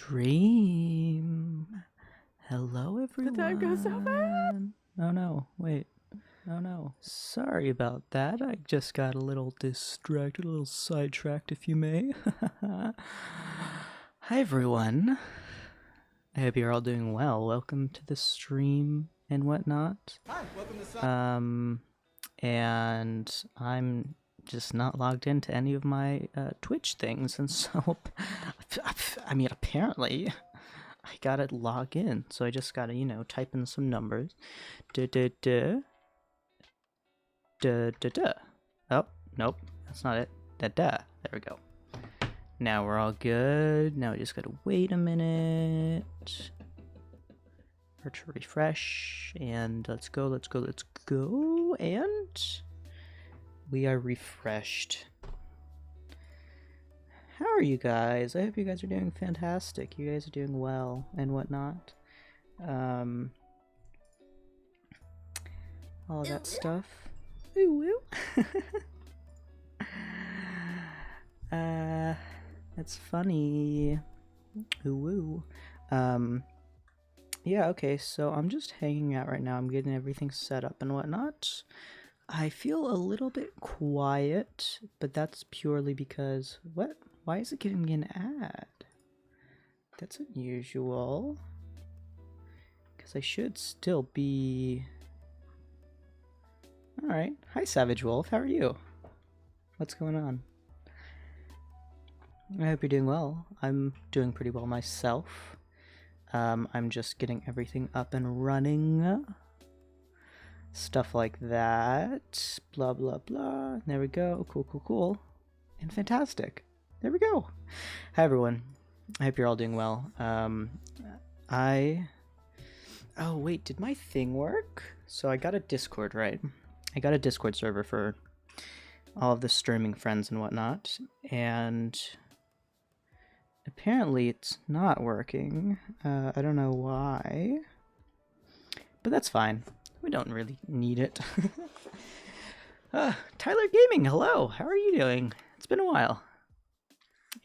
stream. Hello, everyone. The time goes so fast. Oh no, wait. Oh no. Sorry about that. I just got a little distracted, a little sidetracked, if you may. Hi, everyone. I hope you're all doing well. Welcome to the stream and whatnot. Hi, welcome to And I'm just not logged into any of my Twitch things, and so I mean, apparently I gotta log in, so I just gotta, type in some numbers. Oh, nope, that's not it. There we go. Now we're all good. Now we just gotta wait a minute for it to refresh, and let's go, and we are refreshed. How are you guys? I hope you guys are doing fantastic. You guys are doing well and whatnot. All that stuff. Ooh, woo. That's funny. Ooh, woo. Yeah, okay, so I'm just hanging out right now. I'm getting everything set up and whatnot. I feel a little bit quiet, but that's purely because... What? Why is it giving me an ad? That's unusual. Because I should still be... Alright. Hi, Savage Wolf. How are you? What's going on? I hope you're doing well. I'm doing pretty well myself. I'm just getting everything up and running. Stuff like that. Blah, blah, blah. There we go. Cool. And fantastic. There we go. Hi, everyone. I hope you're all doing well. Oh, wait. Did my thing work? So I got a Discord, right? I got a Discord server for all of the streaming friends and whatnot. And... apparently it's not working. I don't know why. But that's fine. We don't really need it. Tyler Gaming, hello. How are you doing? It's been a while.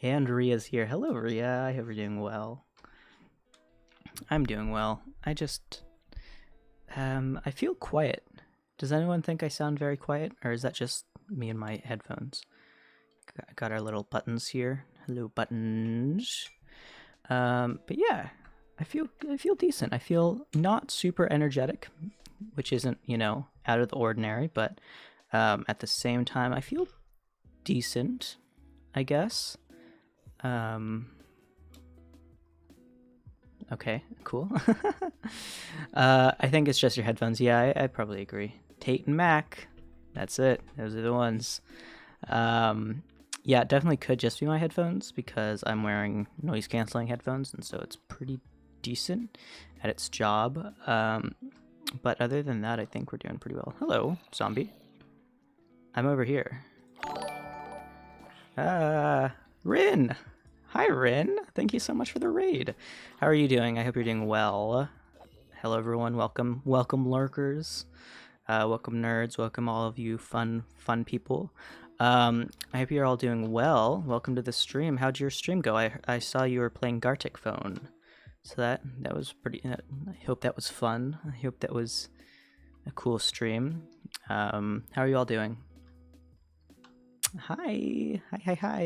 And Ria's here. Hello, Ria. I hope you're doing well. I'm doing well. I just... I feel quiet. Does anyone think I sound very quiet? Or is that just me and my headphones? Got our little buttons here. Hello, buttons. But yeah, I feel decent. I feel not super energetic, which isn't, out of the ordinary, but at the same time, I feel decent, I guess. Okay, cool. I think it's just your headphones. Yeah, I probably agree. Tate and Mac, that's it. Those are the ones. Yeah, it definitely could just be my headphones because I'm wearing noise-canceling headphones, and so it's pretty decent at its job. But other than that, I think we're doing pretty well. Hello, zombie. I'm over here. Rin! Hi, Rin! Thank you so much for the raid. How are you doing? I hope you're doing well. Hello, everyone. Welcome, lurkers. Welcome, nerds. Welcome, all of you fun people. I hope you're all doing well. Welcome to the stream. How'd your stream go? I saw you were playing Gartic Phone. So that was pretty... I hope that was fun. I hope that was a cool stream. How are you all doing? Hi.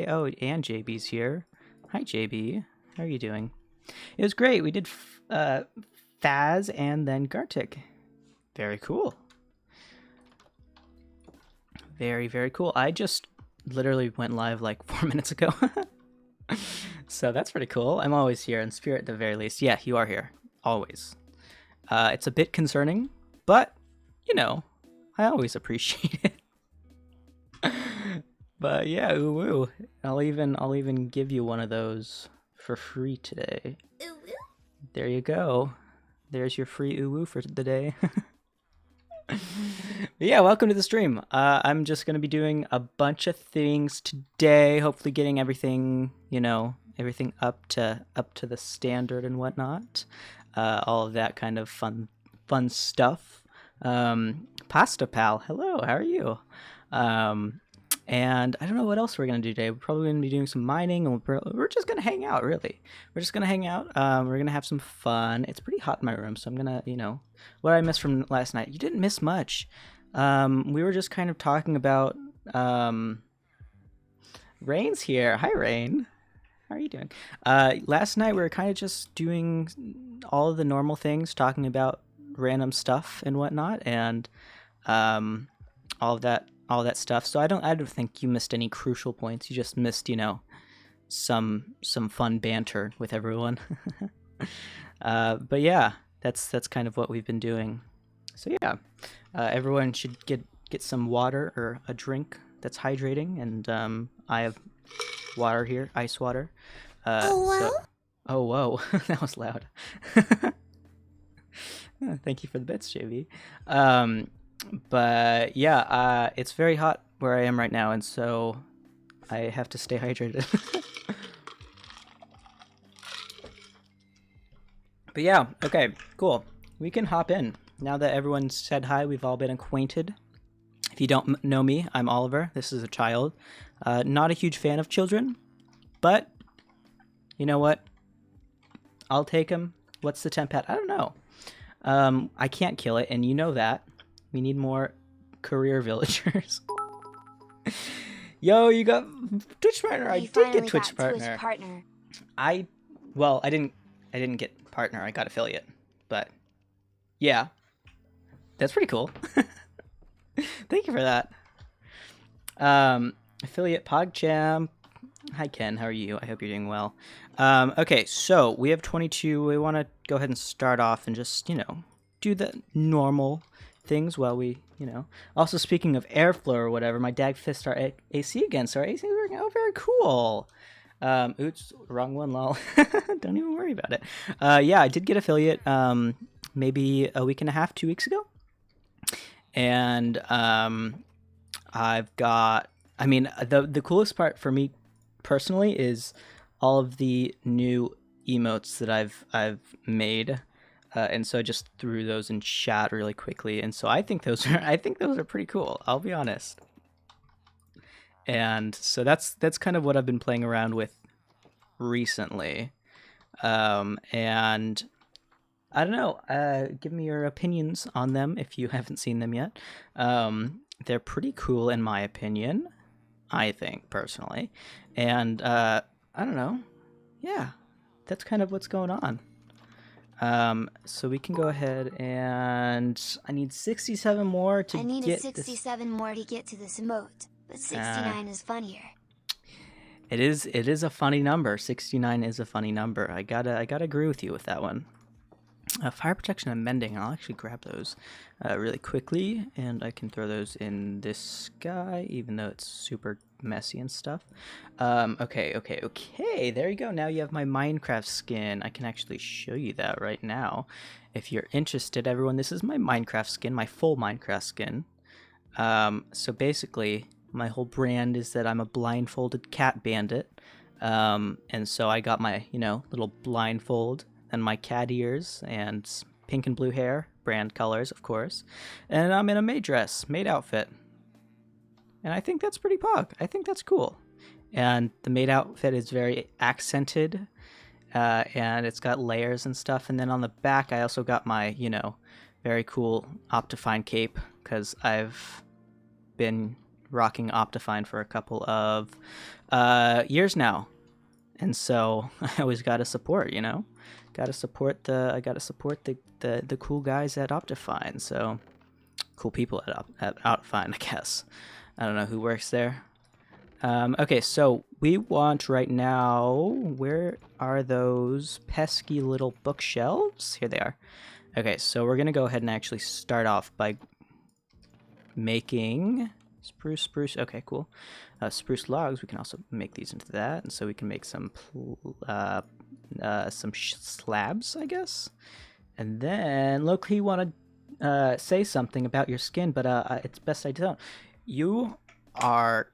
Oh, and JB's here. Hi, JB. How are you doing? It was great. We did Faz and then Gartic. Very cool. Very, very cool. I just literally went live like 4 minutes ago. So that's pretty cool. I'm always here in spirit at the very least. Yeah, you are here. Always. It's a bit concerning, but, I always appreciate it. But yeah, ooh woo. I'll even give you one of those for free today. Ooh woo. There you go. There's your free ooh woo for the day. Yeah, welcome to the stream. I'm just gonna be doing a bunch of things today. Hopefully, getting everything, everything up to the standard and whatnot. All of that kind of fun stuff. Pasta Pal, hello. How are you? And I don't know what else we're going to do today. We're probably going to be doing some mining, and we're just going to hang out, really. We're just going to hang out. We're going to have some fun. It's pretty hot in my room, so I'm going to, what I missed from last night. You didn't miss much. We were just kind of talking about, Rain's here. Hi, Rain. How are you doing? Last night we were kind of just doing all of the normal things, talking about random stuff and whatnot, and all of that stuff. So I don't think you missed any crucial points. You just missed, some fun banter with everyone. But yeah, that's kind of what we've been doing. So yeah, everyone should get some water or a drink that's hydrating, and I have water here, ice water. Oh, whoa, that was loud. Thank you for the bits, JV. But yeah, it's very hot where I am right now, and so I have to stay hydrated. But yeah, okay, cool. We can hop in. Now that everyone's said hi, we've all been acquainted. If you don't know me, I'm Oliver. This is a child. Not a huge fan of children, but you know what? I'll take him. What's the temp at? I don't know. I can't kill it, and you know that. We need more career villagers. Yo, you got Twitch partner. I did get Twitch partner. I didn't get partner. I got affiliate. But yeah, that's pretty cool. Thank you for that. Affiliate PogChamp. Hi Ken, how are you? I hope you're doing well. Okay, so we have 22. We want to go ahead and start off and just, do the normal things while we, Also, speaking of airflow or whatever, my dad fixed our AC again, so our AC is working out. Very cool. Oops, wrong one, lol. Don't even worry about it. Yeah, I did get affiliate maybe a week and a half, 2 weeks ago. And I've got, the coolest part for me personally is all of the new emotes that I've made. And so I just threw those in chat really quickly, and so I think those are pretty cool. I'll be honest. And so that's kind of what I've been playing around with recently. And I don't know. Give me your opinions on them if you haven't seen them yet. They're pretty cool in my opinion, I think personally. And I don't know. Yeah, that's kind of what's going on. So we can go ahead and I need 67 more to get. I needed 67 more to get to this emote, but 69 is funnier. It is a funny number. 69 is a funny number. I gotta agree with you with that one. Fire protection and mending. I'll actually grab those really quickly, and I can throw those in this guy, even though it's super messy and stuff. Okay. There you go. Now you have my Minecraft skin. I can actually show you that right now, if you're interested. Everyone, this is my Minecraft skin, my full Minecraft skin. So basically, my whole brand is that I'm a blindfolded cat bandit. And so I got my, little blindfold and my cat ears and pink and blue hair, brand colors, of course. And I'm in a maid dress, maid outfit. And I think that's pretty pog. I think that's cool. And the maid outfit is very accented, and it's got layers and stuff. And then on the back, I also got my, very cool Optifine cape, because I've been rocking Optifine for a couple of years now. And so I always got to support, gotta support the cool guys at Optifine. So cool people at Optifine, I guess. I don't know who works there. Okay, so we want right now, where are those pesky little bookshelves? Here they are. Okay, so we're gonna go ahead and actually start off by making spruce. Okay, cool. Spruce logs. We can also make these into that, and so we can make some slabs, I guess. And then, look, you want to say something about your skin, but it's best I don't. You are,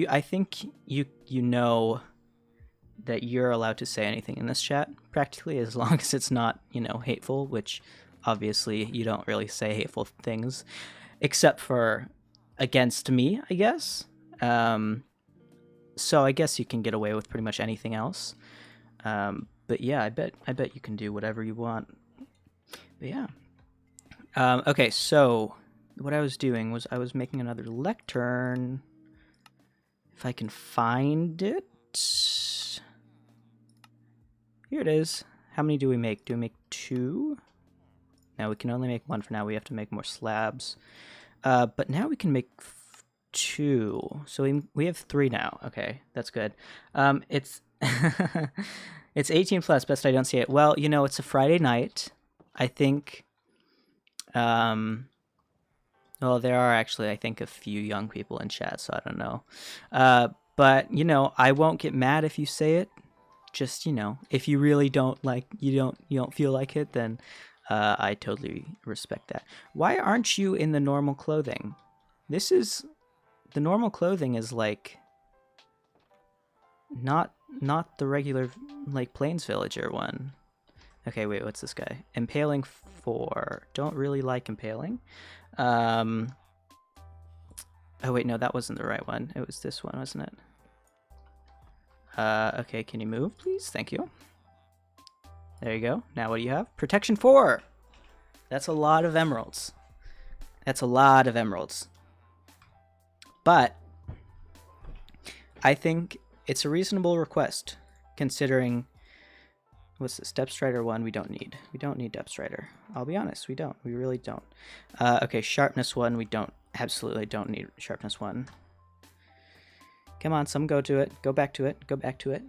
I think you know that you're allowed to say anything in this chat, practically, as long as it's not, hateful, which obviously you don't really say hateful things, except for against me, I guess. So I guess you can get away with pretty much anything else. But yeah, I bet you can do whatever you want. But yeah. Okay, so what I was doing was I was making another lectern. If I can find it. Here it is. How many do we make? Do we make 2? No, we can only make 1 for now. We have to make more slabs. But now we can make 2. So we have 3 now. Okay, that's good. It's it's 18 plus. Best I don't see it. Well, you know, it's a Friday night. I think. Well, there are actually, I think, a few young people in chat, so I don't know. But you know, I won't get mad if you say it. Just, you know, if you really don't like, you don't feel like it, then I totally respect that. Why aren't you in the normal clothing? The normal clothing is like not the regular like Plains Villager one. Okay, wait, what's this guy? Impaling 4. Don't really like impaling. Oh wait, no, that wasn't the right one. It was this one, wasn't it? Okay, can you move, please? Thank you. There you go. Now what do you have? Protection 4! That's a lot of emeralds. That's a lot of emeralds. But I think it's a reasonable request, considering... What's this? Depth Strider 1 we don't need. We don't need Depth Strider. I'll be honest, we don't. We really don't. Okay, Sharpness 1 we absolutely don't need Sharpness 1. Come on, some go to it. Go back to it. Go back to it.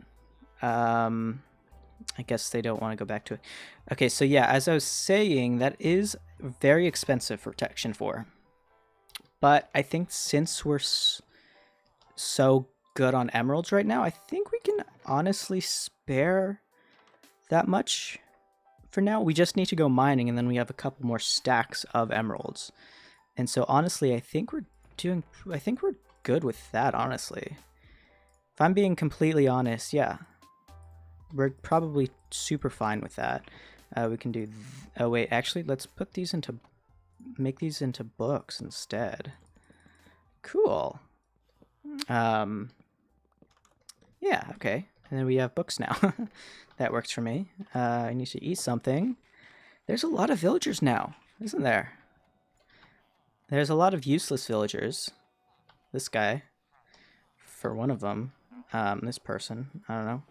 I guess they don't want to go back to it. Okay, so yeah, as I was saying, that is very expensive for Protection 4. But I think since we're so good on emeralds right now, I think we can honestly spare that much for now. We just need to go mining, and then we have a couple more stacks of emeralds. And so honestly, I think we're good with that, honestly. If I'm being completely honest, yeah. We're probably super fine with that. We can do... oh, wait, actually, let's put these into... make these into books instead. Cool. Yeah, okay. And then we have books now. That works for me. I need to eat something. There's a lot of villagers now, isn't there? There's a lot of useless villagers. This guy, for one of them. This person, I don't know.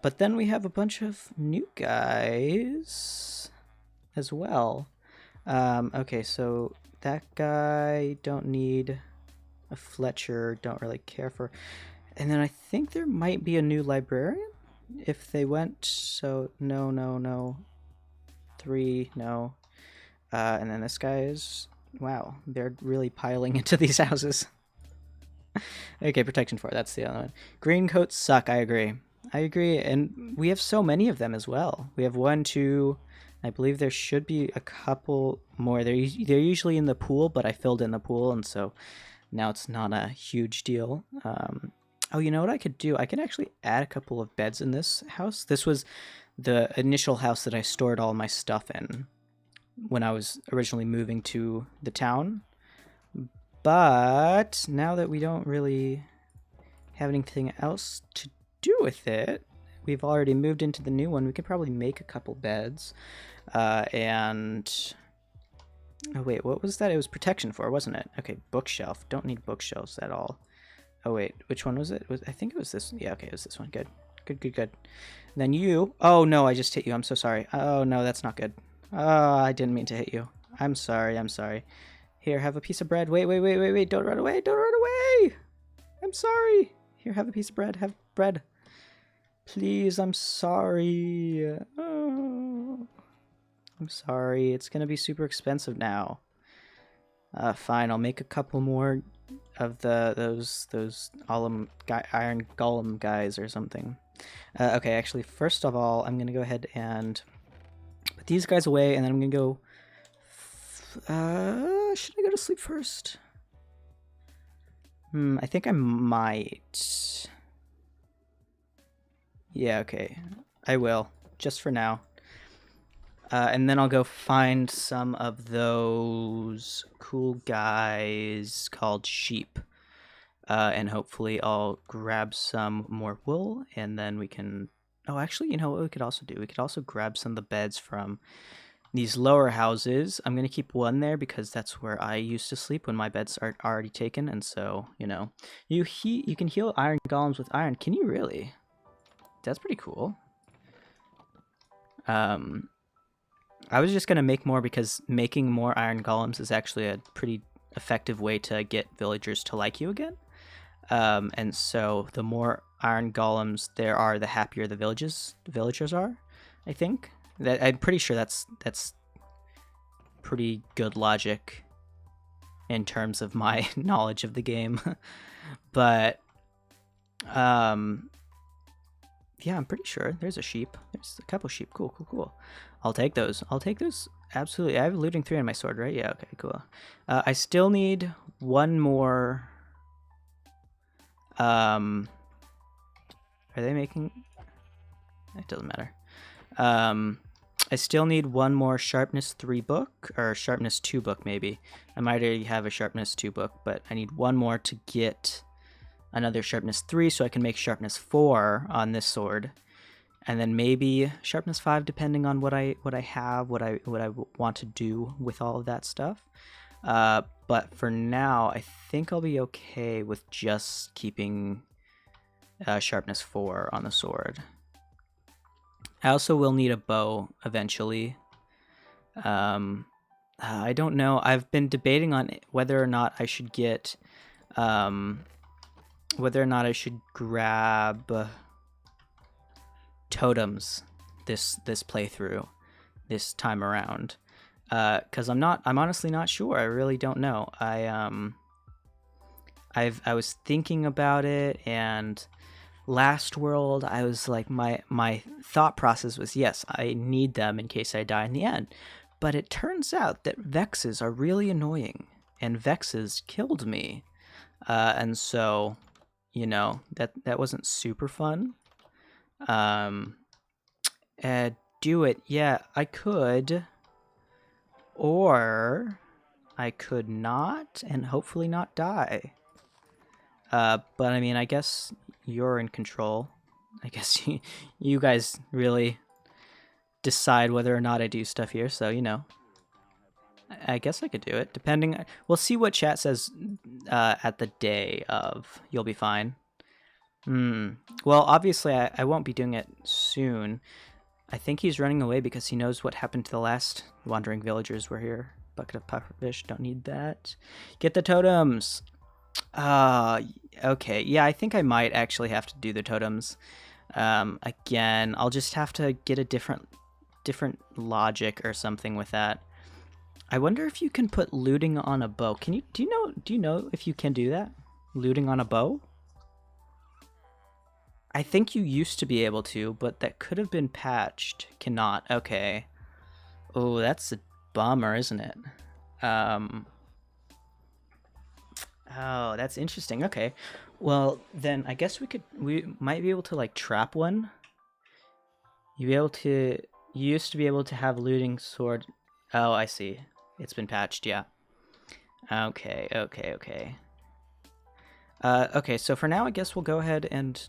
But then we have a bunch of new guys as well. Okay, so that guy, don't need a Fletcher, don't really care for. And then I think there might be a new librarian if they went. So no. 3, no. And then this guy is, wow, they're really piling into these houses. Okay, Protection 4, that's the other one. Green coats suck, I agree. And we have so many of them as well. We have 1, 2, I believe there should be a couple more. They're usually in the pool, but I filled in the pool, and so now it's not a huge deal. Oh, you know what I could do? I can actually add a couple of beds in this house. This was the initial house that I stored all my stuff in when I was originally moving to the town. But now that we don't really have anything else to do with it, we've already moved into the new one. We could probably make a couple beds. And... oh, wait, what was that? It was Protection 4, wasn't it? Okay, bookshelf. Don't need bookshelves at all. Oh, wait, which one was it? I think it was this. Yeah, okay, it was this one. Good. And then you... oh, no, I just hit you. I'm so sorry. Oh, no, that's not good. Oh, I didn't mean to hit you. I'm sorry. Here, have a piece of bread. Wait. Don't run away. I'm sorry. Here, have a piece of bread. Have bread. Please, I'm sorry. Oh, I'm sorry. It's going to be super expensive now. Fine, I'll make a couple more of those iron golem guys or something. Okay, actually, first of all, I'm going to go ahead and put these guys away, and then I'm going to go... should I go to sleep first? I think I might. Yeah, okay. I will. Just for now. And then I'll go find some of those cool guys called sheep. And hopefully I'll grab some more wool, and then we can... Oh, actually, you know what we could also do? We could also grab some of the beds from these lower houses. I'm going to keep one there because that's where I used to sleep when my beds are already taken. And so, you know, you can heal iron golems with iron. Can you really? That's pretty cool. I was just going to make more because making more iron golems is actually a pretty effective way to get villagers to like you again. And so the more iron golems there are, the happier the villagers are, I think. I'm pretty sure that's pretty good logic in terms of my knowledge of the game. But yeah, I'm pretty sure. There's a sheep. There's a couple sheep. Cool. I'll take those. Absolutely. I have looting 3 on my sword, right? Yeah, okay, cool. I still need one more. Are they making... It doesn't matter. I still need one more sharpness 3 book, or sharpness 2 book maybe. I might already have a sharpness 2 book, but I need one more to get another sharpness 3 so I can make sharpness 4 on this sword. And then maybe sharpness 5 depending on what I have, what I want to do with all of that stuff. But for now, I think I'll be okay with just keeping sharpness 4 on the sword. I also will need a bow eventually. I don't know. I've been debating on whether or not I should get... whether or not I should grab totems this playthrough, this time around. Because I'm honestly not sure. I really don't know. I was thinking about it, and last world I was like, my thought process was, yes, I need them in case I die in the end. But it turns out that Vexes are really annoying, and Vexes killed me. And so, you know, that wasn't super fun. Do it. Yeah, I could. Or I could not, and hopefully not die. But I mean, I guess you're in control. I guess you guys really decide whether or not I do stuff here, so, you know. I guess I could do it, depending... We'll see what chat says at the day of. You'll be fine. Well, obviously, I won't be doing it soon. I think he's running away because he knows what happened to the last wandering villagers were here. Bucket of pufferfish, don't need that. Get the totems! Okay, yeah, I think I might actually have to do the totems. Again, I'll just have to get a different logic or something with that. I wonder if you can put looting on a bow. Do you know if you can do that? Looting on a bow? I think you used to be able to, but that could have been patched. Cannot. Okay. Oh, that's a bummer, isn't it? Oh, that's interesting. Okay. Well, then I guess we might be able to like trap one. You used to be able to have looting sword. Oh, I see. It's been patched, yeah. Okay. Okay, so for now I guess we'll go ahead and...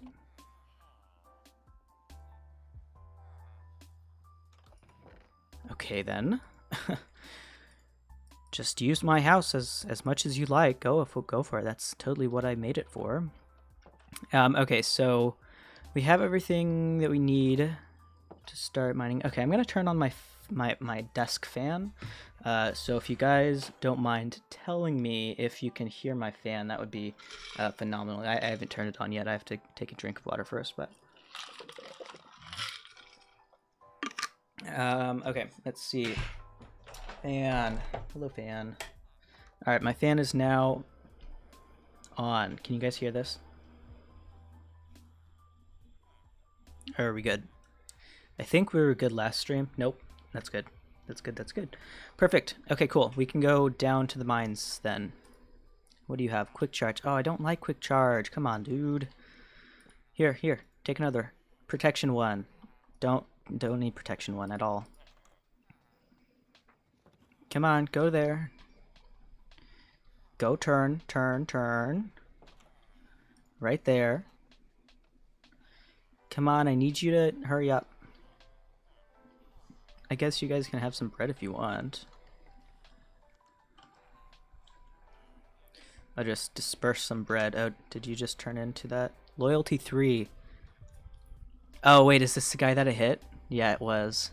Okay, then. Just use my house as much as you like. Go for it. That's totally what I made it for. Okay, so we have everything that we need to start mining. Okay, I'm gonna turn on my desk fan. So if you guys don't mind telling me if you can hear my fan, that would be phenomenal. I haven't turned it on yet. I have to take a drink of water first, but... Okay, let's see. Fan. Hello, fan. Alright, my fan is now on. Can you guys hear this? Or are we good? I think we were good last stream. Nope. That's good. That's good. Perfect. Okay, cool. We can go down to the mines then. What do you have? Quick charge. Oh, I don't like quick charge. Come on, dude. Here. Take another. Protection 1. Don't need protection 1 at all. Come on, go there. Go turn, turn, turn. Right there. Come on, I need you to hurry up. I guess you guys can have some bread if you want. I'll just disperse some bread. Oh, did you just turn into that? Loyalty 3. Oh, wait, is this the guy that I hit? Yeah, it was.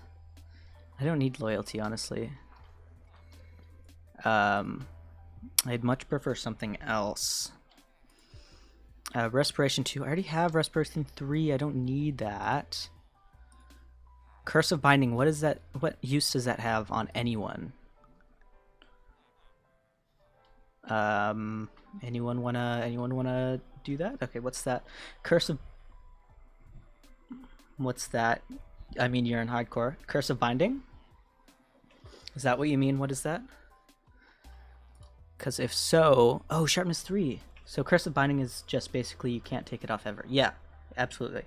I don't need loyalty, honestly. I'd much prefer something else. Respiration 2. I already have Respiration 3. I don't need that. Curse of Binding. What is that? What use does that have on anyone? Anyone wanna do that? Okay, what's that? Curse of... What's that? I mean, you're in hardcore. Curse of Binding? Is that what you mean? What is that? Because if so... Oh, Sharpness 3. So Curse of Binding is just basically you can't take it off ever. Yeah, absolutely.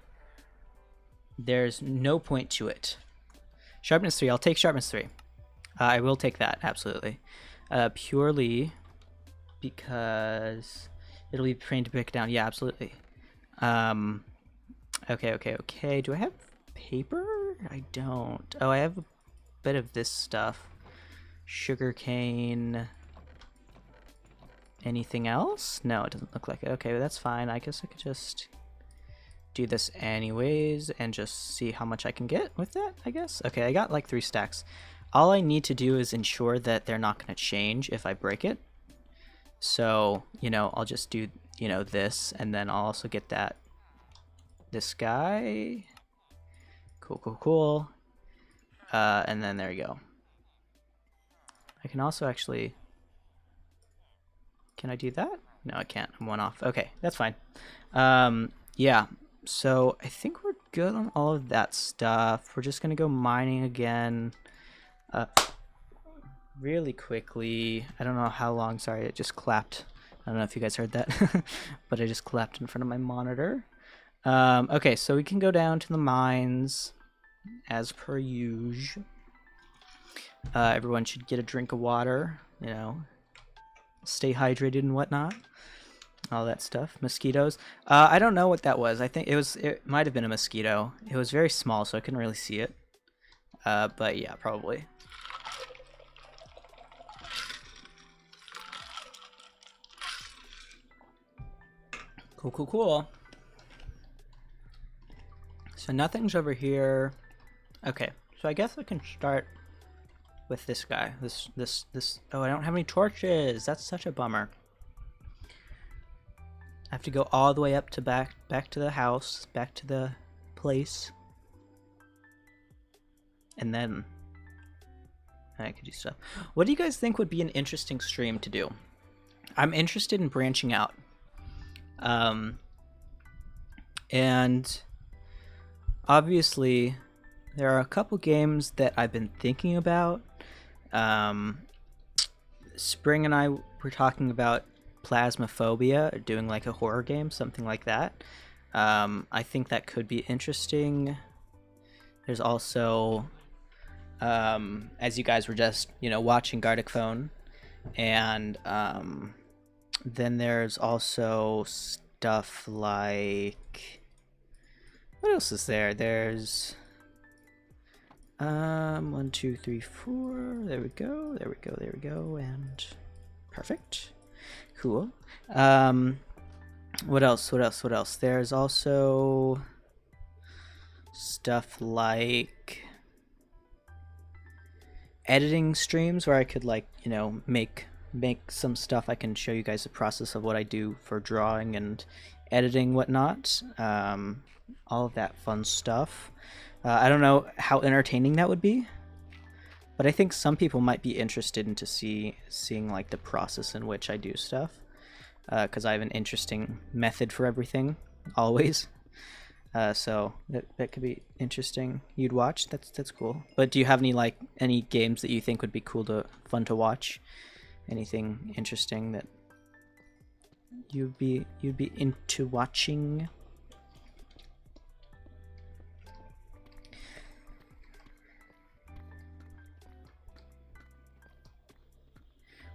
There's no point to it. Sharpness 3. I'll take Sharpness 3. I will take that, absolutely. Purely because it'll be trained to break it down. Yeah, absolutely. Okay. Do I have paper? I don't. Oh, I have a bit of this stuff. Sugarcane. Anything else? No, it doesn't look like it. Okay, well, that's fine. I guess I could just do this anyways and just see how much I can get with that, I guess. Okay, I got like 3 stacks. All I need to do is ensure that they're not going to change if I break it. So, you know, I'll just do, you know, this, and then I'll also get this guy. Cool. And then there you go. I can also actually... Can I do that? No, I can't. I'm one off. Okay, that's fine. Yeah, so I think we're good on all of that stuff. We're just going to go mining again. Really quickly. I don't know how long. Sorry, it just clapped. I don't know if you guys heard that, but I just clapped in front of my monitor. Okay, so we can go down to the mines as per usual. Everyone should get a drink of water, you know. Stay hydrated and whatnot, all that stuff. Mosquitoes. I don't know what that was. I think it might have been a mosquito. It was very small, so I couldn't really see it. But yeah, probably. Cool. So nothing's over here. Okay, so I guess I can start with this guy. This. Oh, I don't have any torches. That's such a bummer. I have to go all the way up to back to the house, back to the place, and then I could do stuff. What do you guys think would be an interesting stream to do? I'm interested in branching out, and obviously there are a couple games that I've been thinking about. Spring and I were talking about Plasmophobia, or doing like a horror game, something like that. I think that could be interesting. There's also, as you guys were just, you know, watching Gartic Phone, and then there's also stuff like, what else is there? There's 1, 2, 3, 4. There we go, and perfect. Cool. What else? There's also stuff like editing streams where I could, like, you know, make some stuff. I can show you guys the process of what I do for drawing and editing, whatnot. All of that fun stuff. I don't know how entertaining that would be, but I think some people might be interested into seeing like the process in which I do stuff, because I have an interesting method for everything, always. So that could be interesting. You'd watch. That's cool. But do you have any games that you think would be fun to watch? Anything interesting that you'd be into watching?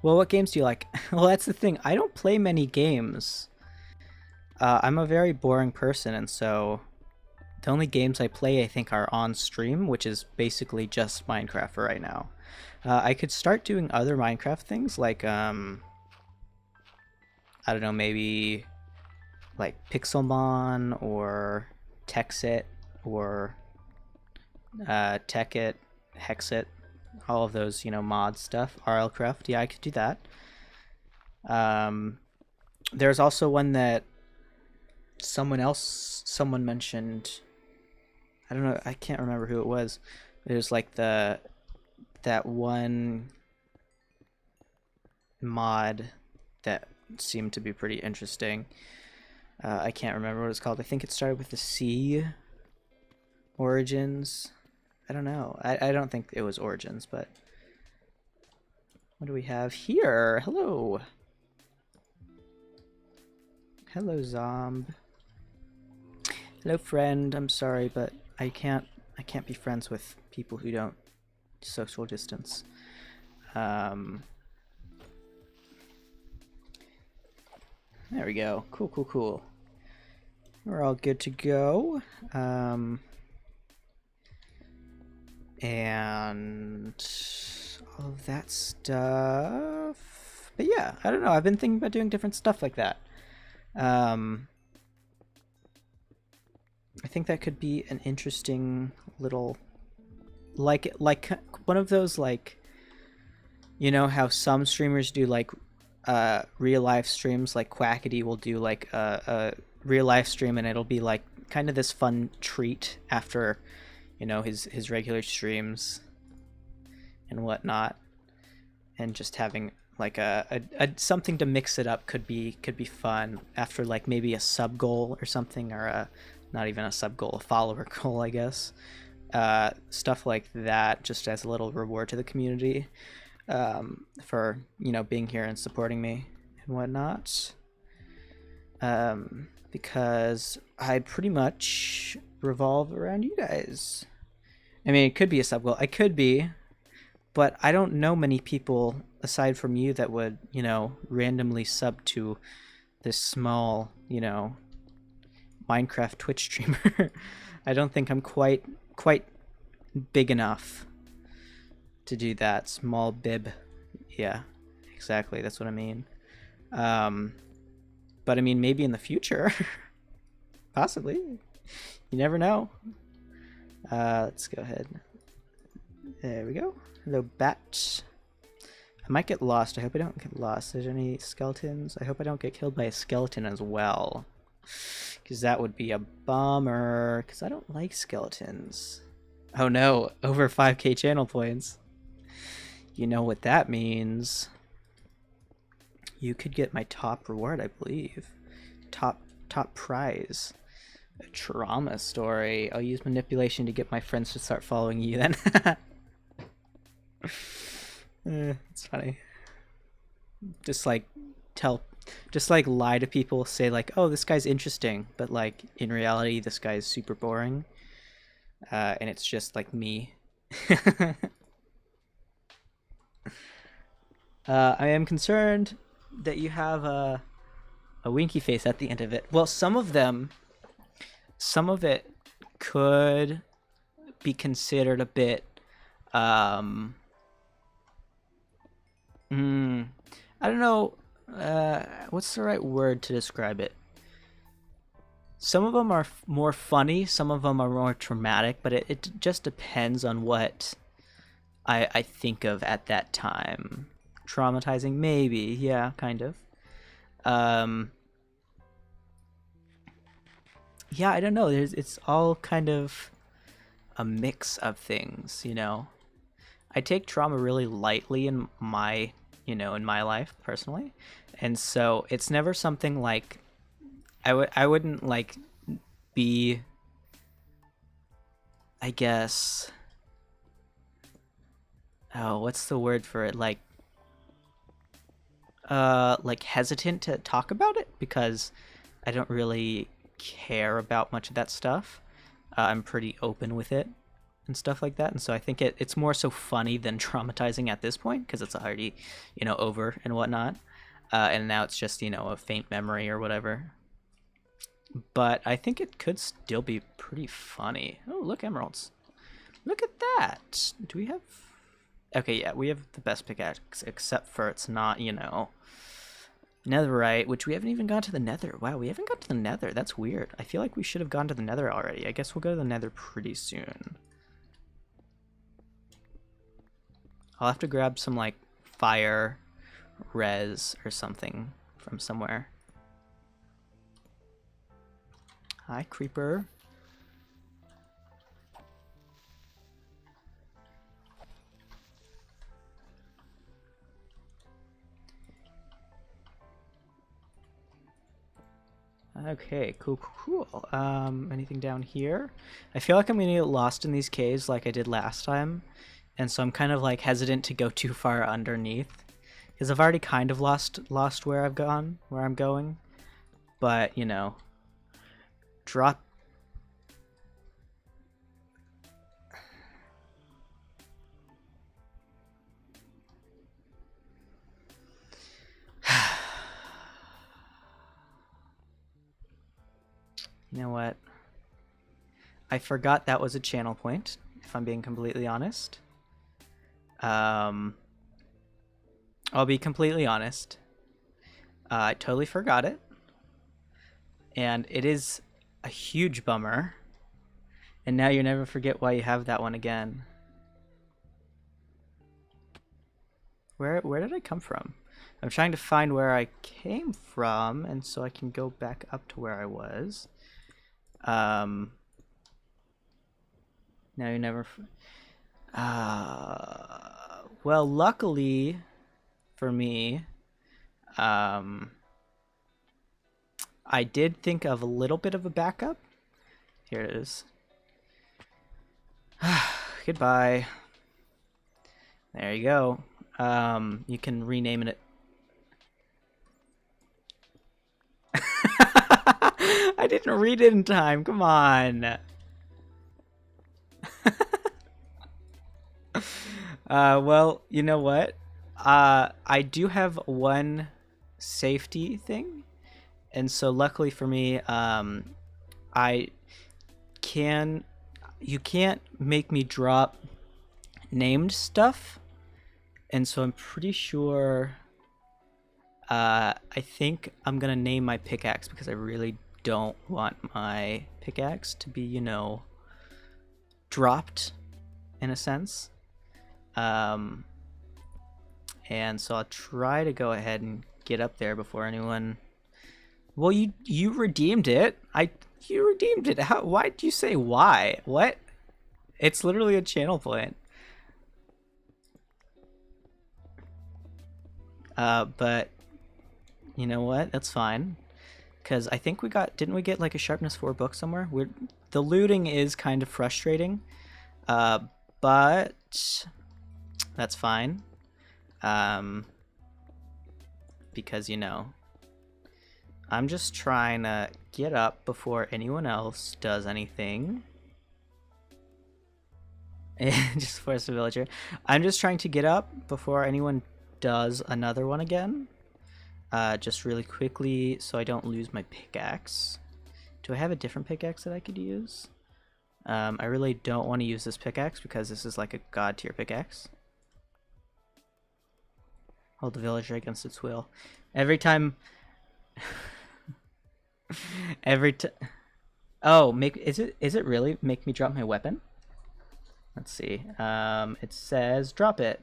Well, what games do you like? Well, that's the thing. I don't play many games. I'm a very boring person, and so the only games I play, I think, are on stream, which is basically just Minecraft for right now. I could start doing other Minecraft things, like, I don't know, maybe like Pixelmon or Texit or Techit, Hexit, all of those, mod stuff. RLCraft, yeah, I could do that. There's also one that someone mentioned. I don't know, I can't remember who it was. It was like that one mod that seemed to be pretty interesting. I can't remember what it's called. I think it started with the C. Origins. I don't know. I don't think it was Origins, but what do we have here? Hello. Hello, Zomb. Hello, friend. I'm sorry, but I can't be friends with people who don't social distance. There we go. Cool. We're all good to go. And all of that stuff. But yeah, I don't know. I've been thinking about doing different stuff like that. I think that could be an interesting little, like one of those, like, how some streamers do like real life streams, like Quackity will do like a real life stream, and it'll be like kind of this fun treat after his regular streams and whatnot, and just having like a something to mix it up could be fun after like maybe a sub goal or something, or a not even a sub goal, a follower goal, I guess. Stuff like that, just as a little reward to the community for being here and supporting me and whatnot, because I pretty much revolve around you guys. I mean, it could be a sub goal, I could be, but I don't know many people aside from you that would randomly sub to this small Minecraft Twitch streamer. I don't think I'm quite big enough to do that. Small bib. Yeah, exactly, that's what I mean. But I mean, maybe in the future. Possibly, you never know. Let's go ahead. There we go. Hello, bat. I might get lost. I hope I don't get lost. There's any skeletons? I hope I don't get killed by a skeleton as well, because that would be a bummer, because I don't like skeletons. Oh no, over 5k channel points. You know what that means. You could get my top reward, I believe. Top prize. A trauma story. I'll use manipulation to get my friends to start following you then. It's funny. Just like lie to people, say like, oh, this guy's interesting, but like in reality this guy is super boring, and it's just like me. I am concerned that you have a winky face at the end of it. Well, some of it could be considered a bit I don't know, what's the right word to describe it? Some of them are more funny, some of them are more traumatic, but it just depends on what I think of at that time. Traumatizing, maybe, yeah, kind of. Yeah, I don't know. It's all kind of a mix of things, I take trauma really lightly in my life personally, and so it's never something like I wouldn't like be, I guess, oh, what's the word for it, like hesitant to talk about it, because I don't really care about much of that stuff. I'm pretty open with it, and stuff like that. And so I think it's more so funny than traumatizing at this point because it's already, over and whatnot. And now it's just, a faint memory or whatever. But I think it could still be pretty funny. Oh, look, emeralds. Look at that. Do we have... Okay, yeah, we have the best pickaxe, except for it's not, netherite, which we haven't even gone to the nether. Wow, we haven't got to the nether. That's weird. I feel like we should have gone to the nether already. I guess we'll go to the nether pretty soon. I'll have to grab some, like, fire res or something from somewhere. Hi, creeper. Okay, cool. Anything down here? I feel like I'm gonna get lost in these caves like I did last time, and so I'm kind of like hesitant to go too far underneath, because I've already kind of lost where I'm going, but drop. You know what? I forgot that was a channel point, if I'm being completely honest. I'll be completely honest. I totally forgot it. And it is a huge bummer. And now you never forget why you have that one again. Where did I come from? I'm trying to find where I came from, and so I can go back up to where I was. Now you never... well, luckily for me, I did think of a little bit of a backup. Here it is. Goodbye. There you go. You can rename it. I didn't read it in time. Come on. Well, you know what? I do have one safety thing, and so luckily for me, you can't make me drop named stuff, and so I'm pretty sure. I think I'm gonna name my pickaxe because I really don't want my pickaxe to be, dropped in a sense. And so I'll try to go ahead and get up there before anyone... Well, you redeemed it. You redeemed it. Why'd you say why? What? It's literally a channel point. But you know what? That's fine. Because I think didn't we get like a sharpness 4 book somewhere? The looting is kind of frustrating. But that's fine. Because, I'm just trying to get up before anyone else does anything. Just force a villager. I'm just trying to get up before anyone does another one again. Just really quickly so I don't lose my pickaxe. Do I have a different pickaxe that I could use? I really don't want to use this pickaxe because this is like a god tier pickaxe. Hold the villager against its will. Every time... Oh, is it really make me drop my weapon? Let's see. It says drop it.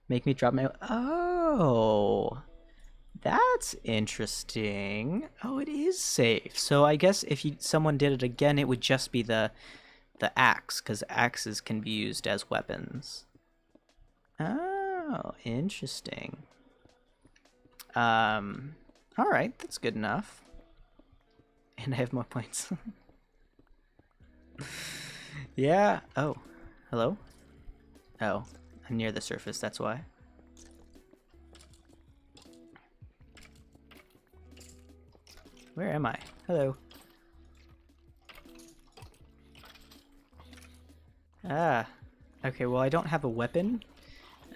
Make me drop my... Oh... That's interesting. Oh, it is safe. So I guess if someone did it again, it would just be the axe, because axes can be used as weapons. Oh, interesting. All right, that's good enough. And I have more points. Yeah. Oh, hello? Oh, I'm near the surface, that's why. Where am I? Hello. Ah. Okay, well I don't have a weapon.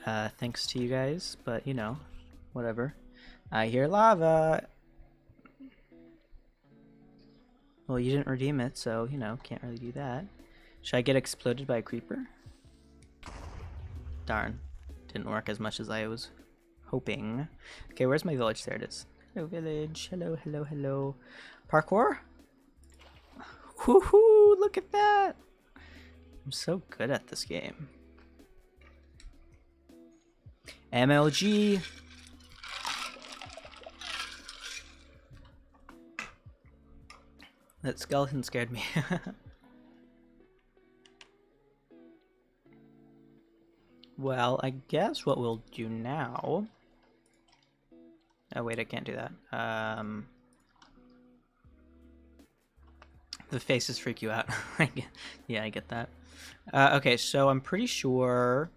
Thanks to you guys, but you know, whatever. I hear lava! Well, you didn't redeem it, so, you know, can't really do that. Should I get exploded by a creeper? Darn. Didn't work as much as I was hoping. Okay, where's my village? There it is. Hello, village. Hello, hello, hello. Parkour? Woohoo! Look at that! I'm so good at this game. MLG! That skeleton scared me. Well, I guess what we'll do now... Oh wait, I can't do that. The faces freak you out. Yeah, I get that. Okay, so I'm pretty sure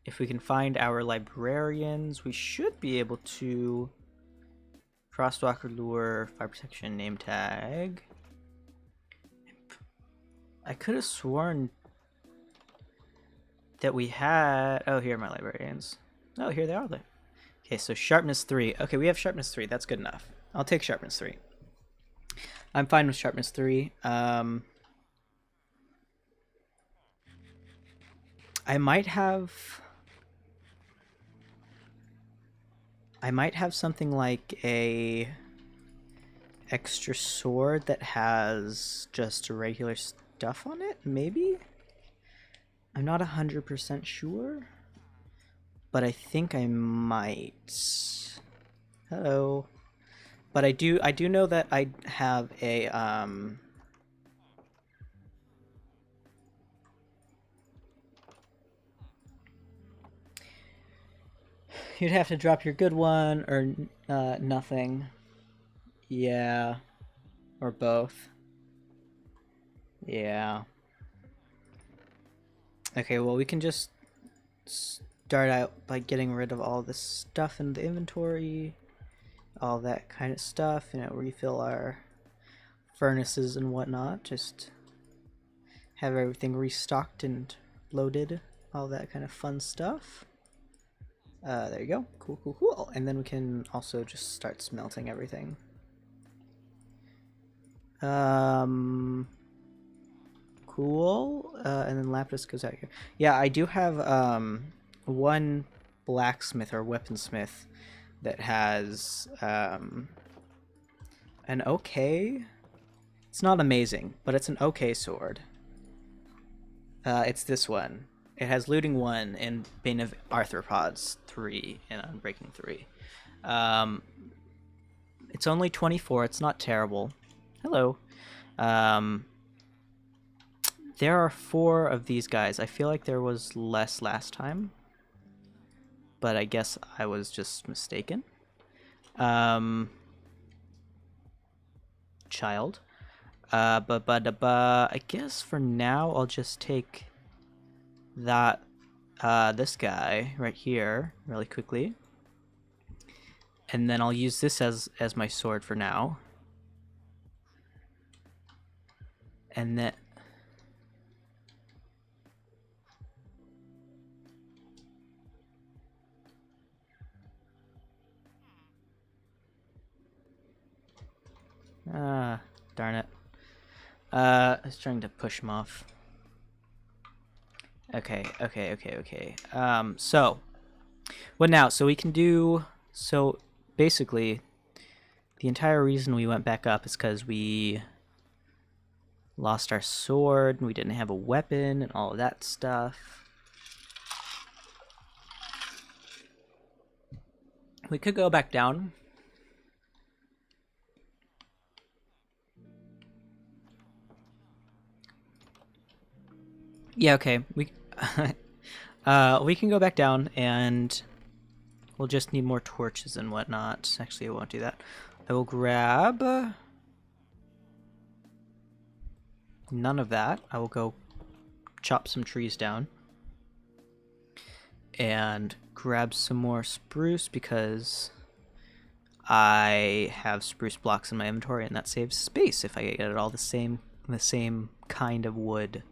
if we can find our librarians, we should be able to... Frostwalker lure, fire protection, name tag. I could have sworn that we had... Oh, here are my librarians. Oh, here they are. Okay, so sharpness 3. Okay, we have sharpness 3. That's good enough. I'll take sharpness 3. I'm fine with sharpness 3. I might have something like a extra sword that has just regular stuff on it, maybe? I'm not 100% sure, but I think I might. Hello. But I do know that I have a you'd have to drop your good one or nothing. Yeah. Or both. Yeah. Okay, well we can just start out by getting rid of all this stuff in the inventory. All that kind of stuff, you know, refill our furnaces and whatnot, just have everything restocked and loaded, all that kind of fun stuff. There you go. Cool, cool, cool. And then we can also just start smelting everything. Cool. And then lapis goes out here. Yeah, I do have one blacksmith or weaponsmith that has an okay... It's not amazing, but it's an okay sword. It's this one. It has Looting 1 and Bane of Arthropods 3 and Unbreaking 3. It's only 24. It's not terrible. Hello. There are 4 of these guys. I feel like there was less last time, but I guess I was just mistaken. Child. I guess for now I'll just take that this guy right here really quickly, and then I'll use this as my sword for now, and then darn it. I was trying to push him off. Okay. So what now? So we can do... So basically, the entire reason we went back up is because we lost our sword, and we didn't have a weapon, and all of that stuff. We could go back down. Yeah, okay. We can go back down, and we'll just need more torches and whatnot. Actually, I won't do that. I will grab none of that. I will go chop some trees down and grab some more spruce because I have spruce blocks in my inventory, and that saves space if I get it all the same kind of wood.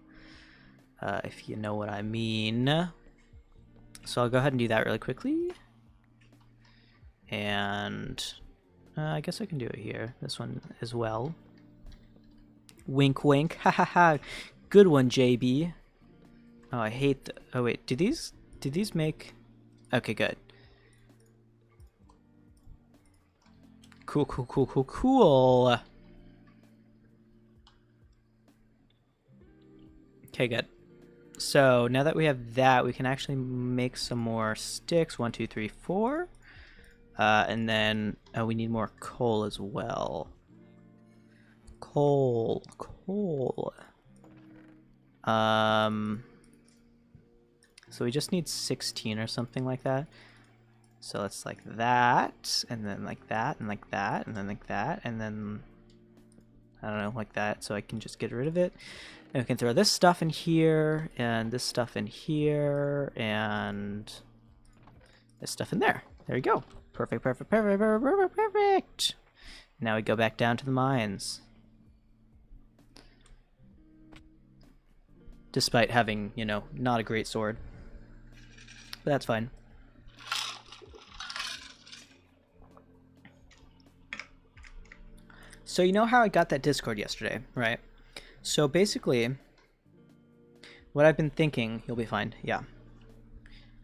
if you know what I mean. So I'll go ahead and do that really quickly. And I guess I can do it here. This one as well. Wink, wink. Ha ha ha. Good one, JB. Oh, I hate the... Oh, wait. Did these make... Okay, good. Cool, cool, cool, cool, cool. Okay, good. So now that we have that, we can actually make some more sticks. 1, 2, 3, 4. And then we need more coal as well. Coal. So we just need 16 or something like that. So it's like that, and then like that, and like that, and then like that, and then I don't know, like that. So I can just get rid of it. And we can throw this stuff in here, and this stuff in here, and this stuff in there. There you go. Perfect, perfect, perfect, perfect, perfect, perfect. Now we go back down to the mines. Despite having, you know, not a great sword. But that's fine. So you know how I got that Discord yesterday, right? So basically, what I've been thinking, you'll be fine, yeah.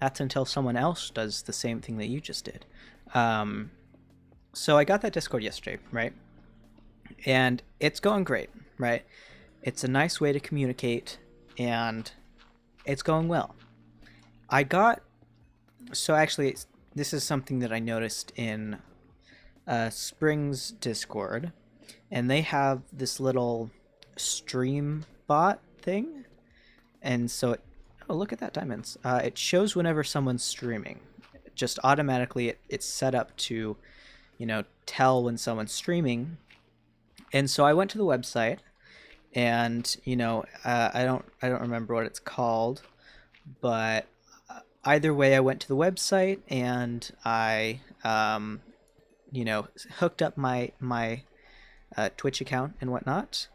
That's until someone else does the same thing that you just did. So I got that Discord yesterday, right? And it's going great, right? It's a nice way to communicate, and it's going well. So actually, this is something that I noticed in Spring's Discord, and they have this little stream bot thing, and so oh, look at that, diamonds. It shows whenever someone's streaming. Just automatically, it's set up to, you know, tell when someone's streaming. And so I went to the website, and you know, I don't remember what it's called, but either way, I went to the website and I, you know, hooked up my Twitch account and whatnot,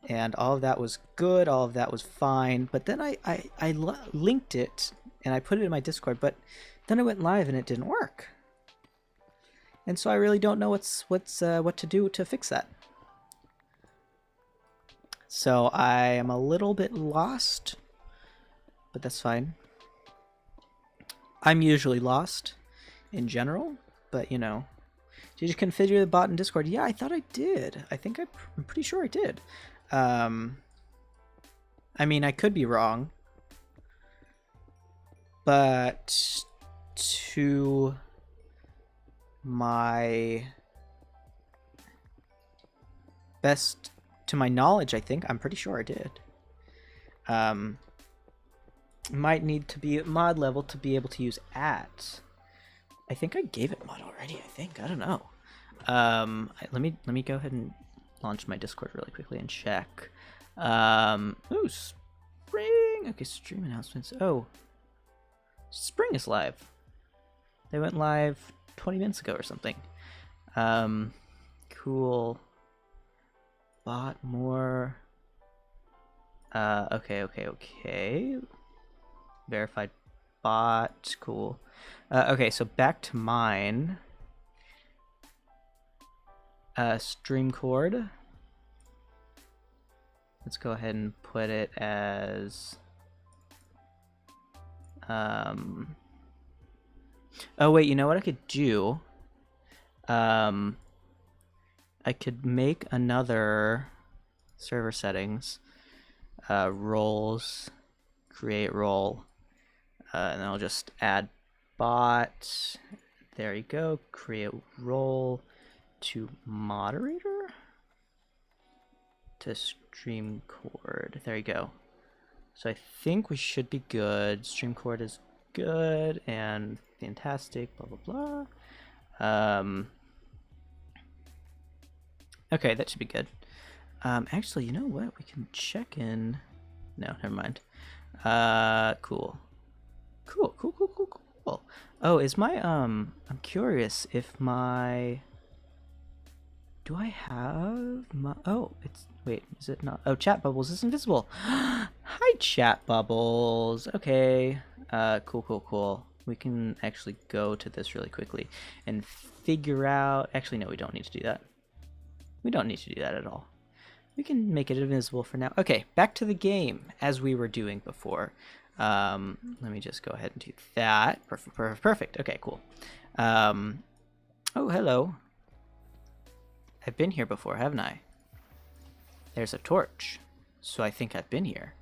and all of that was good. All of that was fine. But then I linked it and I put it in my Discord, but then I went live and it didn't work. And so I really don't know what to do to fix that. So I am a little bit lost, but that's fine. I'm usually lost in general, but you know. Did you configure the bot in Discord? Yeah, I thought I did. I'm pretty sure I did. I mean, I could be wrong, but to my knowledge, I'm pretty sure I did. Might need to be at mod level to be able to use @. I think I gave it mod already. I don't know. Let me go ahead and launch my Discord really quickly and check. Ooh, Spring. Okay, stream announcements. Oh, Spring is live. They went live 20 minutes ago or something. Cool. Bot more. Okay. Verified bot. Cool. Okay, so back to mine. Stream cord. Let's go ahead and put it as oh wait, you know what I could do? I could make another server settings, roles, create role, and then I'll just add bot. There you go. Create role to moderator to stream cord. There you go. So I think we should be good. Stream cord is good and fantastic. Blah blah blah. Okay, that should be good. Actually, you know what? We can check in. No, never mind. Cool. Oh, is my I'm curious if my do I have my oh, it's wait, is it not? Oh, chat bubbles is invisible. Hi, chat bubbles. Okay. Cool. We can actually go to this really quickly and figure out... Actually, no, we don't need to do that. We don't need to do that at all. We can make it invisible for now. Okay, back to the game, as we were doing before. Let me just go ahead and do that. Perfect. Okay, cool. Oh, hello. I've been here before, haven't I? There's a torch, so I think I've been here.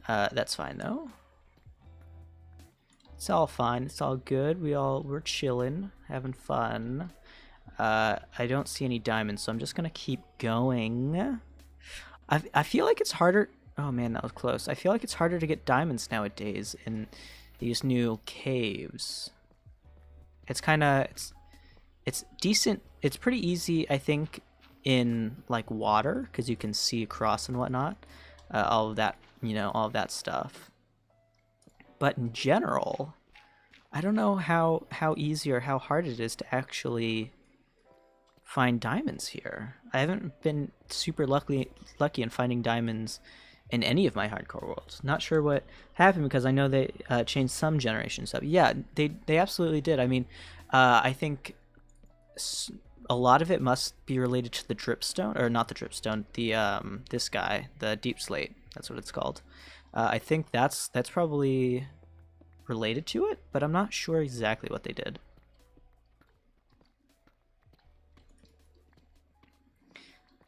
That's fine, though. It's all fine. It's all good. We're chilling, having fun. I don't see any diamonds, so I'm just gonna keep going. I feel like it's harder... Oh man, that was close. I feel like it's harder to get diamonds nowadays in these new caves. It's kind of... It's decent. It's pretty easy, I think, in like water, because you can see across and whatnot. All of that, all of that stuff. But in general, I don't know how easy or how hard it is to actually find diamonds here. I haven't been super lucky in finding diamonds in any of my hardcore worlds. Not sure what happened, because I know they changed some generations up. Yeah, they absolutely did. I mean, I think a lot of it must be related to the dripstone, or not the dripstone, the this guy, the deep slate. That's what it's called. I think that's probably related to it, but I'm not sure exactly what they did.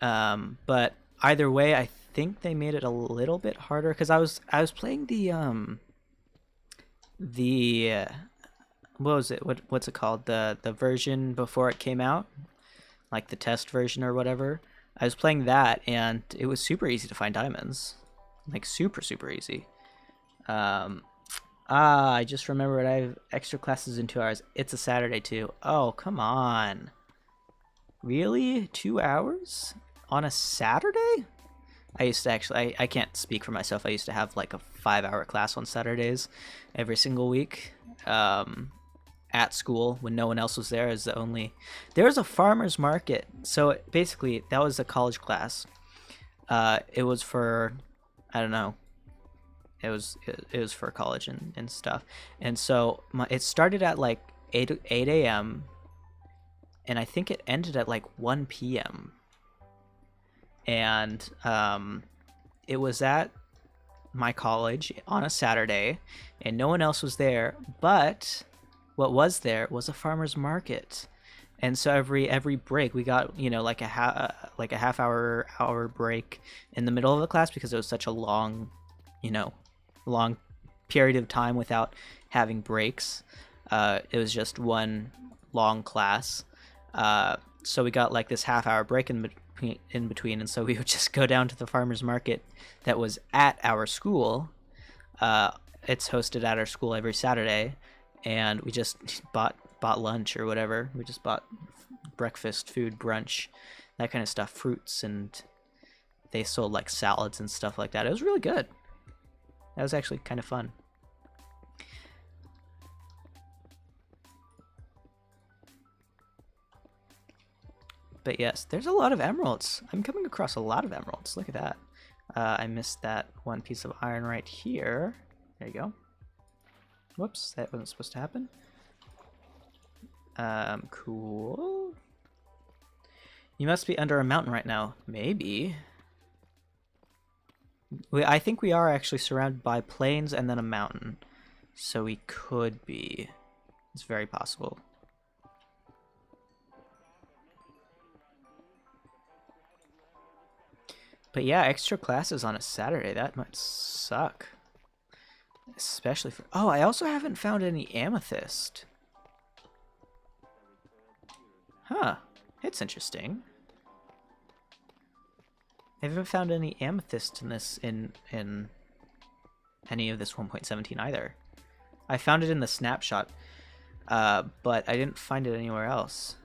But either way, I think they made it a little bit harder, because I was playing the what was it? What's it called? The version before it came out, like the test version or whatever. I was playing that, and it was super easy to find diamonds, like super easy. I just remembered I have extra classes in 2 hours. It's a Saturday too. Oh, come on. Really? 2 hours on a Saturday? I used to actually, I can't speak for myself. I used to have like a 5-hour class on Saturdays every single week. At school when no one else was there. There was a farmer's market. So basically that was a college class. It was for, I don't know. It was for college and stuff. And so it started at like 8 a.m. and I think it ended at like 1 p.m. And it was at my college on a Saturday, and no one else was there, but what was there was a farmer's market. And so every break we got, like a half hour break in the middle of the class, because it was such a long period of time without having breaks. It was just one long class. So we got like this half-hour break in between, and so we would just go down to the farmer's market that was at our school. It's hosted at our school every Saturday, and we just bought lunch or whatever. We just bought breakfast food, brunch, that kind of stuff, fruits, and they sold like salads and stuff like that. It was really good. That was actually kind of fun. But yes, there's a lot of emeralds. I'm coming across a lot of emeralds. Look at that. I missed that one piece of iron right here. There you go. Whoops, that wasn't supposed to happen. Cool. You must be under a mountain right now. Maybe. I think we are actually surrounded by plains and then a mountain. So we could be. It's very possible. But yeah, extra classes on a Saturday, that might suck. Especially for... Oh, I also haven't found any amethyst. Huh. It's interesting. I haven't found any amethyst in this in any of this 1.17 either. I found it in the snapshot, but I didn't find it anywhere else.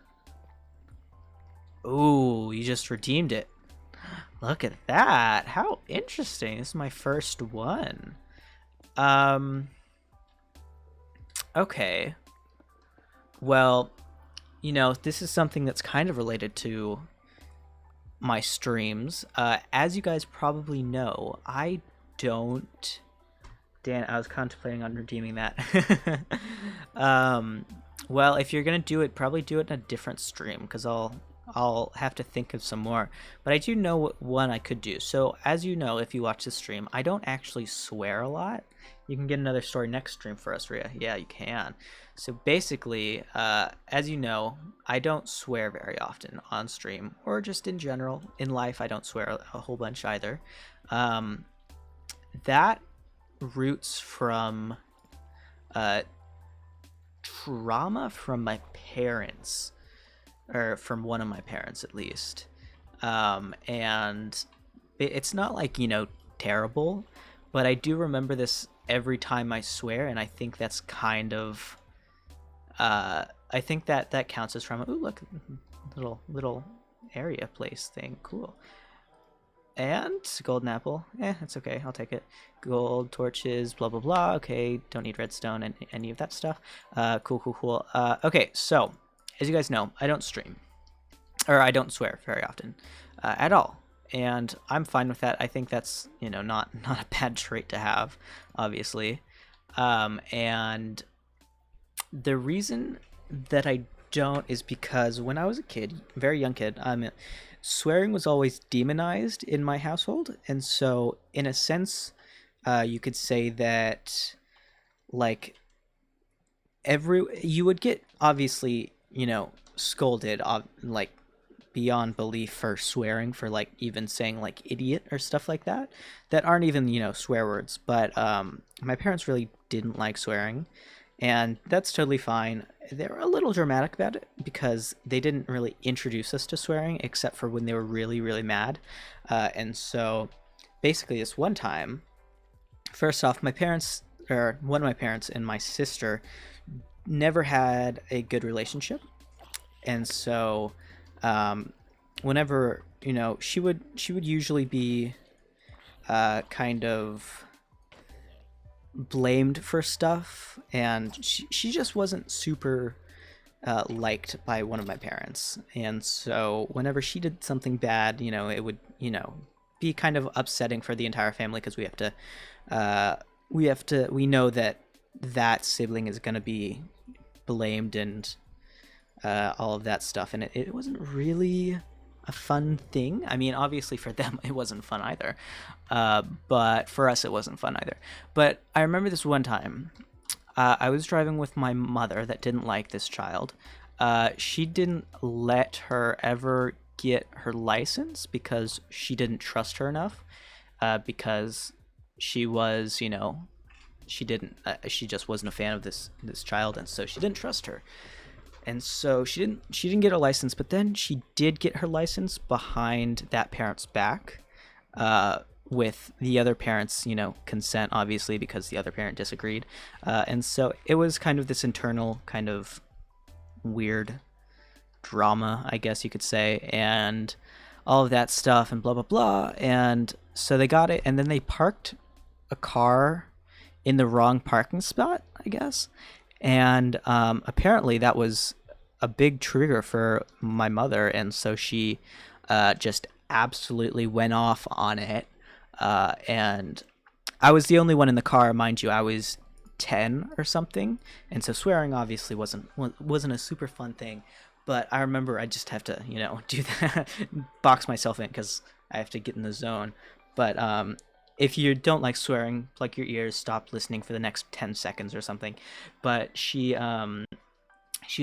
Ooh, you just redeemed it. Look at that. How interesting. This is my first one. Okay. Well, this is something that's kind of related to my streams. As you guys probably know, I don't. Dan, I was contemplating on redeeming that. Well, if you're gonna do it, probably do it in a different stream, because I'll have to think of some more. But I do know what one I could do. So as you know, if you watch the stream, I don't actually swear a lot. You can get another story next stream for us, Rhea. Yeah, you can. So basically, as you know, I don't swear very often on stream, or just in general. In life, I don't swear a whole bunch either. That roots from trauma from my parents, or from one of my parents at least. And it's not like, terrible, but I do remember this every time I swear, and I think that's kind of I think that counts as trauma. Ooh, look, little area place thing, cool. And golden apple, it's okay, I'll take it. Gold torches, blah blah blah. Okay, don't need redstone and any of that stuff. Cool. Okay, so as you guys know, I don't stream, or I don't swear very often at all, and I'm fine with that. I think that's not a bad trait to have, obviously. And the reason that I don't is because when I was a kid, very young kid, swearing was always demonized in my household, and so in a sense, you could say that, like, you would get, obviously, scolded, like, beyond belief for swearing, for, like, even saying, like, idiot or stuff like that aren't even swear words. But my parents really didn't like swearing, and that's totally fine. They were a little dramatic about it because they didn't really introduce us to swearing except for when they were really, really mad. And so basically this one time, first off, my parents, or one of my parents and my sister, never had a good relationship. And so whenever, she would usually be kind of blamed for stuff, and she just wasn't super liked by one of my parents. And so whenever she did something bad, it would be kind of upsetting for the entire family, because we know that sibling is going to be blamed and all of that stuff, and it wasn't really a fun thing. I mean, obviously for them it wasn't fun either, but for us it wasn't fun either. But I remember this one time, I was driving with my mother that didn't like this child. She didn't let her ever get her license because she didn't trust her enough, because she was, she just wasn't a fan of this child, and so she didn't trust her. And so she didn't get her license, but then she did get her license behind that parent's back, with the other parent's, consent, obviously, because the other parent disagreed. And so it was kind of this internal kind of weird drama, I guess you could say, and all of that stuff and blah, blah, blah. And so they got it, and then they parked a car in the wrong parking spot, I guess. And apparently that was a big trigger for my mother, and so she just absolutely went off on it. And I was the only one in the car, mind you. I was 10 or something, and so swearing obviously wasn't a super fun thing. But I remember I just have to, do that, box myself in, because I have to get in the zone. But if you don't like swearing, plug your ears, stop listening for the next 10 seconds or something. But she was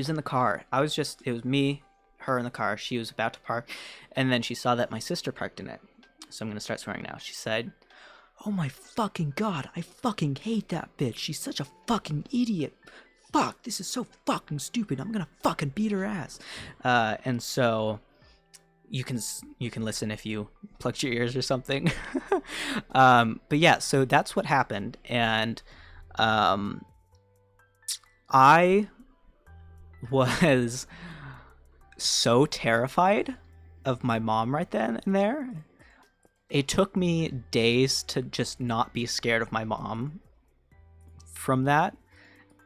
in the car. It was me, her in the car. She was about to park, and then she saw that my sister parked in it. So I'm going to start swearing now. She said, "Oh my fucking God, I fucking hate that bitch. She's such a fucking idiot. Fuck, this is so fucking stupid. I'm going to fucking beat her ass." And so you can listen if you plugged your ears or something. But yeah, so that's what happened. And I was so terrified of my mom right then and there. It took me days to just not be scared of my mom from that,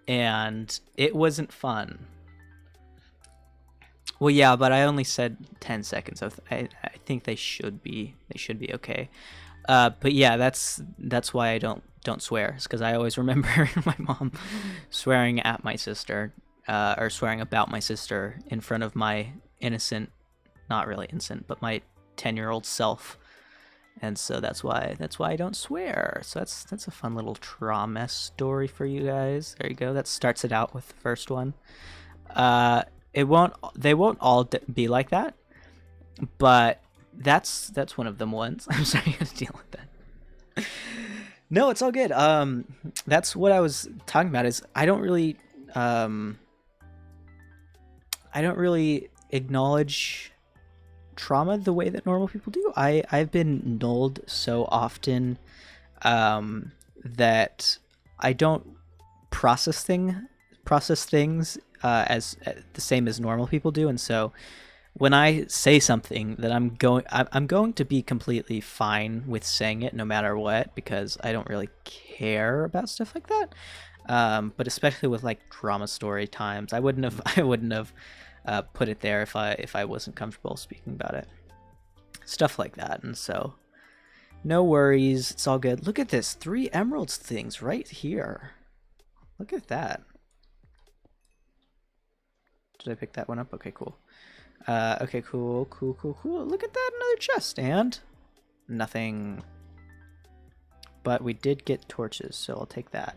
and it wasn't fun. Well, yeah, but I only said 10 seconds. So I think they should be okay. But yeah, that's why I don't swear. It's because I always remember my mom swearing at my sister, or swearing about my sister in front of my innocent, not really innocent, but my 10-year-old self. And so that's why I don't swear. So that's a fun little trauma story for you guys. There you go. That starts it out with the first one. They won't all be like that, but that's one of them ones. I'm sorry, you have to deal with that. No, it's all good. That's what I was talking about. Is I don't really acknowledge trauma the way that normal people do. I've been nulled so often that I don't process things as the same as normal people do, and so when I say something that I'm going to be completely fine with saying it no matter what, because I don't really care about stuff like that. But especially with like drama story times, I wouldn't have put it there if I wasn't comfortable speaking about it. Stuff like that. And so no worries, it's all good. Look at this, 3 emeralds things right here. Look at that. Did I pick that one up? Okay, cool. Okay, cool. Look at that, another chest, and nothing. But we did get torches, so I'll take that.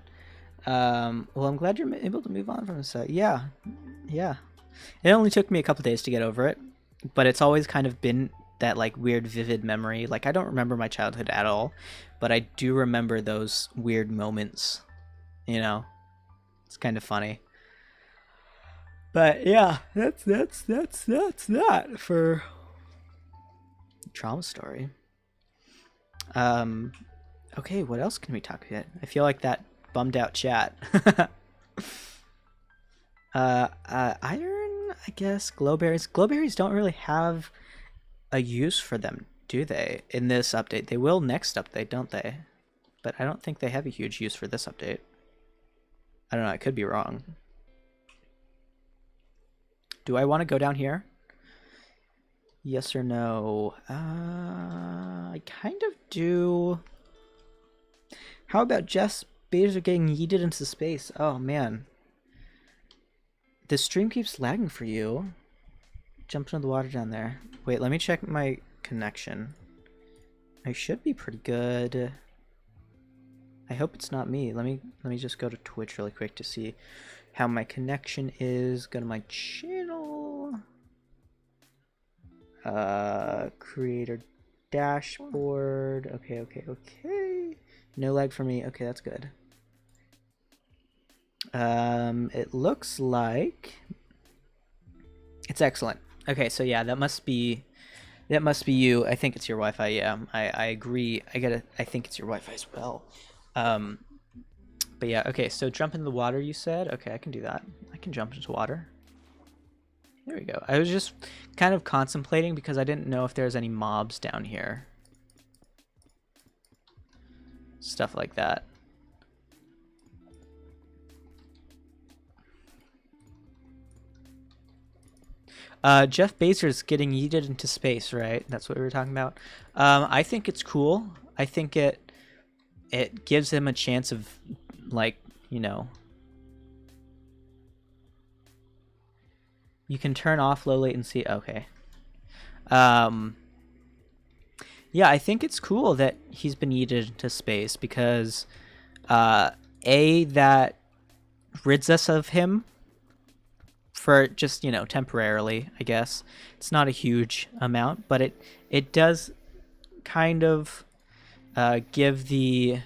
Well, I'm glad you're able to move on from this. Yeah. It only took me a couple days to get over it, but it's always kind of been that like weird, vivid memory. Like I don't remember my childhood at all, but I do remember those weird moments. You know, it's kind of funny. But yeah, that's that for trauma story. Okay, what else can we talk about? I feel like that bummed out chat. Iron, I guess. Glowberries. Glowberries don't really have a use for them, do they? In this update, they will next update, don't they? But I don't think they have a huge use for this update. I don't know. I could be wrong. Do I want to go down here? Yes or no? I kind of do. How about Jeff's betas are getting yeeted into space? Oh, man. The stream keeps lagging for you. Jump into the water down there. Wait, let me check my connection. I should be pretty good. I hope it's not me. Let me just go to Twitch really quick to see how my connection is. Go to my channel. Creator dashboard. Okay. No lag for me. Okay, that's good. It looks like it's excellent. Okay, so yeah, that must be you. I think it's your Wi-Fi. Yeah, I agree. I think it's your Wi-Fi as well. But yeah, okay, so jump into the water, you said? Okay, I can do that. I can jump into water. There we go. I was just kind of contemplating because I didn't know if there's any mobs down here. Stuff like that. Jeff Bezos getting yeeted into space, right? That's what we were talking about. I think it's cool. I think it gives him a chance of, like, you know, you can turn off low latency. Okay. Yeah, I think it's cool that he's been yeeted into space because, that rids us of him for just, you know, temporarily, I guess. It's not a huge amount, but it does kind of give the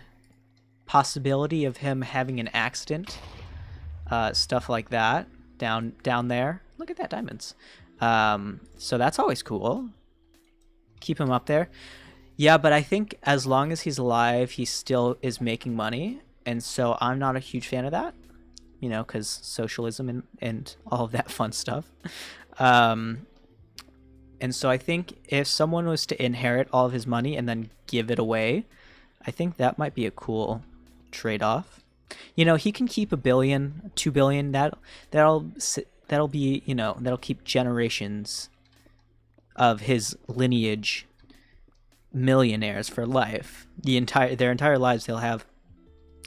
possibility of him having an accident, stuff like that down there. Look at that, diamonds. So that's always cool. Keep him up there. Yeah, but I think as long as he's alive, he still is making money, and so I'm not a huge fan of that, you know, because socialism and all of that fun stuff. And so I think if someone was to inherit all of his money and then give it away, I think that might be a cool trade-off. You know, he can keep $1 billion, $2 billion. That'll be, you know, that'll keep generations of his lineage millionaires for life. Their entire lives, they'll have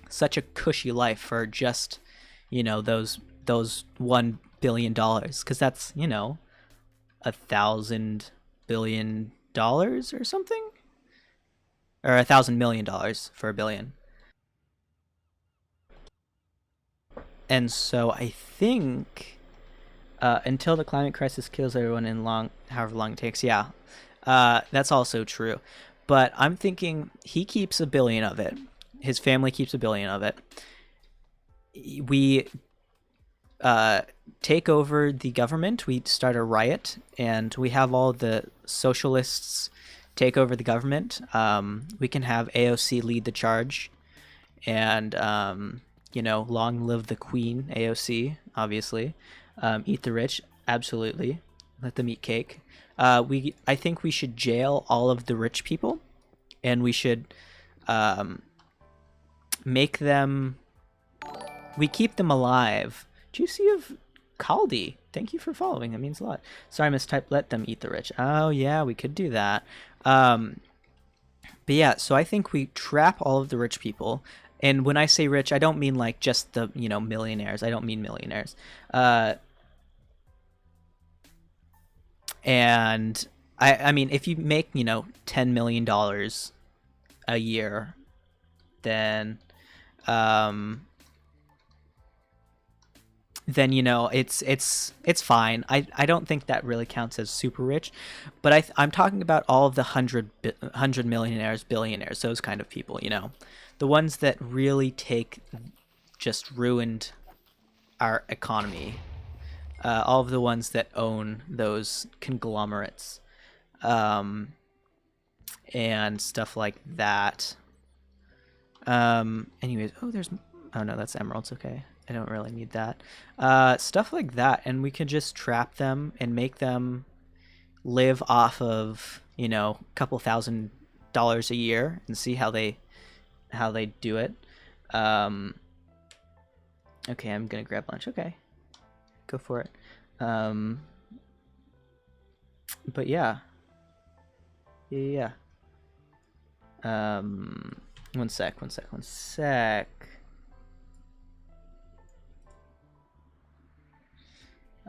such a cushy life for just, those $1 billion, because that's, $1,000 billion or something, or $1,000 million for a billion. And so I think until the climate crisis kills everyone in however long it takes, yeah, that's also true. But I'm thinking he keeps $1 billion of it. His family keeps $1 billion of it. We take over the government. We start a riot, and we have all the socialists take over the government. We can have AOC lead the charge, and long live the queen, AOC, obviously. Eat the rich, absolutely. Let them eat cake. I think we should jail all of the rich people, and we should make them. We keep them alive. Juicy of Caldi, thank you for following. That means a lot. Sorry, I mistyped. Let them eat the rich. Oh yeah, we could do that. But yeah, so I think we trap all of the rich people. And when I say rich, I don't mean like just the, millionaires. I don't mean millionaires. And I mean, if you make, $10 million a year, then it's fine. I don't think that really counts as super rich, but I'm talking about all of the 100 millionaires, billionaires, those kind of people, the ones that really just ruined our economy, all of the ones that own those conglomerates, and stuff like that. Anyways, oh no, that's emeralds. Okay, I don't really need that. Stuff like that, and we can just trap them and make them live off of, a couple $1,000 a year and see how they do it. Okay, I'm gonna grab lunch. Okay, go for it. But yeah. One sec.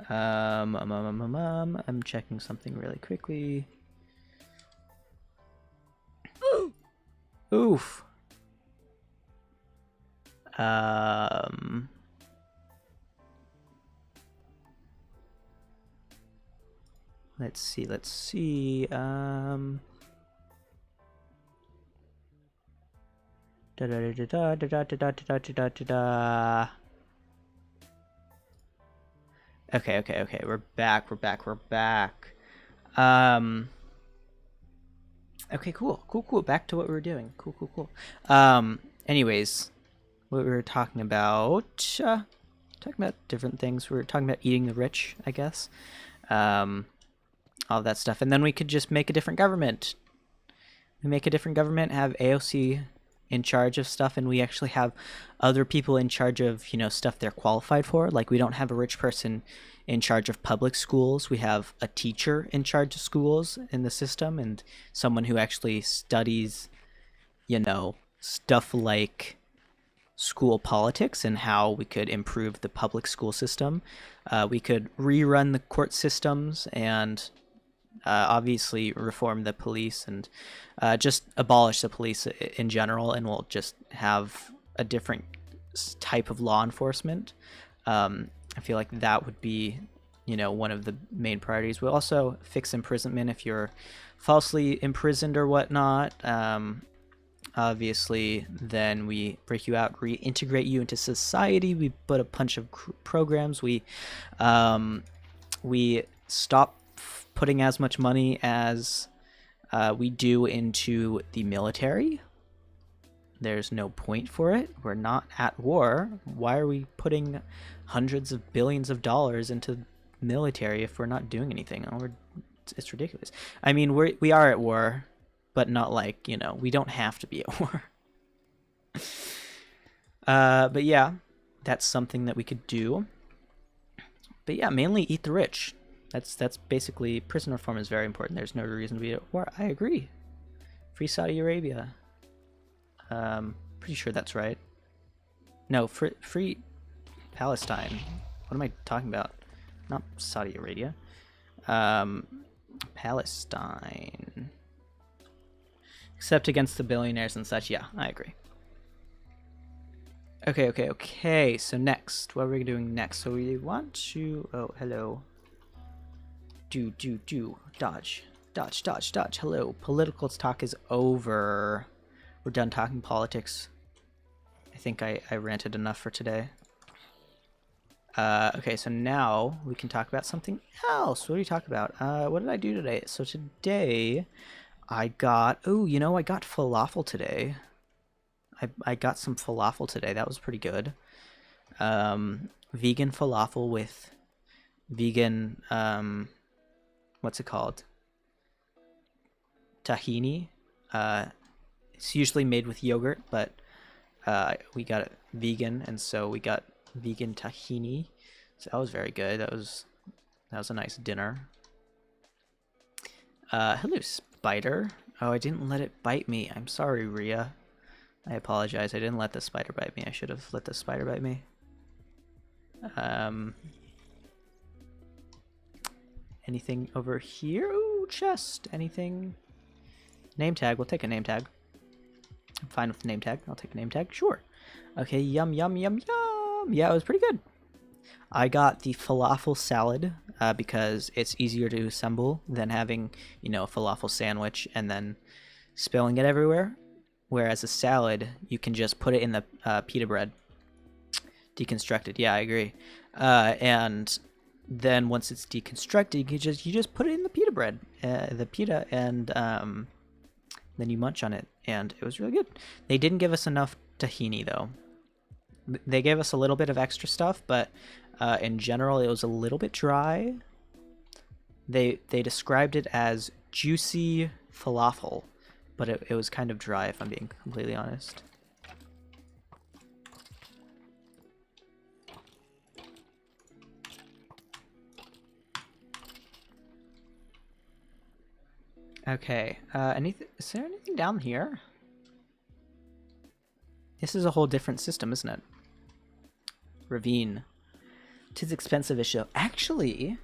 I'm checking something really quickly. Oof. Let's see. Okay. We're back. Okay, cool. Back to what we were doing. Cool. Anyways, what we were talking about different things. We were talking about eating the rich, I guess. All that stuff. And then we could just make a different government. We make a different government, have AOC in charge of stuff, and we actually have other people in charge of, stuff they're qualified for. Like, we don't have a rich person in charge of public schools. We have a teacher in charge of schools in the system, and someone who actually studies, stuff like school politics and how we could improve the public school system. We could rerun the court systems and obviously reform the police and just abolish the police in general, and we'll just have a different type of law enforcement. I feel like that would be, one of the main priorities. We'll also fix imprisonment if you're falsely imprisoned or whatnot. Obviously, then we break you out, reintegrate you into society. We put a bunch of programs. We stop putting as much money as we do into the military. There's no point for it. We're not at war. Why are we putting hundreds of billions of dollars into military if we're not doing anything? It's ridiculous. I mean, we are at war, but not like, we don't have to be at war. But yeah, that's something that we could do. But yeah, mainly eat the rich. That's basically, prison reform is very important. There's no reason to be at war. I agree. Free Saudi Arabia. Pretty sure that's right. No, free Palestine. What am I talking about? Not Saudi Arabia. Palestine. Except against the billionaires and such. Yeah, I agree. Okay. So next, what are we doing next? So we want to... Oh, hello. Dodge. Hello. Political talk is over. We're done talking politics. I think I ranted enough for today. Okay, so now we can talk about something else. What do you talk about? What did I do today? So today I got... Oh, you know, I got falafel today. I got some falafel today. That was pretty good. Vegan falafel with vegan... what's it called? Tahini. It's usually made with yogurt, but we got it vegan, and so we got vegan tahini. So that was very good. That was a nice dinner. Hello, spider. Oh, I didn't let it bite me. I'm sorry, Ria. I apologize. I didn't let the spider bite me. I should have let the spider bite me. Anything over here? Ooh, chest. Anything? Name tag. We'll take a name tag. I'm fine with the name tag. I'll take a name tag. Sure. Okay, yum. Yeah, it was pretty good. I got the falafel salad because it's easier to assemble than having, you know, a falafel sandwich and then spilling it everywhere. Whereas a salad, you can just put it in the pita bread. Deconstructed. Yeah, I agree. And then once it's deconstructed, you just put it in the pita bread, the pita, and then you munch on it, and it was really good. They didn't give us enough tahini though. They gave us a little bit of extra stuff, but in general, it was a little bit dry. They described it as juicy falafel, but it was kind of dry, if I'm being completely honest. Okay, is there anything down here? This is a whole different system, isn't it? Ravine. 'Tis expensive-ish though. Actually...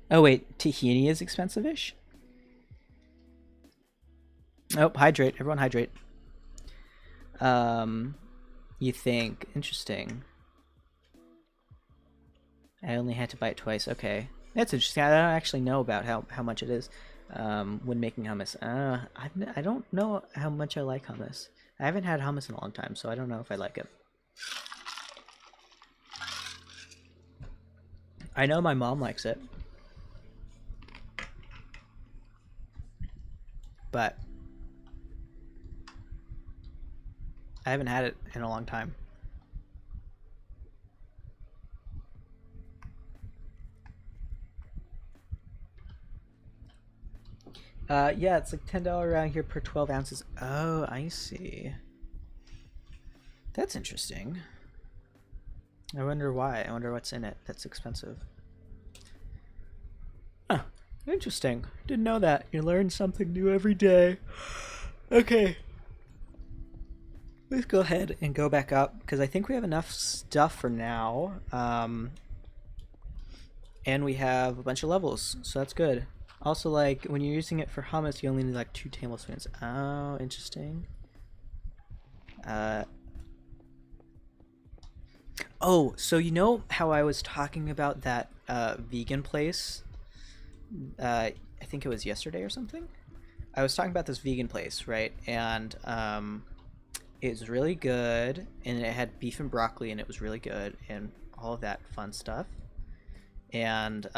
Oh wait, tahini is expensive-ish? Oh, hydrate. Everyone hydrate. You think. Interesting. I only had to bite twice. Okay. That's interesting. I don't actually know about how much it is when making hummus. I don't know how much I like hummus. I haven't had hummus in a long time, so I don't know if I like it. I know my mom likes it. But I haven't had it in a long time. Yeah, it's like $10 around here per 12 ounces. Oh, I see. That's interesting. I wonder why. I wonder what's in it that's expensive. Huh. Interesting. Didn't know that. You learn something new every day. Okay. Let's go ahead and go back up, because I think we have enough stuff for now. And we have a bunch of levels, so that's good. Also, like, when you're using it for hummus, you only need like 2 tablespoons. Oh, interesting. Oh, so you know how I was talking about that vegan place? I think it was yesterday or something? I was talking about this vegan place, right? And it was really good, and it had beef and broccoli, and it was really good, and all of that fun stuff. And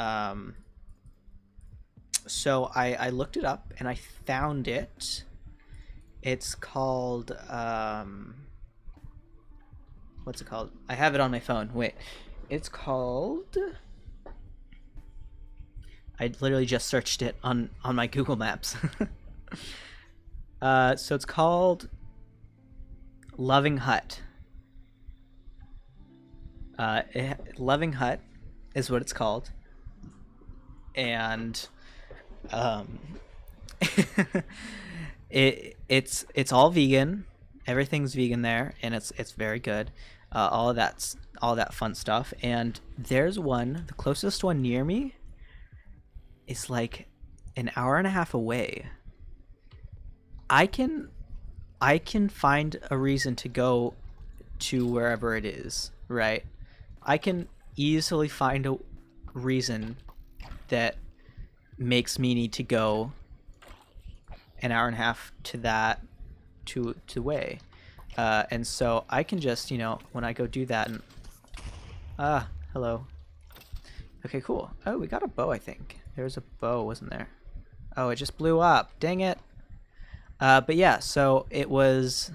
so I looked it up, and I found it. It's called what's it called? I have it on my phone. Wait. It's called... I literally just searched it on my Google Maps. So it's called Loving Hut. Loving Hut is what it's called. And It's all vegan. Everything's vegan there, and it's very good. All of that fun stuff. And there's one, the closest one near me is like an hour and a half away. I can find a reason to go to wherever it is, right? I can easily find a reason that makes me need to go an hour and a half to that to way. And so I can just, when I go do that and hello. Okay, cool. Oh, we got a bow, I think. There was a bow, wasn't there? Oh, it just blew up. Dang it. But yeah, so it was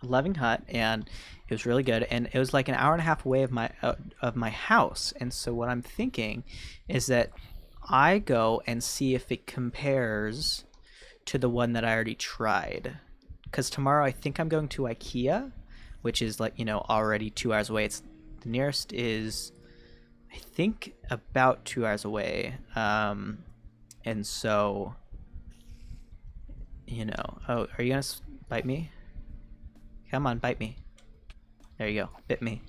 Loving Hut, and it was really good, and it was like an hour and a half away of my house. And so what I'm thinking is that I go and see if it compares to the one that I already tried, because tomorrow I think I'm going to IKEA, which is like already 2 hours away. It's the nearest is I think about 2 hours away, and so oh, are you gonna bite me? Come on, bite me. There you go, bit me.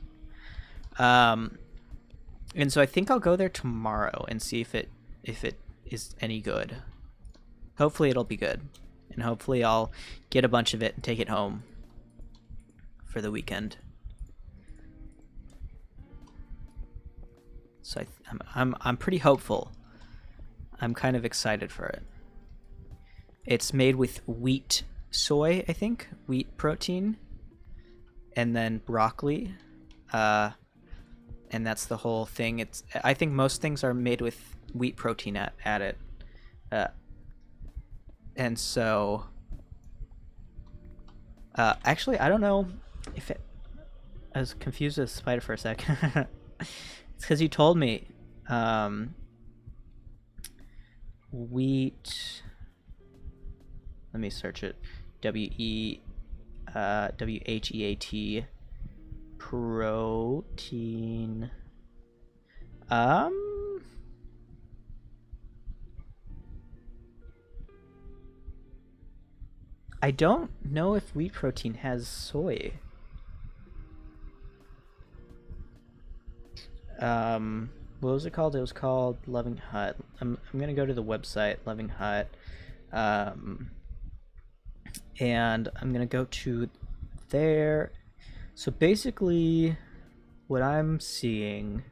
And so I think I'll go there tomorrow and see if it is any good. Hopefully it'll be good, and hopefully I'll get a bunch of it and take it home for the weekend. So I'm pretty hopeful. I'm kind of excited for it. It's made with wheat soy, I think, wheat protein, and then broccoli, and that's the whole thing. I think most things are made with wheat protein added, and so actually I don't know if it. I was confused with spider for a second. It's because you told me wheat. Let me search it. WHEAT protein. I don't know if wheat protein has soy. What was it called? It was called Loving Hut. I'm gonna go to the website Loving Hut, and I'm gonna go to there. So basically, what I'm seeing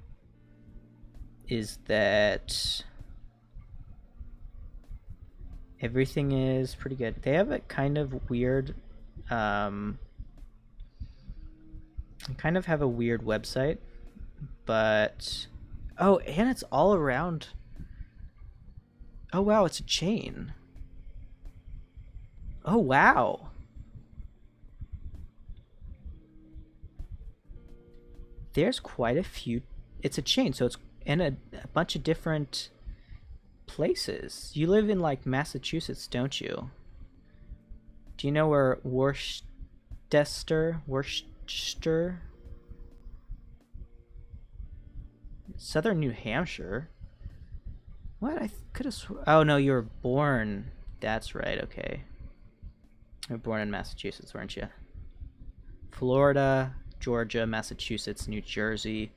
is that everything is pretty good. They have a kind of weird, kind of have a weird website, but oh, and it's all around. Oh wow, it's a chain. Oh wow. There's quite a few. It's a chain, so it's in a bunch of different places. You live in like Massachusetts, don't you? Do you know where Worcester? Southern New Hampshire? What? I could have oh no, you were born. That's right, okay. You were born in Massachusetts, weren't you? Florida, Georgia, Massachusetts, New Jersey,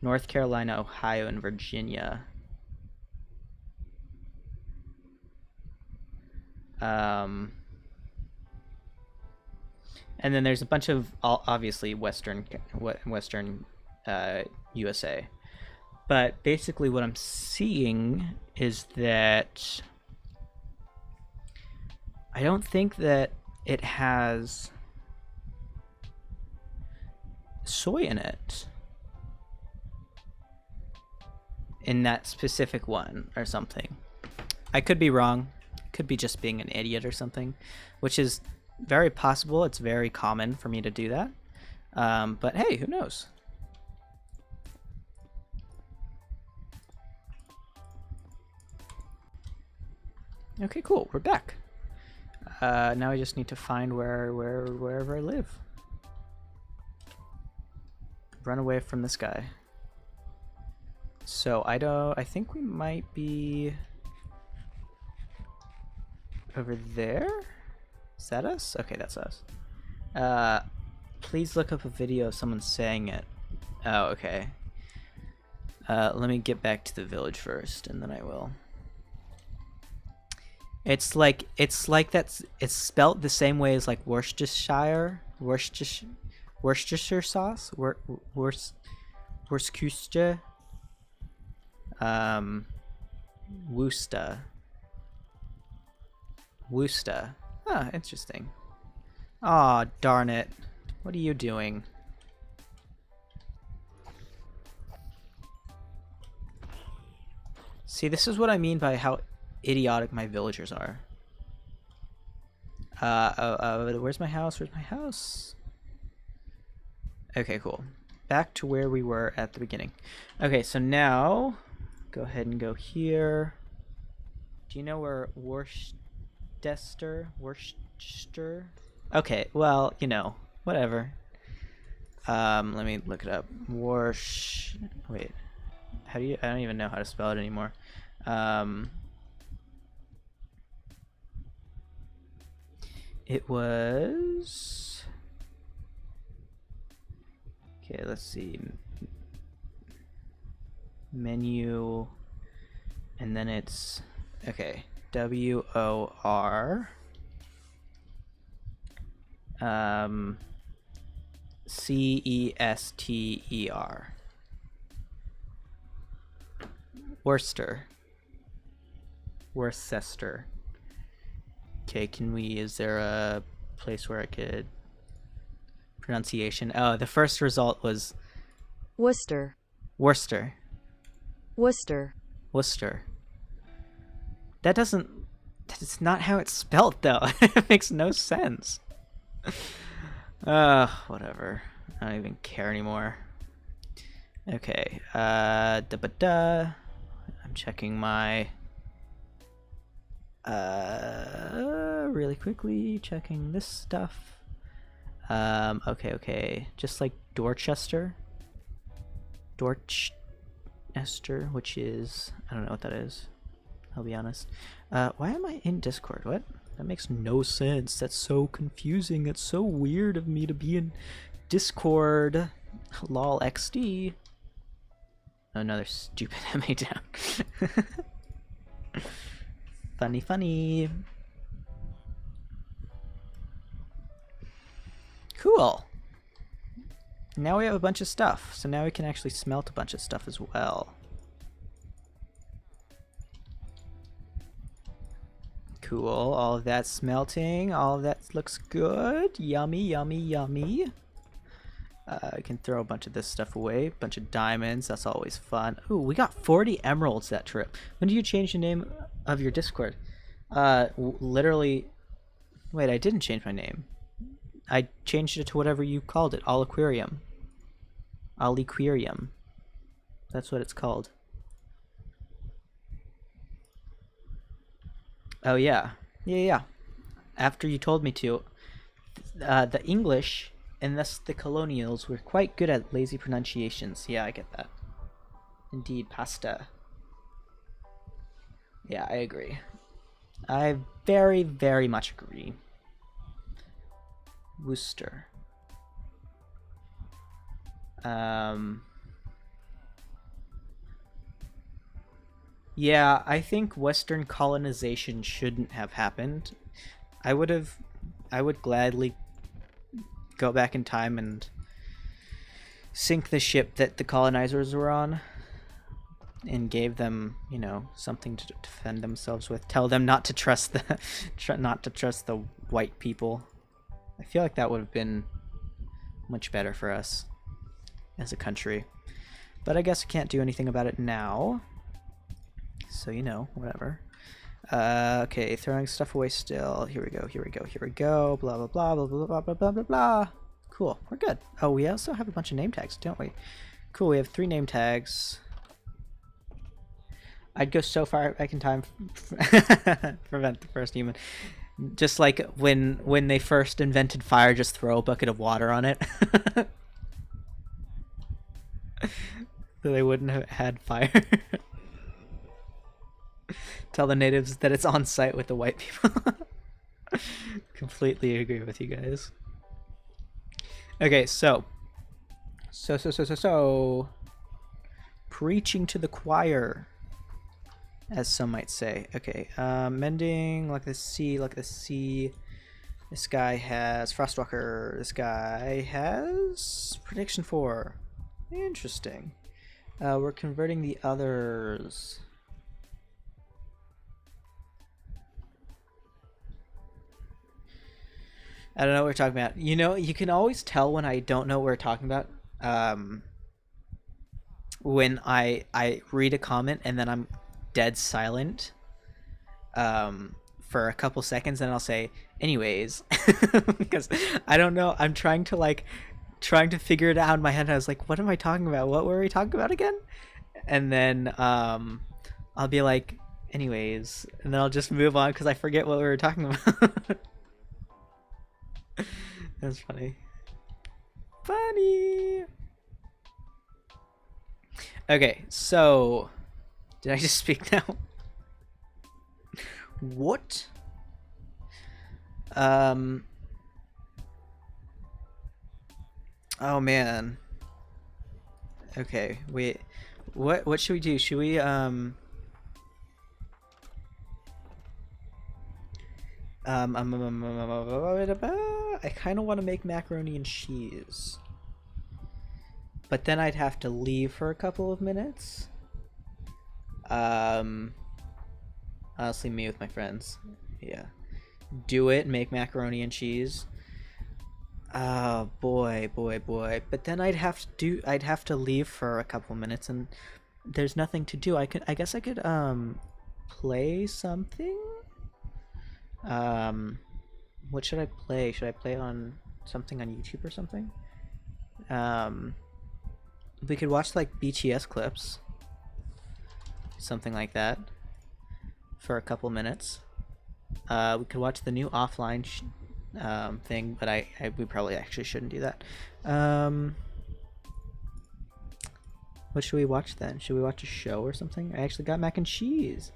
North Carolina, Ohio, and Virginia. And then there's a bunch of obviously Western USA. But basically what I'm seeing is that I don't think that it has soy in it. In that specific one or something. I could be wrong. Could be just being an idiot or something, which is very possible. It's very common for me to do that. But hey, who knows? Okay, cool. We're back. Now I just need to find wherever I live. Run away from this guy. So I think we might be over there. Is that us? Okay, that's us. Please look up a video of someone saying it. Oh, okay. Let me get back to the village first, and then I will. It's like it's spelt the same way as like Worcestershire sauce, Worcestershire, Worcester. Ah, interesting. Aw, darn it. What are you doing? See, this is what I mean by how idiotic my villagers are. Where's my house? Where's my house? Okay, cool. Back to where we were at the beginning. Okay, so now go ahead and go here. Do you know where Worcester? Okay, well, you know, whatever. Let me look it up. Wait. How do you? I don't even know how to spell it anymore. It was. Okay, let's see. Menu, and then it's okay. WOR. CESTER. Worcester. Worcester. Okay, is there a place where I could pronunciation? Oh, the first result was Worcester. Worcester. Worcester. Worcester. That's not how it's spelled though. It makes no sense. Whatever. I don't even care anymore. Okay. I'm checking my really quickly checking this stuff. Okay. Just like Dorchester, which is, I don't know what that is. I'll be honest. Why am I in Discord? What? That makes no sense. That's so confusing. It's so weird of me to be in Discord. Lol XD. Another stupid MA down. Funny. Cool. Now we have a bunch of stuff. So now we can actually smelt a bunch of stuff as well. Cool. All of that smelting. All of that looks good. Yummy. I can throw a bunch of this stuff away. A bunch of diamonds. That's always fun. Ooh, we got 40 emeralds that trip. When did you change the name of your Discord? Literally. Wait, I didn't change my name. I changed it to whatever you called it. Aliquarium. Aliquarium. That's what it's called. Oh yeah. Yeah. After you told me to, the English and thus the colonials were quite good at lazy pronunciations. Yeah, I get that. Indeed, pasta. Yeah, I agree. I very, very much agree. Worcester. Yeah, I think Western colonization shouldn't have happened. I would gladly go back in time and sink the ship that the colonizers were on and gave them, you know, something to defend themselves with. Tell them not to trust the white people. I feel like that would have been much better for us as a country. But I guess I can't do anything about it now. So, you know, whatever. Okay, throwing stuff away still. Here we go. Blah, blah, blah, blah, blah, blah, blah, blah, blah. Cool, we're good. Oh, we also have a bunch of name tags, don't we? Cool, we have 3 name tags. I'd go so far back in time prevent the first human. Just like when they first invented fire, just throw a bucket of water on it. So they wouldn't have had fire. Tell the natives that it's on site with the white people. completely agree with you guys. Okay, so preaching to the choir, as some might say. Okay, mending like the sea. This guy has Frostwalker. This guy has Prediction 4. Interesting. We're converting the others. I don't know what we're talking about. You know, you can always tell when I don't know what we're talking about. When I read a comment and then I'm dead silent for a couple seconds, and I'll say, anyways, because I don't know. I'm trying to figure it out in my head. I was like, what am I talking about? What were we talking about again? And then I'll be like, anyways, and then I'll just move on because I forget what we were talking about. That's funny. Okay, so did I just speak now? What? Oh man. Okay, wait. What should we do? Should we I kind of want to make macaroni and cheese, but then I'd have to leave for a couple of minutes. Honestly, me with my friends. Yeah. Do it, make macaroni and cheese. Oh boy. But then I'd have to leave for a couple minutes, and there's nothing to do. I guess I could play something. What should I play? Should I play on something on YouTube or something? We could watch like BTS clips, something like that, for a couple minutes. We could watch the new offline thing, but we probably actually shouldn't do that. What should we watch then? Should we watch a show or something? I actually got mac and cheese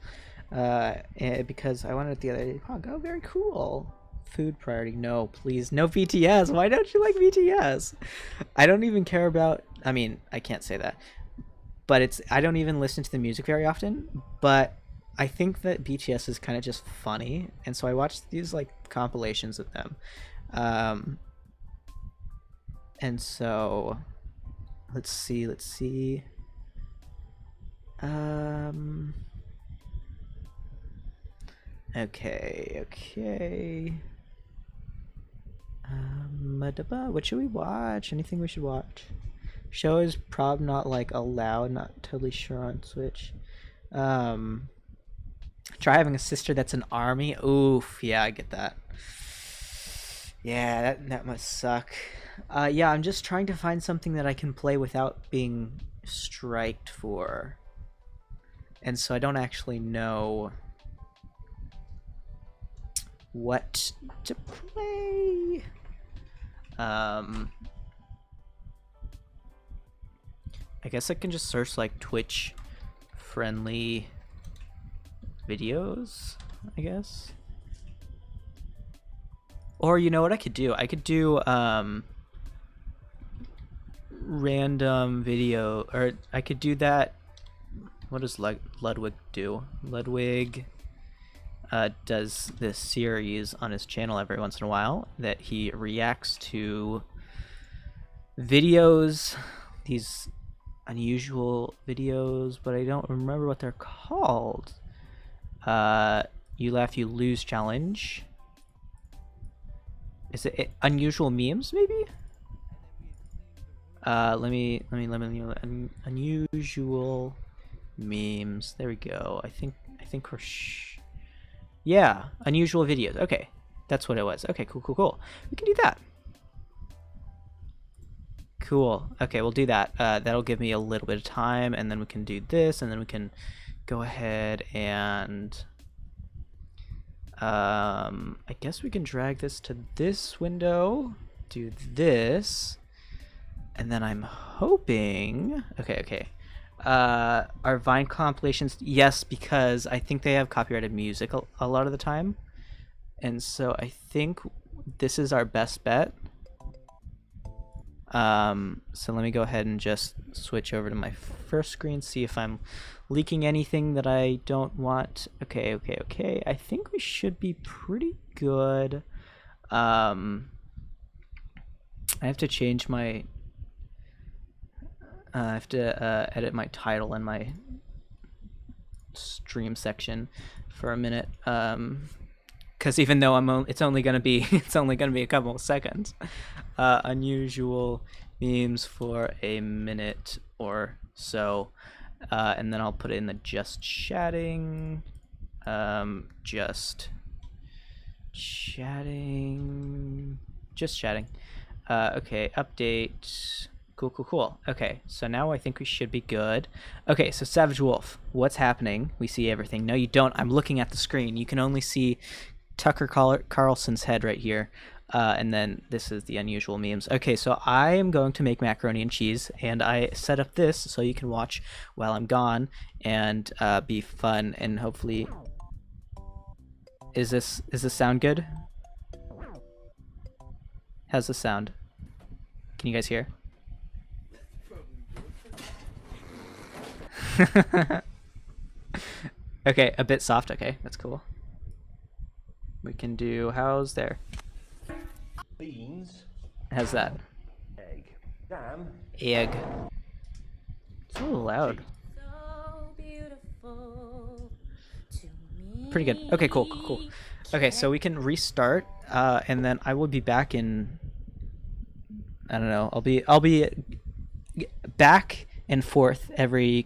because I wanted it the other day. Oh, very cool. Food priority. No, please, no BTS. Why don't you like BTS? I don't even care about. I mean, I can't say that, but I don't even listen to the music very often. But I think that BTS is kind of just funny, and so I watched these like compilations of them. And so let's see. Okay. What should we watch? Anything we should watch? Show is prob not like allowed. Not totally sure on Switch. Try having a sister that's an army. Oof, yeah, I get that. Yeah, that must suck. Yeah, I'm just trying to find something that I can play without being striked for. And so I don't actually know what to play. I guess I can just search like Twitch friendly videos, I guess. Or you know what I could do? I could do random video, or I could do that. What does Ludwig do? Ludwig does this series on his channel every once in a while that he reacts to videos, these unusual videos, but I don't remember what they're called. You laugh, you lose challenge. Is it unusual memes maybe? Let me unusual memes. There we go. I think we're yeah, unusual videos. Okay, that's what it was. Okay, cool. We can do that. Cool. Okay, we'll do that. That'll give me a little bit of time, and then we can do this, and then we can go ahead and I guess we can drag this to this window, do this, and then I'm hoping okay. Our Vine compilations, yes, because I think they have copyrighted music a lot of the time, and so I think this is our best bet. So let me go ahead and just switch over to my first screen, see if I'm leaking anything that I don't want. Okay. I think we should be pretty good. I have to change my I have to edit my title and my stream section for a minute, because even though it's only gonna be a couple of seconds. Unusual memes for a minute or so, and then I'll put it in the just chatting. Just chatting. Okay, update. Cool. Okay, so now I think we should be good. Okay, so Savage Wolf, what's happening? We see everything. No, you don't. I'm looking at the screen. You can only see Tucker Carlson's head right here. And then this is the unusual memes. Okay, so I am going to make macaroni and cheese, and I set up this so you can watch while I'm gone and be fun, and hopefully... Is this sound good? How's the sound? Can you guys hear? Okay, a bit soft. Okay, that's cool. We can do... How's there? Beans. How's that? Egg. Jam. Egg. It's a little loud. So beautiful to me. Pretty good. Okay, cool. Okay, so we can restart, and then I will be back in... I don't know. I'll be back and forth every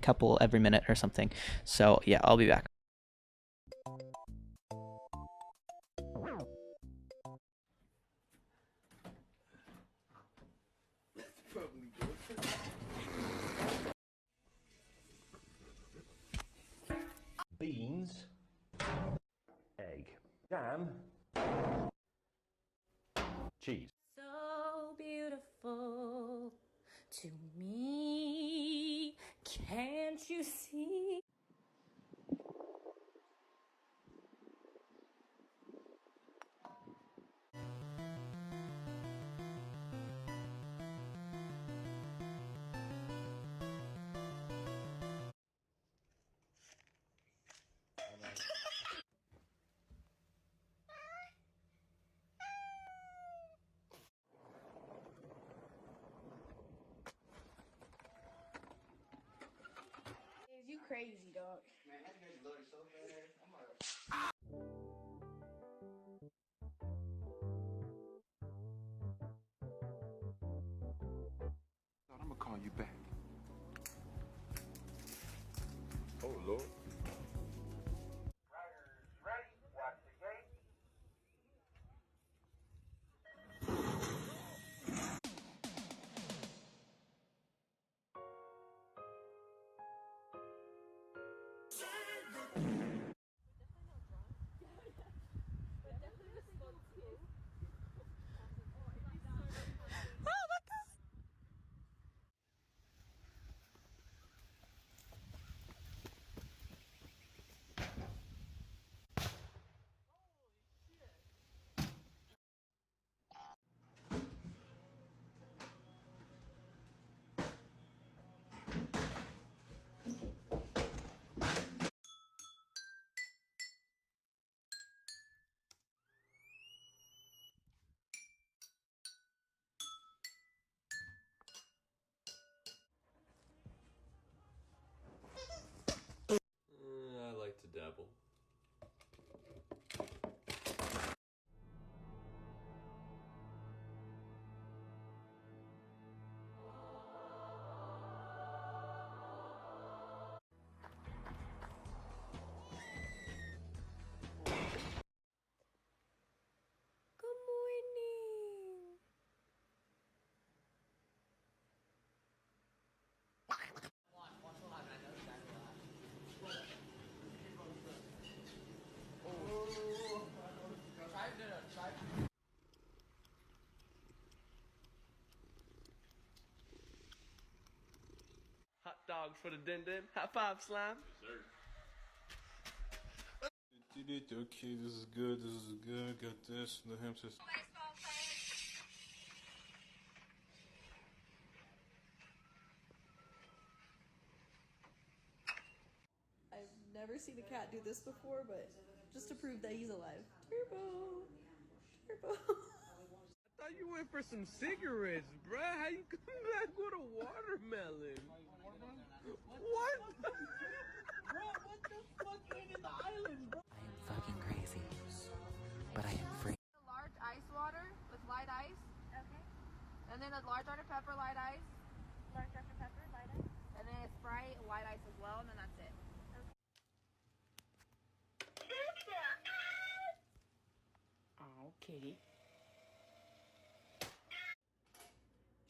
minute or something. So yeah, I'll be back. Beans. Egg. Jam. Cheese. So beautiful to me. Can't you see? You crazy, dog. I'm gonna call you back. Oh Lord. I like to dabble. Good morning. Hot dogs for the din din. High five, slime. bit. Okay, this is good. This is good. Got this. The hamsters. I've never seen a cat do this before, but just to prove that he's alive. Turbo! Turbo! I thought you went for some cigarettes, bruh. How you come back with a watermelon? What? Bro, what the fuck in the island, bro? I am fucking crazy, but I am free. Large ice water with light ice. Okay. And then a large Dr. Pepper light ice. Large Dr. Pepper light ice. And then a Sprite light ice as well, and then that's it. Oh, kitty.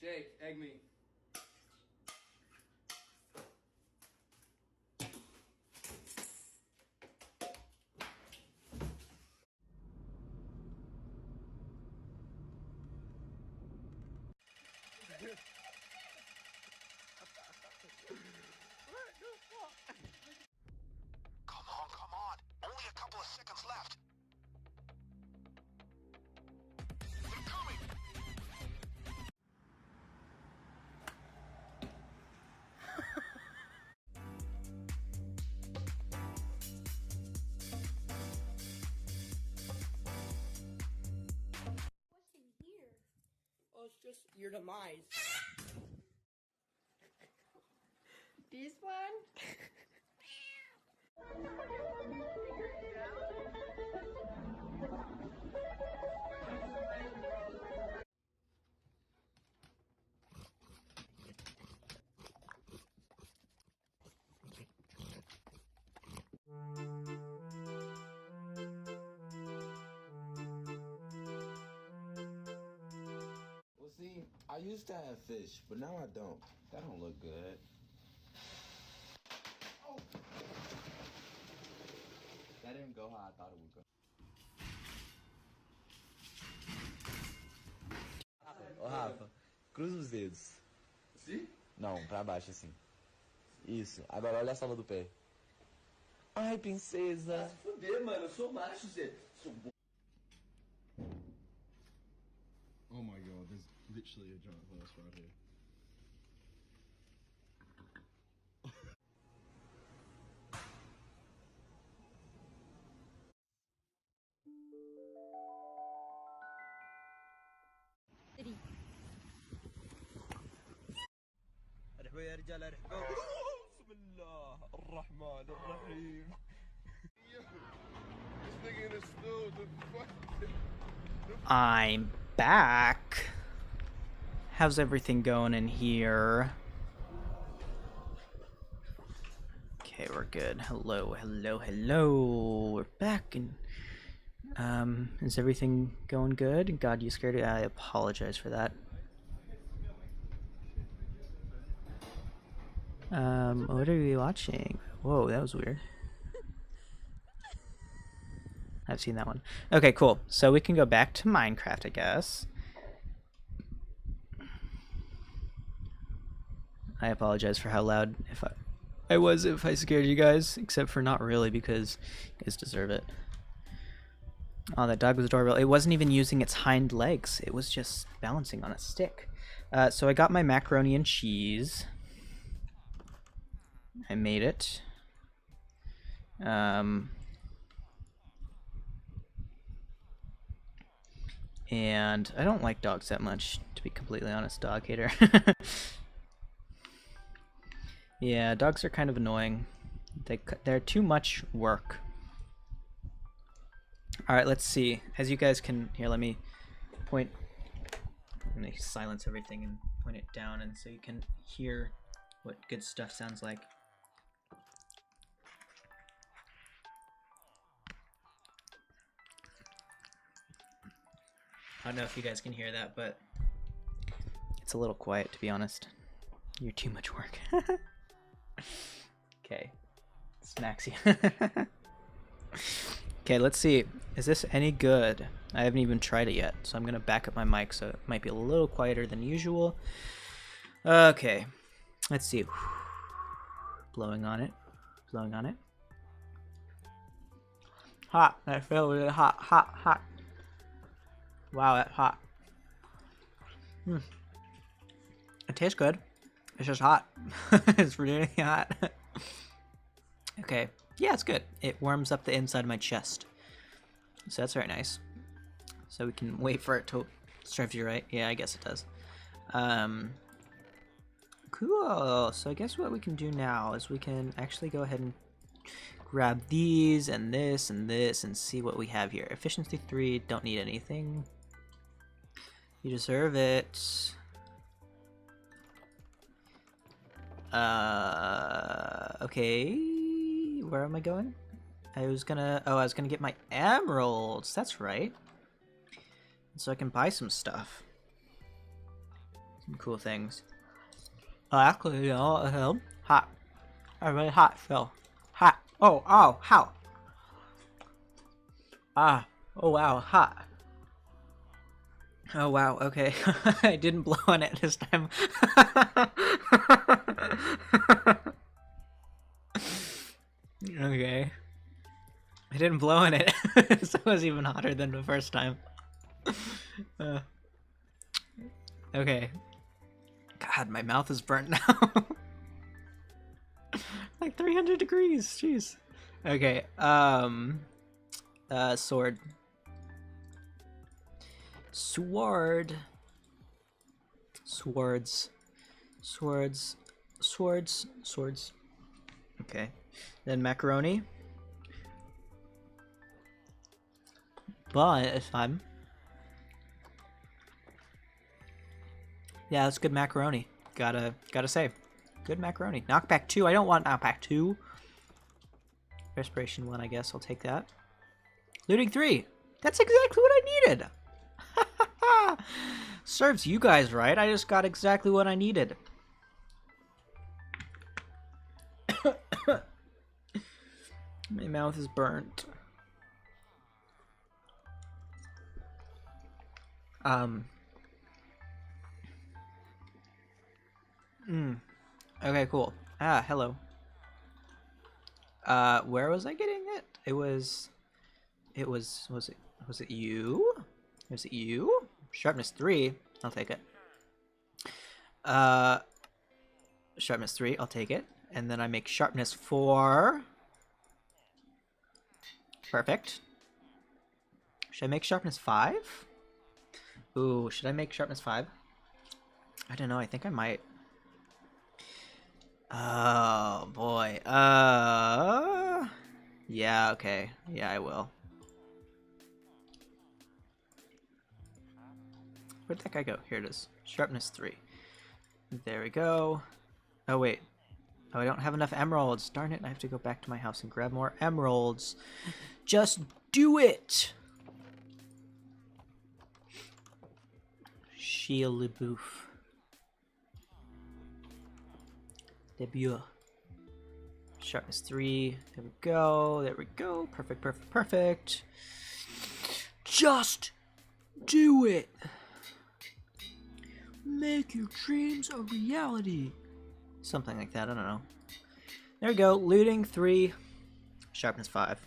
Jake, egg me. Come on. Only a couple of seconds left. They're coming. What's in here? Oh, it's just your demise. This one? Well, see, I used to have fish, but now I don't. That don't look good. Oh. That didn't go how I thought it would go. Ô, Rafa, cruza os dedos. Sim? Não, pra baixo assim. Isso. Agora olha a sola do pé. Ai, princesa. Fuder, mano, eu sou macho, Zé. Sou Oh my god, there's literally a giant horse right here. ارحبوا يا رجال ارحبوا. بسم الله الرحمن الرحيم. This nigga in the store, the fuck? I'm back. How's everything going in here? Okay, we're good. Hello, hello, hello. We're back, and is everything going good? God, you scared it. I apologize for that. What are we watching? Whoa, that was weird. I've seen that one. Okay, cool. So we can go back to Minecraft, I guess. I apologize for how loud if I scared you guys, except for not really, because you guys deserve it. Oh, that dog was adorable. It wasn't even using its hind legs. It was just balancing on a stick. So I got my macaroni and cheese. I made it. And I don't like dogs that much, to be completely honest, dog hater. Yeah, dogs are kind of annoying. They're too much work. Alright, let's see. As you guys can hear, let me point. I'm going to silence everything and point it down, and so you can hear what good stuff sounds like. I don't know if you guys can hear that, but it's a little quiet, to be honest. You're too much work. Okay. Smacks you. Okay, let's see. Is this any good? I haven't even tried it yet, so I'm going to back up my mic so it might be a little quieter than usual. Okay. Let's see. Blowing on it. Blowing on it. Hot. I feel really hot, hot, hot. Wow, that's hot. It tastes good. It's just hot. It's really hot. Okay. Yeah, it's good. It warms up the inside of my chest. So that's very nice. So we can wait for it to serve you right. Yeah, I guess it does. Cool. So I guess what we can do now is we can actually go ahead and grab these and this and this and see what we have here. Efficiency 3, don't need anything. You deserve it. Okay. Where am I going? I was gonna get my emeralds. That's right. So I can buy some stuff. Some cool things. Oh, actually, you know, hot. I'm really hot, Phil. Hot. Oh, how? Ah, oh wow, hot. Oh wow, okay. I didn't blow on it this time. Okay. I didn't blow on it, so it was even hotter than the first time. Okay. God, my mouth is burnt now. Like 300 degrees, jeez. Okay, sword. Sword. Swords. Swords. Swords. Swords. Okay. Then macaroni. But if I'm... Yeah, that's good macaroni. Gotta say. Good macaroni. Knockback 2. I don't want knockback 2. Respiration 1, I guess. I'll take that. Looting 3. That's exactly what I needed. Serves you guys right. I just got exactly what I needed. My mouth is burnt. Okay, cool. Ah, hello. Where was I getting it? Was it you? Was it you? Sharpness 3. I'll take it. Sharpness 3. I'll take it. And then I make sharpness 4. Perfect. Should I make sharpness 5? Ooh, should I make sharpness 5? I don't know. I think I might. Oh, boy. Yeah, okay. Yeah, I will. Where'd that guy go? Here it is. Sharpness 3. There we go. Oh, wait. Oh, I don't have enough emeralds. Darn it, I have to go back to my house and grab more emeralds. Just do it! Shia LaBeouf. Debut. Sharpness 3. There we go. There we go. Perfect, perfect, perfect. Just do it! Make your dreams a reality. Something like that, I don't know. There we go. Looting 3. Sharpness 5.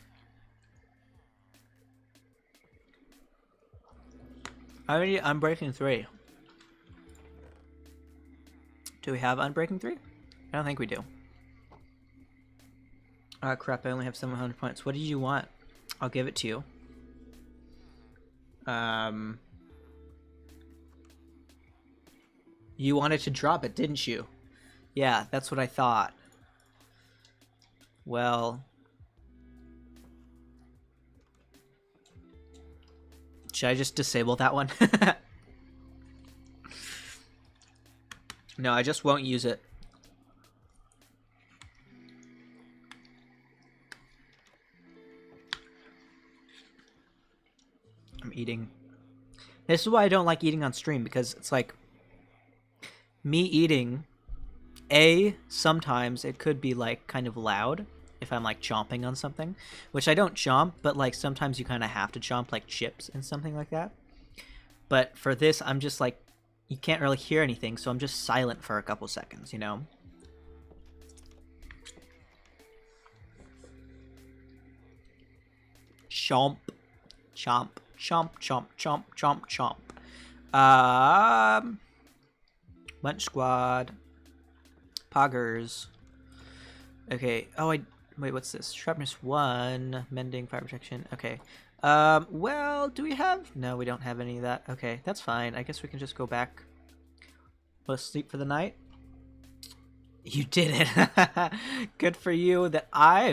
Already Unbreaking 3. Do we have Unbreaking 3? I don't think we do. Ah, crap, I only have 700 points. What did you want? I'll give it to you. You wanted to drop it, didn't you? Yeah, that's what I thought. Well... Should I just disable that one? No, I just won't use it. I'm eating. This is why I don't like eating on stream, because it's like... Me eating... sometimes it could be like kind of loud if I'm like chomping on something, which I don't chomp, but like sometimes you kind of have to chomp like chips and something like that. But for this, I'm just like, you can't really hear anything, so I'm just silent for a couple seconds, you know? Chomp. Chomp. Chomp. Chomp. Chomp. Chomp. Chomp. Munch Squad. Poggers. Okay. Oh, wait, what's this? Sharpness 1. Mending, fire protection. Okay. Well, do we have... No, we don't have any of that. Okay, that's fine. I guess we can just go back. Let's sleep for the night. You did it. Good for you that I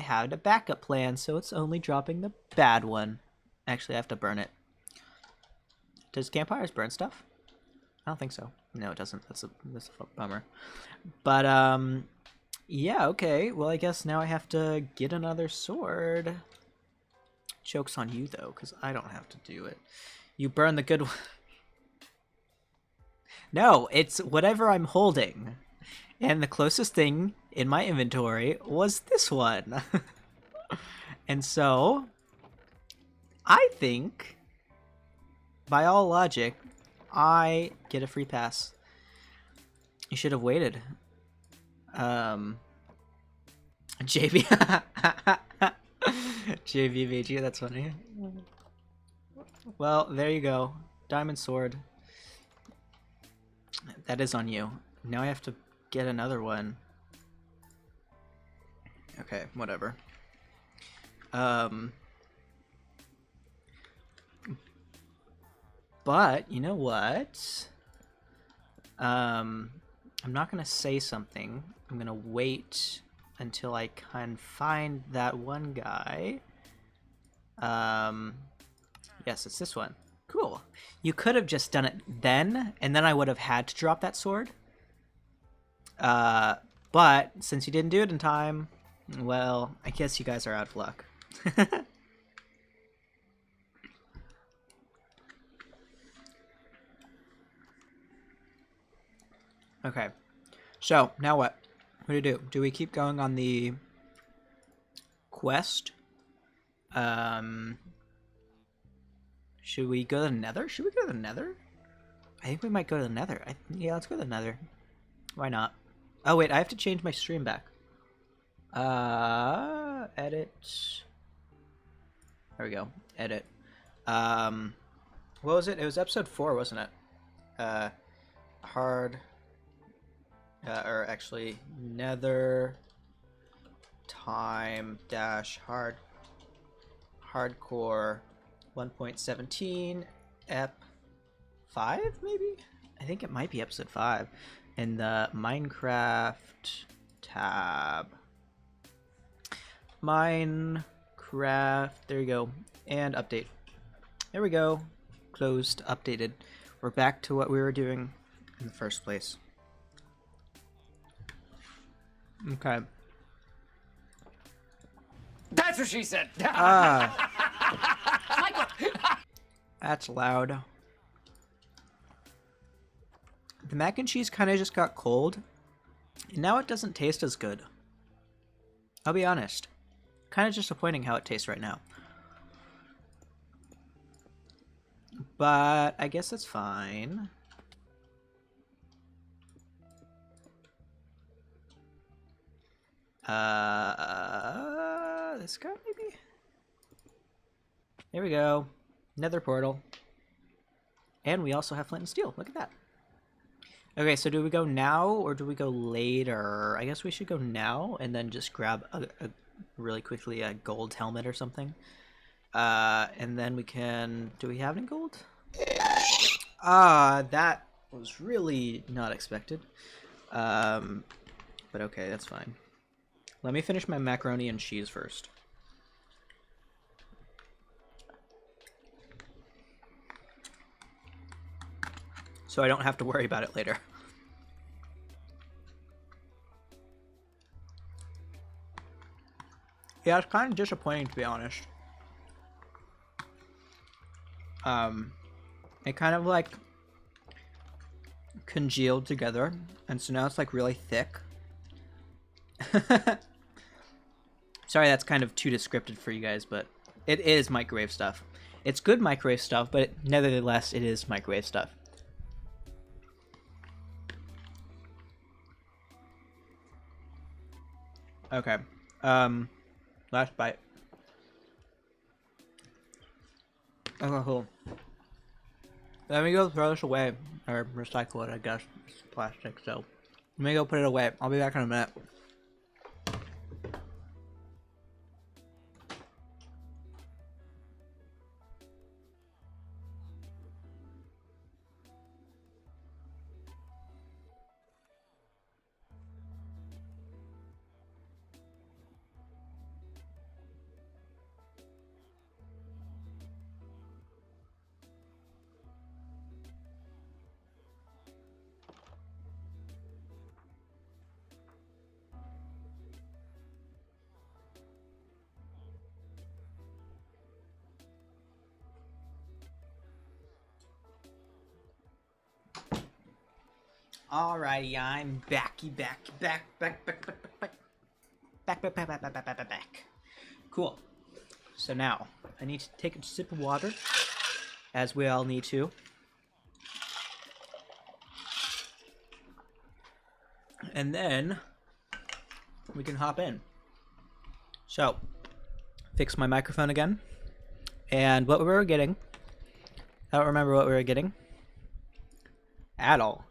had a backup plan, so it's only dropping the bad one. Actually, I have to burn it. Does campfires burn stuff? I don't think so. No, it doesn't. That's a bummer. But, yeah, okay. Well, I guess now I have to get another sword. Joke's on you, though, because I don't have to do it. You burn the good one. No, it's whatever I'm holding. And the closest thing in my inventory was this one. And so, I think, by all logic, I get a free pass. You should have waited. JB. JVVG, that's funny. Well, there you go. Diamond sword. That is on you. Now I have to get another one. Okay, whatever. But, you know what? I'm not gonna say something. I'm gonna wait until I can find that one guy. Yes, it's this one. Cool. You could have just done it then, and then I would have had to drop that sword. But since you didn't do it in time, well, I guess you guys are out of luck. Okay. So, now what? What do we do? Do we keep going on the quest? Should we go to the Nether? Should we go to the Nether? I think we might go to the Nether. Yeah, let's go to the Nether. Why not? Oh, wait, I have to change my stream back. Edit. There we go. Edit. What was it? It was episode 4, wasn't it? Hard... or actually, Nether time dash hardcore 1.17 ep 5 maybe? I think it might be episode 5 in the Minecraft tab. Minecraft, there you go, and update. There we go, closed, updated. We're back to what we were doing in the first place. Okay. That's what she said. That's loud. The mac and cheese kind of just got cold, and now it doesn't taste as good. I'll be honest. Kind of disappointing how it tastes right now. But I guess that's fine. This guy maybe? There we go. Nether portal. And we also have flint and steel. Look at that. Okay, so do we go now or do we go later? I guess we should go now and then just grab really quickly a gold helmet or something. And then we can... Do we have any gold? That was really not expected. But okay, that's fine. Let me finish my macaroni and cheese first. So I don't have to worry about it later. Yeah, it's kind of disappointing to be honest. It kind of like congealed together, and so now it's like really thick. Sorry, that's kind of too descriptive for you guys, but it is microwave stuff. It's good microwave stuff, but nevertheless, it is microwave stuff. Okay. Last bite. Okay, cool. Let me go throw this away, or recycle it, I guess. It's plastic, so let me go put it away. I'll be back in a minute. Alrighty, I'm back. Cool. So now, I need to take a sip of water, as we all need to. And then, we can hop in. So, fix my microphone again. And what we were getting, I don't remember what we were getting at all.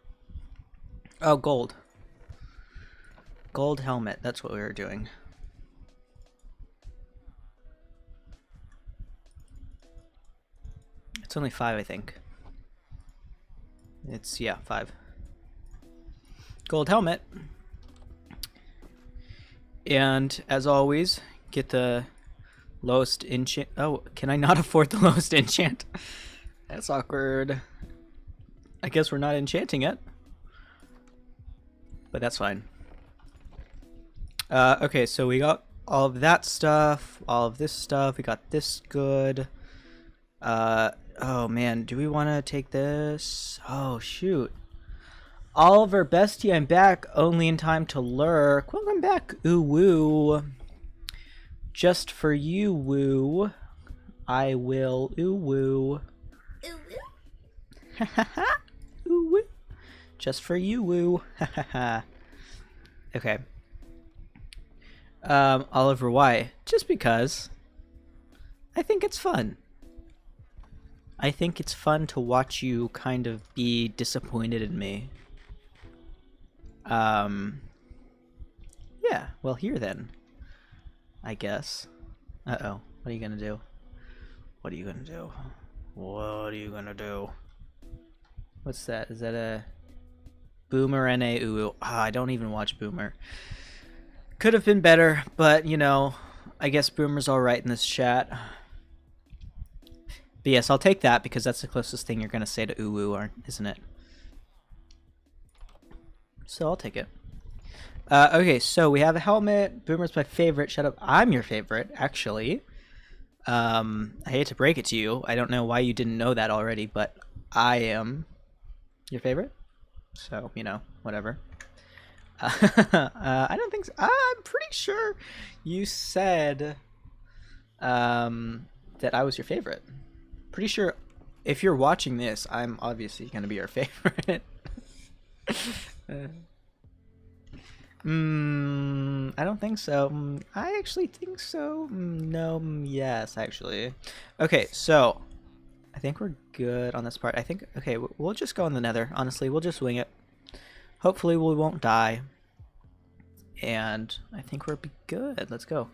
Oh, gold. Gold helmet, that's what we were doing. It's only 5, I think. It's, yeah, 5. Gold helmet. And, as always, get the lowest enchant. Oh, can I not afford the lowest enchant? That's awkward. I guess we're not enchanting it. But that's fine. Okay, so we got all of that stuff, all of this stuff. We got this good. Oh man, do we want to take this? Oh shoot. Oliver Bestie, I'm back only in time to lurk. Welcome back, ooh woo. Just for you, woo. I will ooh woo. Ooh woo. Ha ha ha. Ooh woo. Just for you, woo. Okay. Oliver, why? Just because. I think it's fun. I think it's fun to watch you kind of be disappointed in me. Yeah, well here then. I guess. Uh-oh. What are you gonna do? What are you gonna do? What are you gonna do? What's that? Is that a... Boomer N.A. Ooh, I don't even watch Boomer. Could have been better, but, you know, I guess Boomer's alright in this chat. But yes, I'll take that, because that's the closest thing you're going to say to Uwu, isn't it? So I'll take it. Okay, so we have a helmet. Boomer's my favorite. Shut up. I'm your favorite, actually. I hate to break it to you. I don't know why you didn't know that already, but I am your favorite. So, you know, whatever. I don't think so. I'm pretty sure you said that I was your favorite. Pretty sure if you're watching this, I'm obviously going to be your favorite. I don't think so. I actually think so. No, yes, actually. Okay, so I think we're good on this part. I think, okay, we'll just go in the nether. Honestly, we'll just wing it. Hopefully we won't die. And I think we'll be good. Let's go.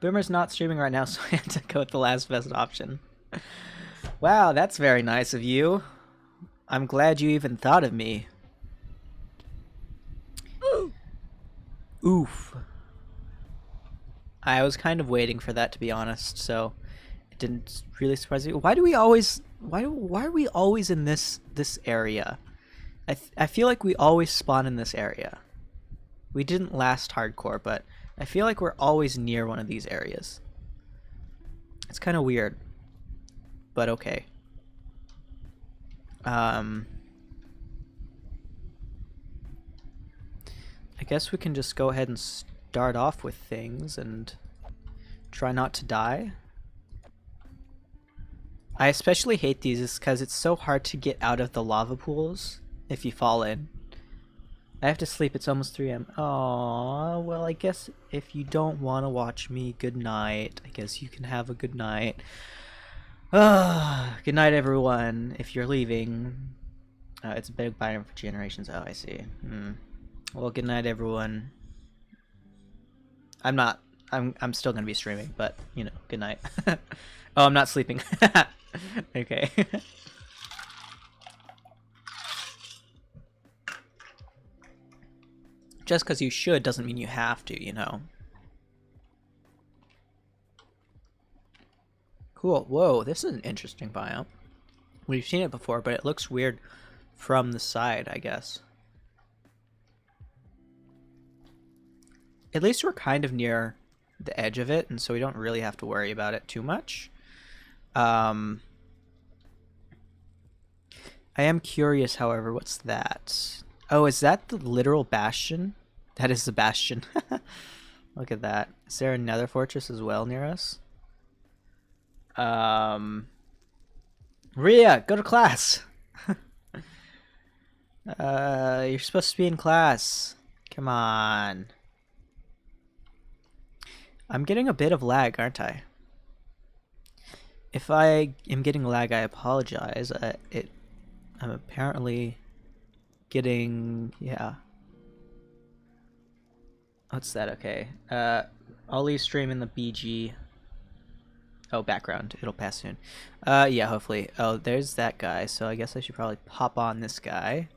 Boomer's not streaming right now, so I had to go with the last best option. Wow, that's very nice of you. I'm glad you even thought of me. Oof. I was kind of waiting for that, to be honest, so it didn't really surprise me. Why do we always... Why are we always in this area? I feel like we always spawn in this area. We didn't last hardcore, but I feel like we're always near one of these areas. It's kind of weird, but okay. I guess we can just go ahead and start off with things and try not to die. I especially hate these because it's so hard to get out of the lava pools if you fall in. I have to sleep, it's almost 3 AM. Aww, well I guess if you don't want to watch me, good night. I guess you can have a good night. Good night, everyone. If you're leaving, it's a big biome for generations. Oh, I see. Well, good night, everyone. I'm still gonna be streaming, but you know, good night. Oh, I'm not sleeping. Okay. Just because you should doesn't mean you have to, you know. Cool. Whoa, this is an interesting biome. We've seen it before, but it looks weird from the side, I guess. At least we're kind of near the edge of it, and so we don't really have to worry about it too much. I am curious, however, what's that? Oh, is that the literal bastion? That is the bastion. Look at that. Is there another fortress as well near us? Ria, go to class. You're supposed to be in class. Come on. I'm getting a bit of lag, aren't I? If I am getting lag, I apologize. I'm apparently getting, yeah. What's that? Okay. I'll leave stream in the BG. Oh, background. It'll pass soon. Yeah, hopefully. Oh, there's that guy. So I guess I should probably pop on this guy.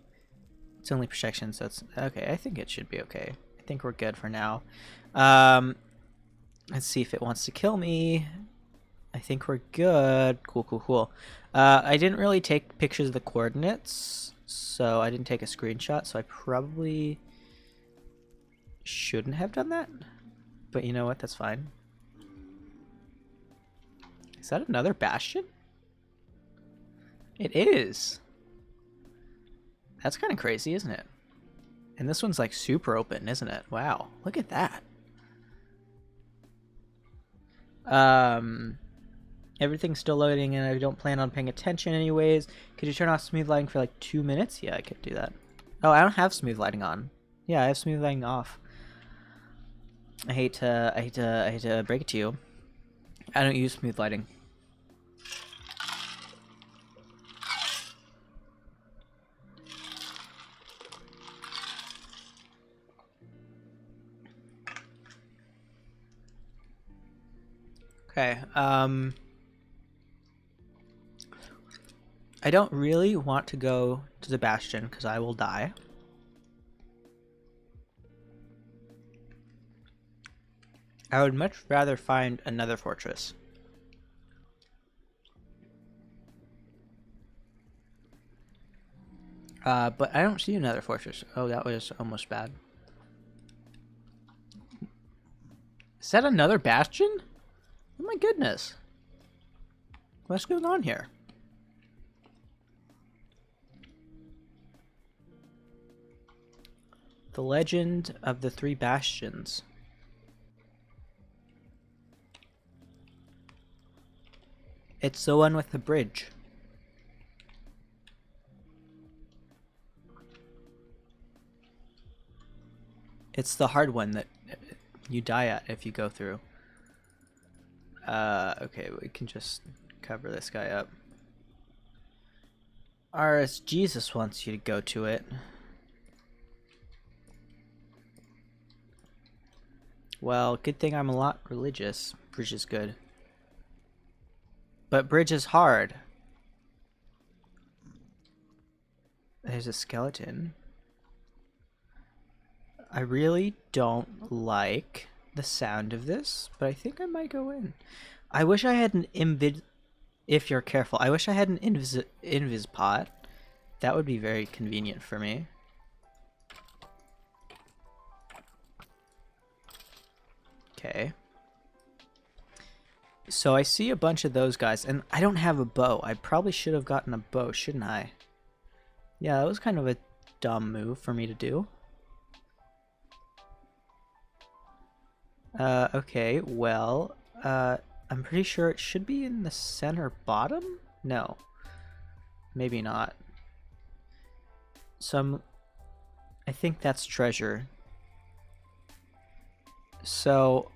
It's only protection, so it's okay. I think it should be okay. I think we're good for now. Let's see if it wants to kill me. I think we're good. Cool, cool, cool. I didn't really take pictures of the coordinates, so I didn't take a screenshot, so I probably shouldn't have done that. But you know what? That's fine. Is that another bastion? It is. That's kind of crazy, isn't it? And this one's like super open, isn't it? Wow, look at that. Everything's still loading and I don't plan on paying attention anyways. Could you turn off smooth lighting for like 2 minutes? Yeah, I could do that. Oh, I don't have smooth lighting on. Yeah, I have smooth lighting off. I hate to break it to you. I don't use smooth lighting. Okay, I don't really want to go to the bastion because I will die. I would much rather find another fortress. But I don't see another fortress. Oh, that was almost bad. Is that another bastion? Oh my goodness. What's going on here? The Legend of the Three Bastions. It's the one with the bridge. It's the hard one that you die at if you go through. Okay, we can just cover this guy up. Aris, Jesus wants you to go to it. Well, good thing I'm a lot religious. Bridge is good. But bridge is hard. There's a skeleton. I really don't like the sound of this, but I think I might go in. I wish I had an if you're careful, I wish I had an invis pot. That would be very convenient for me. Okay. So I see a bunch of those guys, and I don't have a bow. I probably should have gotten a bow, shouldn't I? Yeah, that was kind of a dumb move for me to do. Okay, well, I'm pretty sure it should be in the center bottom? No. Maybe not. I think that's treasure. So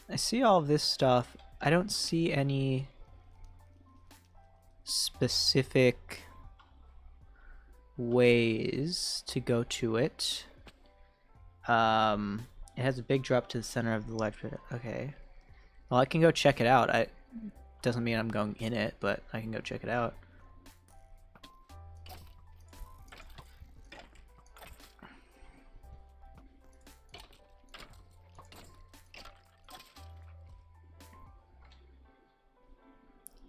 I see all of this stuff, I don't see any specific ways to go to it. It has a big drop to the center of the ledge. Okay. Well, I can go check it out. Doesn't mean I'm going in it, but I can go check it out.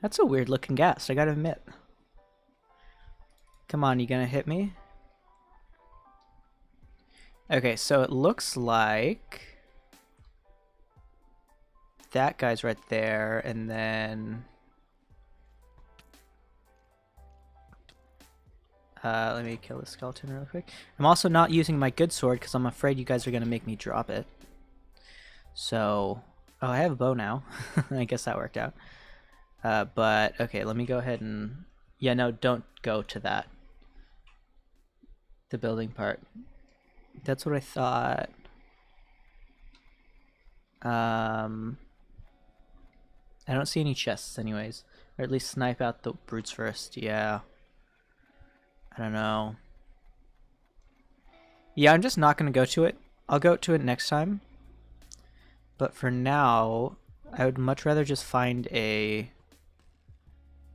That's a weird looking ghast, I gotta admit. Come on, you gonna hit me? Okay, so it looks like that guy's right there, and then let me kill the skeleton real quick. I'm also not using my good sword because I'm afraid you guys are gonna make me drop it. So, oh, I have a bow now. I guess that worked out. But okay, let me go ahead and yeah, no, don't go to that. The building part. That's what I thought. I don't see any chests anyways. Or at least snipe out the brutes first. Yeah. I don't know. Yeah, I'm just not going to go to it. I'll go to it next time. But for now, I would much rather just find a...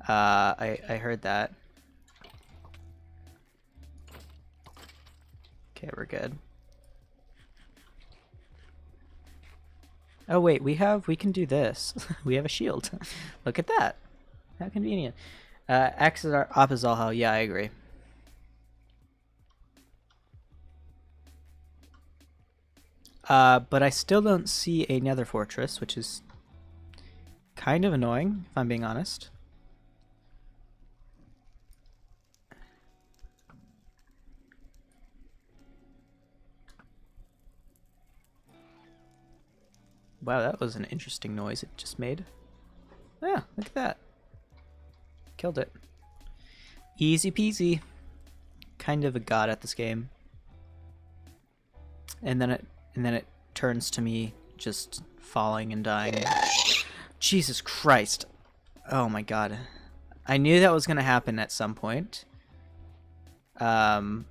I heard that. Okay, we're good. Oh wait, we can do this. We have a shield. Look at that. How convenient. Axes are up as all hell. Yeah, I agree. But I still don't see a nether fortress, which is kind of annoying, if I'm being honest. Wow, that was an interesting noise it just made. Yeah, look at that. Killed it. Easy peasy. Kind of a god at this game. And then it turns to me just falling and dying. Jesus Christ. Oh my god. I knew that was gonna happen at some point. Lemonade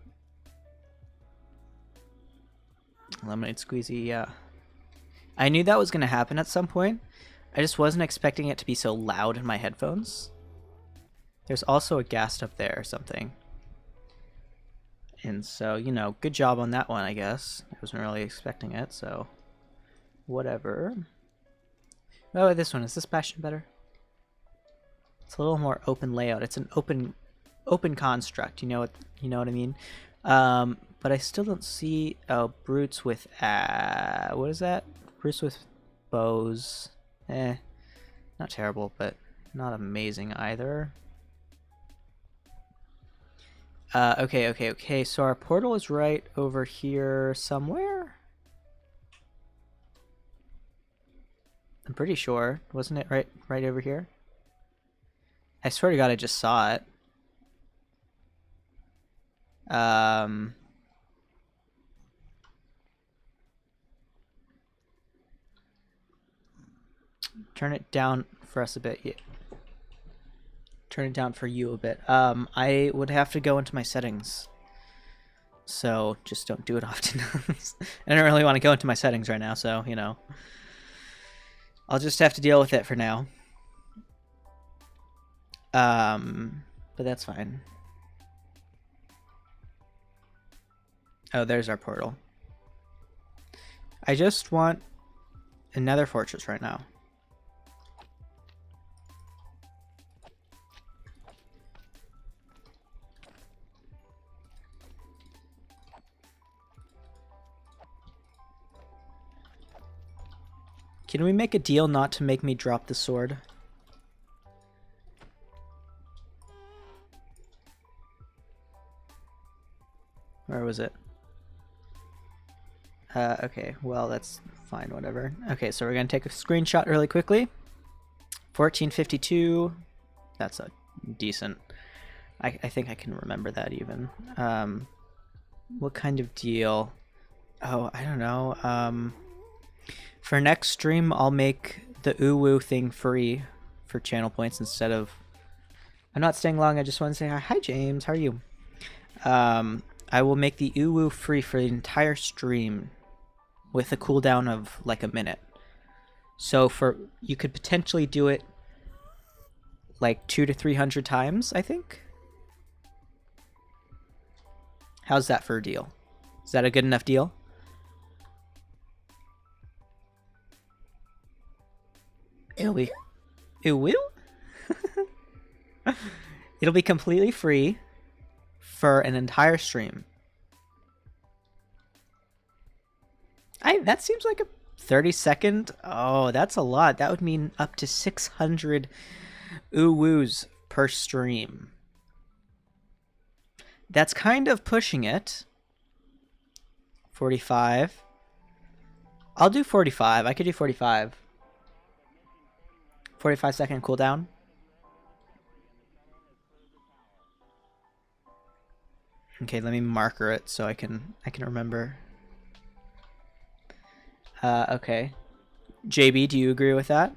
squeezy, yeah. I knew that was going to happen at some point. I just wasn't expecting it to be so loud in my headphones. There's also a ghast up there or something. And so, you know, good job on that one, I guess. I wasn't really expecting it, so... whatever. Oh, this one. Is this bastion better? It's a little more open layout. It's an open construct, you know what I mean? But I still don't see... oh, brutes with... what is that? Brutes with bows. Not terrible, but not amazing either. Okay. So our portal is right over here somewhere? I'm pretty sure. Wasn't it right over here? I swear to God, I just saw it. Turn it down for us a bit. Yeah. Turn it down for you a bit. I would have to go into my settings. So just don't do it often. I don't really want to go into my settings right now, so, you know. I'll just have to deal with it for now. But that's fine. Oh, there's our portal. I just want another fortress right now. Can we make a deal not to make me drop the sword? Where was it? Okay, well, that's fine, whatever. Okay, so we're gonna take a screenshot really quickly. 1452. That's a decent... I think I can remember that even. What kind of deal? Oh, I don't know. For next stream, I'll make the uwu thing free for channel points instead of... I'm not staying long, I just want to say hi. Hi James, how are you? I will make the uwu free for the entire stream with a cooldown of like a minute. So you could potentially do it like 200 to 300 times, I think. How's that for a deal? Is that a good enough deal? It'll be... It will? It'll be completely free for an entire stream. That seems like a 30-second... Oh, that's a lot. That would mean up to 600 uwus per stream. That's kind of pushing it. 45. I'll do 45. I could do 45. 45-second cooldown. Okay, let me marker it so I can remember. Okay. JB, do you agree with that?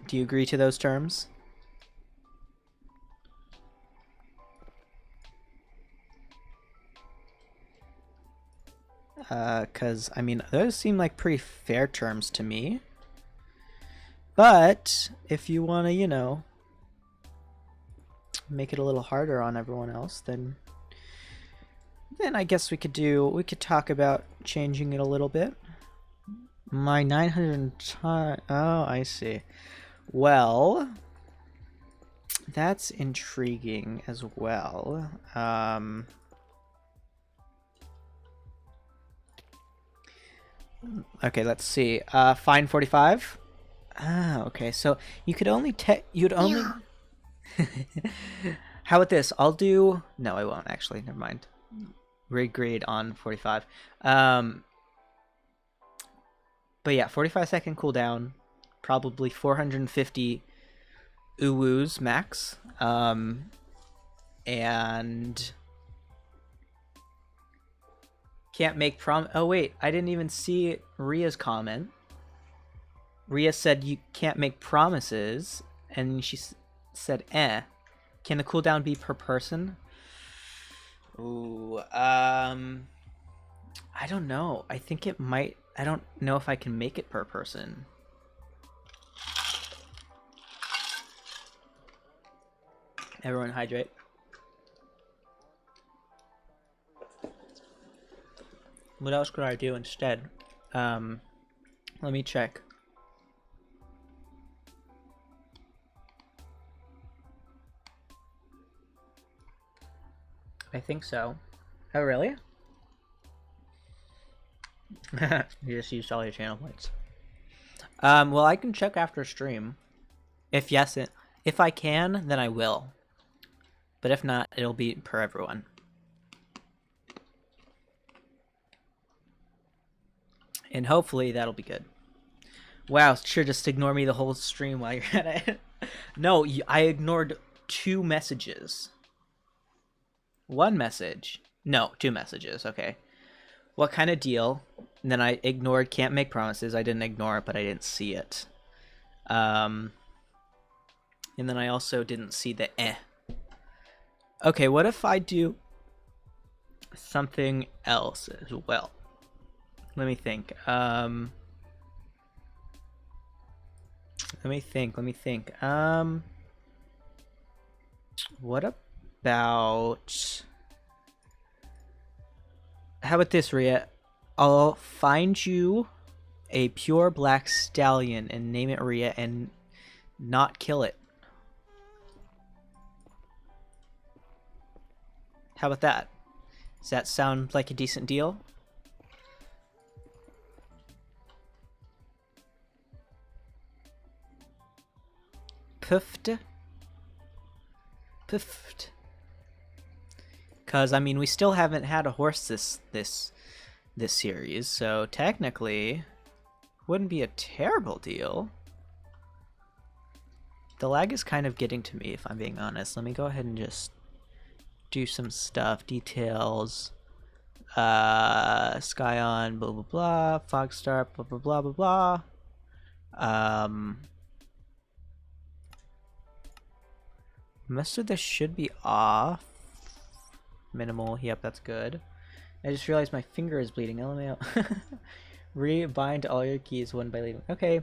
Do you agree to those terms? Cause I mean those seem like pretty fair terms to me. But if you wanna, you know, make it a little harder on everyone else, then I guess we could talk about changing it a little bit. My 900 time. Oh, I see. Well, that's intriguing as well. Okay, let's see. Fine 45. Ah, okay. So you could only you'd only. How about this? I'll do. No, I won't actually. Never mind. Regrade on 45. But yeah, 45-second cooldown, probably 450 uwus max, and can't make Oh wait, I didn't even see Ria's comment. Ria said you can't make promises, and she said, eh. Can the cooldown be per person? Ooh, I don't know. I think it might. I don't know if I can make it per person. Everyone hydrate. What else could I do instead? Let me check. I think so. Oh, really? You just used all your channel points. Well, I can check after stream. If yes, if I can, then I will. But if not, it'll be per everyone. And hopefully that'll be good. Wow, sure, just ignore me the whole stream while you're at it. No, I ignored 2 messages. 1 message. No, 2 messages, okay. What kind of deal? And then I ignored can't make promises. I didn't ignore it, but I didn't see it. And then I also didn't see the eh. Okay, what if I do something else as well? Let me think. Let me think. What about... How about this, Ria? I'll find you a pure black stallion and name it Ria and not kill it. How about that? Does that sound like a decent deal? Puffed. Puffed. Because, I mean, we still haven't had a horse this series, so technically wouldn't be a terrible deal. The lag is kind of getting to me, if I'm being honest. Let me go ahead and just do some stuff. Details. Skyon, blah, blah, blah. Fogstar, blah, blah, blah, blah, blah. Most of this should be off. Minimal. Yep, that's good. I just realized my finger is bleeding. LMAO. Rebind all your keys one by leaving. Okay,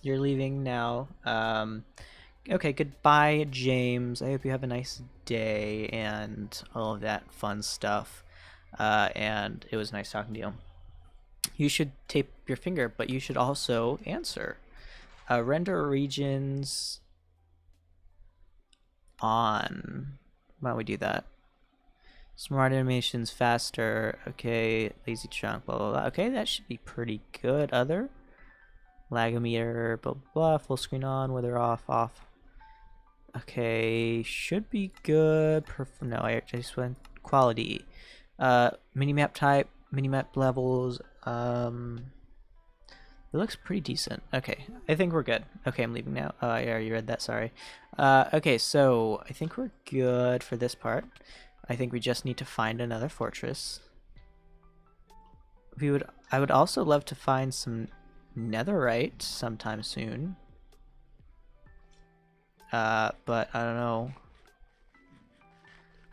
you're leaving now. Okay, goodbye, James. I hope you have a nice day and all of that fun stuff. And it was nice talking to you. You should tape your finger, but you should also answer. Render regions on. Why don't we do that? Smart animations faster. Okay, lazy chunk, blah, blah, blah. Okay, that should be pretty good. Other lagometer, blah, blah, blah. Full screen on, whether off, off. Okay, should be good. No, I just went quality. Minimap type, minimap levels. It looks pretty decent. Okay, I think we're good. Okay, I'm leaving now. Oh, I already read that, sorry. Okay, so I think we're good for this part. I think we just need to find another fortress. I would also love to find some netherite sometime soon. But I don't know.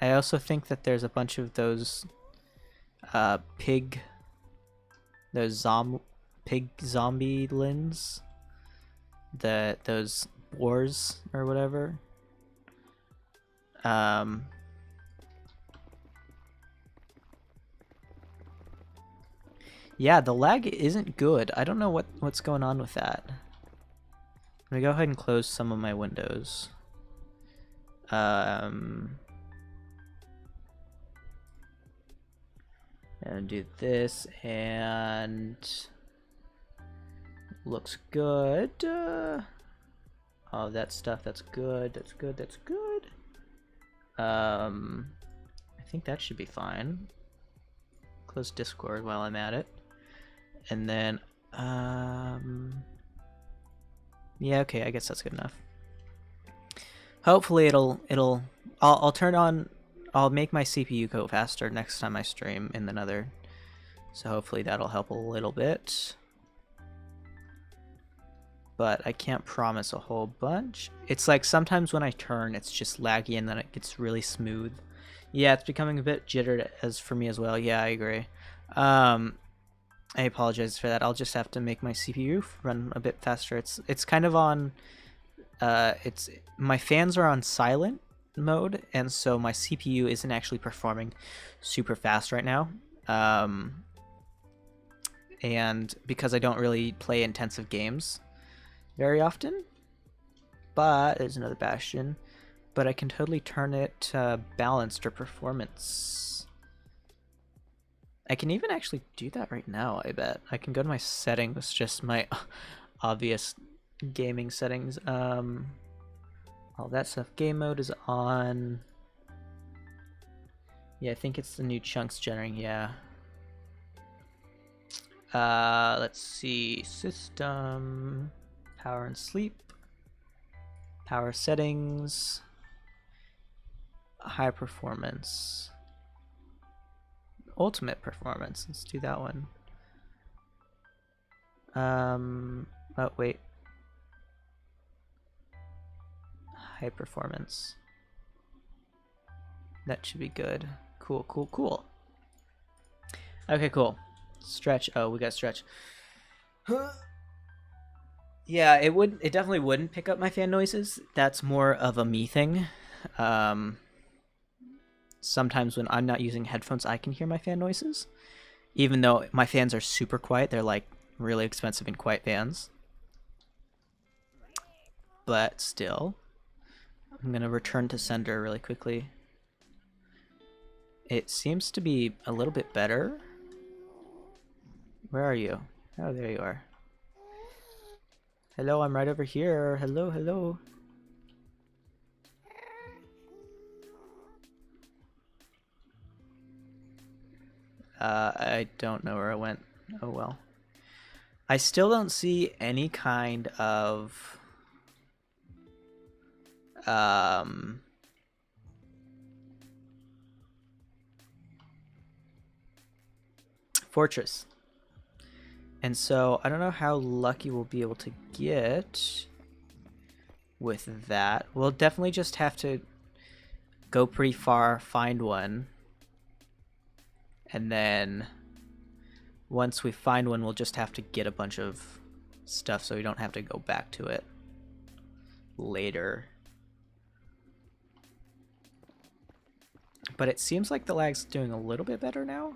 I also think that there's a bunch of those pig zombie lins, those boars or whatever. Yeah, the lag isn't good. I don't know what's going on with that. Let me go ahead and close some of my windows. And do this, and looks good. All that stuff, that's good, that's good, that's good. I think that should be fine. Close Discord while I'm at it. And then, yeah, okay, I guess that's good enough. Hopefully I'll turn on, I'll make my CPU go faster next time I stream in the Nether. So hopefully that'll help a little bit. But I can't promise a whole bunch. It's like sometimes when I turn, it's just laggy and then it gets really smooth. Yeah, it's becoming a bit jittered as for me as well. Yeah, I agree. I apologize for that. I'll just have to make my CPU run a bit faster. It's kind of on, my fans are on silent mode, and so my CPU isn't actually performing super fast right now. And because I don't really play intensive games very often, but there's another bastion, but I can totally turn it balanced or performance. I can even actually do that right now, I bet. I can go to my settings, just my obvious gaming settings. All that stuff. Game mode is on. Yeah, I think it's the new chunks generating, yeah. Let's see. System. Power and sleep. Power settings. High performance. Ultimate performance. Let's do that one. Oh, wait. High performance. That should be good. Cool, cool, cool. Okay, cool. Stretch. Oh, we got stretch. Yeah, it definitely wouldn't pick up my fan noises. That's more of a me thing. Sometimes when I'm not using headphones, I can hear my fan noises. Even though my fans are super quiet, they're like really expensive and quiet fans. But still, I'm gonna return to sender really quickly. It seems to be a little bit better. Where are you? Oh, there you are. Hello, I'm right over here. Hello, hello. I don't know where I went. Oh well. I still don't see any kind of fortress. And so I don't know how lucky we'll be able to get with that. We'll definitely just have to go pretty far, find one, and then once we find one, we'll just have to get a bunch of stuff so we don't have to go back to it later. But it seems like the lag's doing a little bit better now.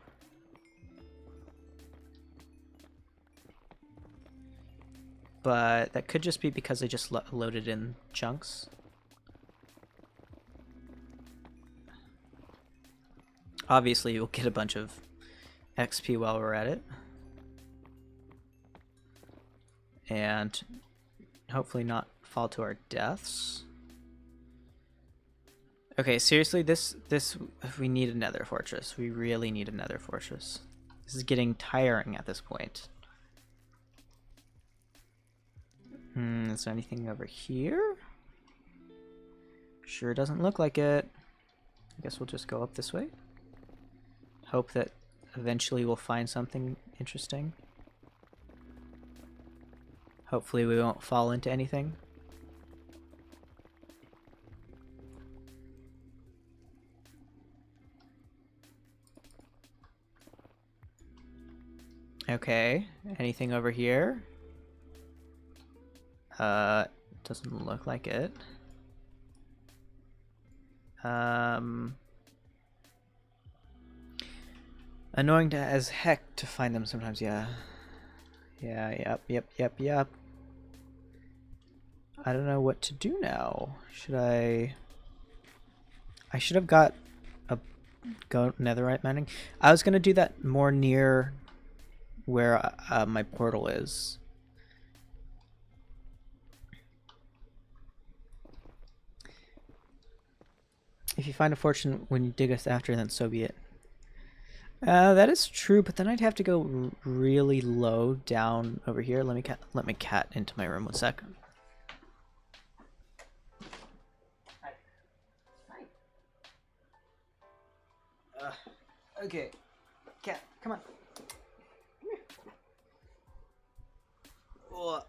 But that could just be because I just loaded in chunks. Obviously, we'll get a bunch of XP while we're at it. And hopefully not fall to our deaths. Okay, seriously, this we need a nether fortress. We really need a nether fortress. This is getting tiring at this point. Is there anything over here? Sure doesn't look like it. I guess we'll just go up this way. Hope that eventually we'll find something interesting. Hopefully we won't fall into anything. Okay, anything over here? Doesn't look like it. Annoying as heck to find them sometimes, yeah. Yeah, yep. I don't know what to do now. I should have got a netherite mining. I was gonna do that more near where my portal is. If you find a fortune when you dig us after, then so be it. That is true, but then I'd have to go really low down over here. Let my cat into my room 1 sec. Hi. Okay, cat, come on. Come here. Oh.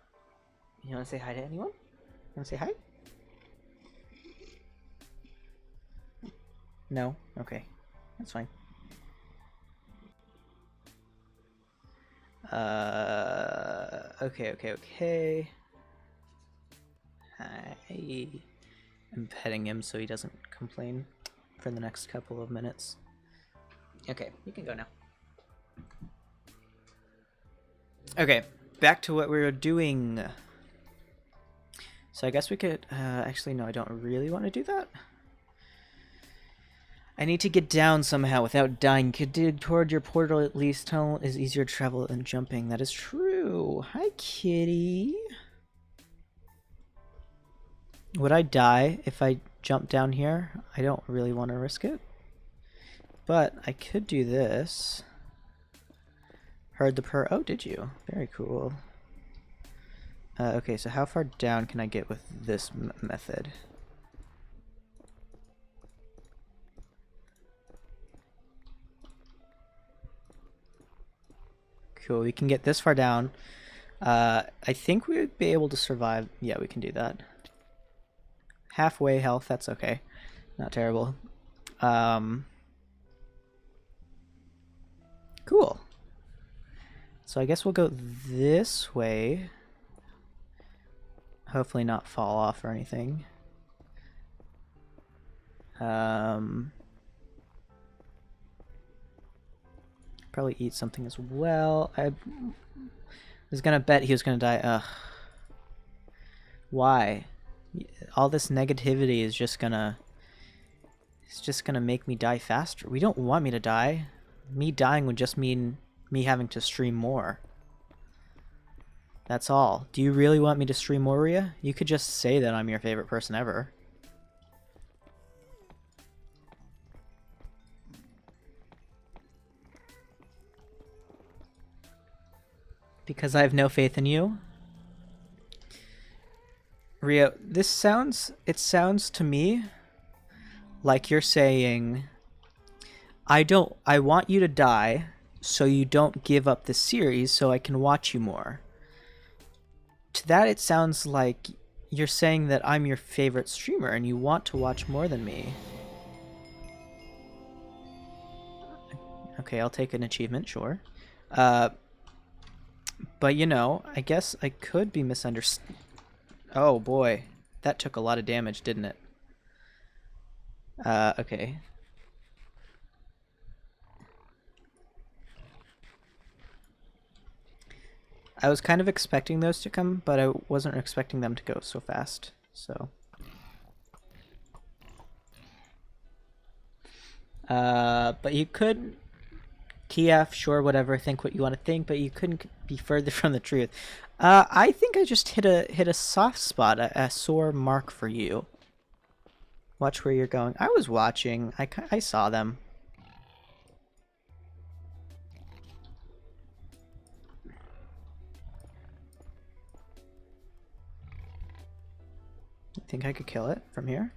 You want to say hi to anyone? You want to say hi? No? Okay. That's fine. Okay. Hi. I'm petting him so he doesn't complain for the next couple of minutes. Okay, you can go now. Okay, back to what we were doing. So I guess we could, actually no, I don't really want to do that. I need to get down somehow without dying. Could dig toward your portal at least. Tunnel is easier to travel than jumping. That is true. Hi, kitty. Would I die if I jump down here? I don't really want to risk it. But I could do this. Heard the purr. Oh, did you? Very cool. Okay, so how far down can I get with this method? Cool, we can get this far down. I think we would be able to survive. Yeah, we can do that. Halfway health, that's okay. Not terrible. Cool. So I guess we'll go this way. Hopefully not fall off or anything. Probably eat something as well. I was gonna bet he was gonna die. Ugh. Why? All this negativity is just gonna... It's just gonna make me die faster. We don't want me to die. Me dying would just mean me having to stream more. That's all. Do you really want me to stream more, Ria? You could just say that I'm your favorite person ever. Because I have no faith in you? Ria, it sounds to me like you're saying, I want you to die so you don't give up the series so I can watch you more. To that it sounds like you're saying that I'm your favorite streamer and you want to watch more than me. Okay, I'll take an achievement, sure. But you know, I guess I could be misunderstood. Oh boy, that took a lot of damage, didn't it? Okay. I was kind of expecting those to come, but I wasn't expecting them to go so fast, so. But you could, Kiev, sure, whatever, think what you want to think, but you couldn't be further from the truth. I think I just hit a soft spot, a sore mark for you. Watch where you're going. I was watching. I saw them. You think I could kill it from here?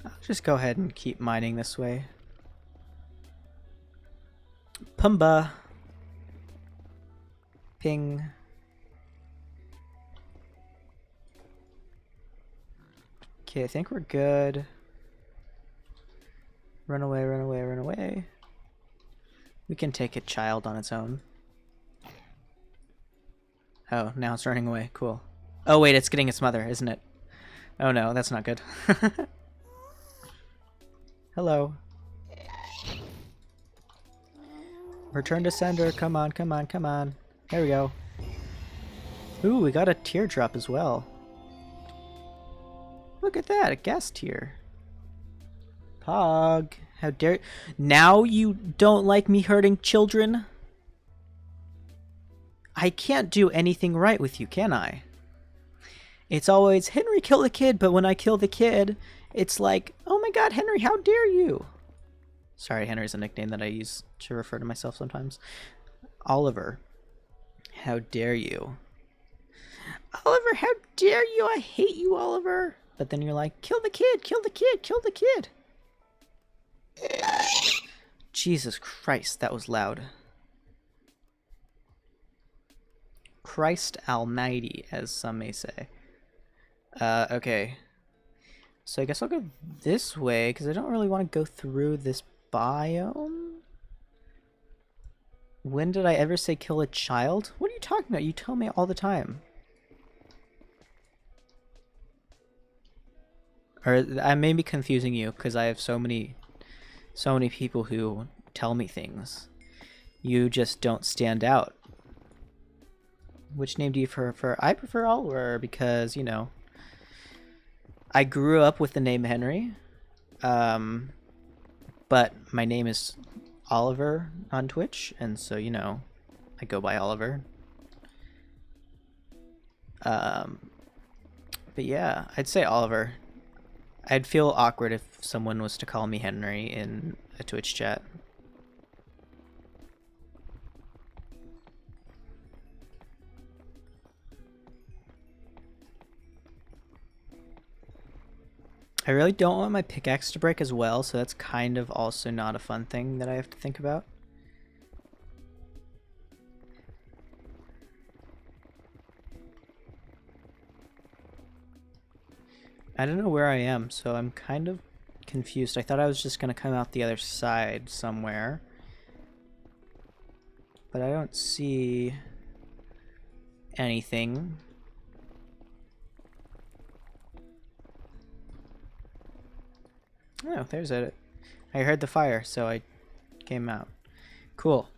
I'll just go ahead and keep mining this way. Pumba. Ping. Okay, I think we're good. Run away, run away, run away. We can take a child on its own. Oh, now it's running away. Cool. Oh wait, it's getting its mother, isn't it? Oh no, that's not good. Hello. Return to sender. Come on, come on, come on. There we go. Ooh, we got a teardrop as well. Look at that, a gas tier. Pog, how dare... Now you don't like me hurting children? I can't do anything right with you, can I? It's always, Henry, kill the kid, but when I kill the kid, it's like, oh my god, Henry, how dare you? Sorry, Henry's a nickname that I use to refer to myself sometimes. Oliver, how dare you? Oliver, how dare you? I hate you, Oliver. But then you're like, kill the kid, kill the kid, kill the kid. Jesus Christ, that was loud. Christ Almighty, as some may say. Okay. So I guess I'll go this way, because I don't really want to go through this biome. When did I ever say kill a child? What are you talking about? You tell me all the time. Or I may be confusing you, because I have so many people who tell me things. You just don't stand out. Which name do you prefer? I prefer Oliver because, you know, I grew up with the name Henry. But my name is Oliver on Twitch, and so, you know, I go by Oliver. But yeah, I'd say Oliver. I'd feel awkward if someone was to call me Henry in a Twitch chat. I really don't want my pickaxe to break as well, so that's kind of also not a fun thing that I have to think about. I don't know where I am, so I'm kind of confused. I thought I was just going to come out the other side somewhere. But I don't see anything. Oh, there's it. I heard the fire, so I came out. Cool.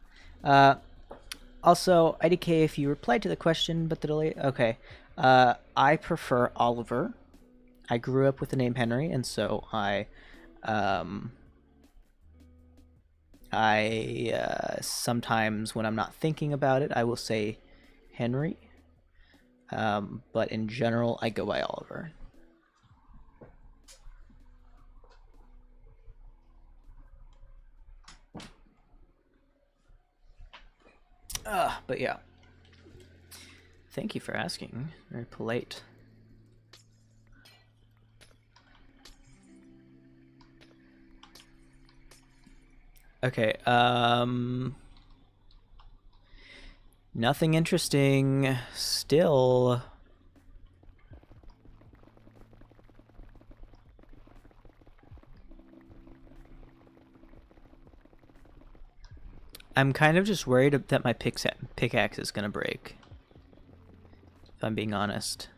Also, IDK, if you replied to the question, but the delay... Okay. I prefer Oliver. I grew up with the name Henry, and so I sometimes when I'm not thinking about it, I will say Henry. But in general, I go by Oliver. But yeah. Thank you for asking. Very polite. Okay, nothing interesting still. I'm kind of just worried that my pickaxe is gonna break, if I'm being honest.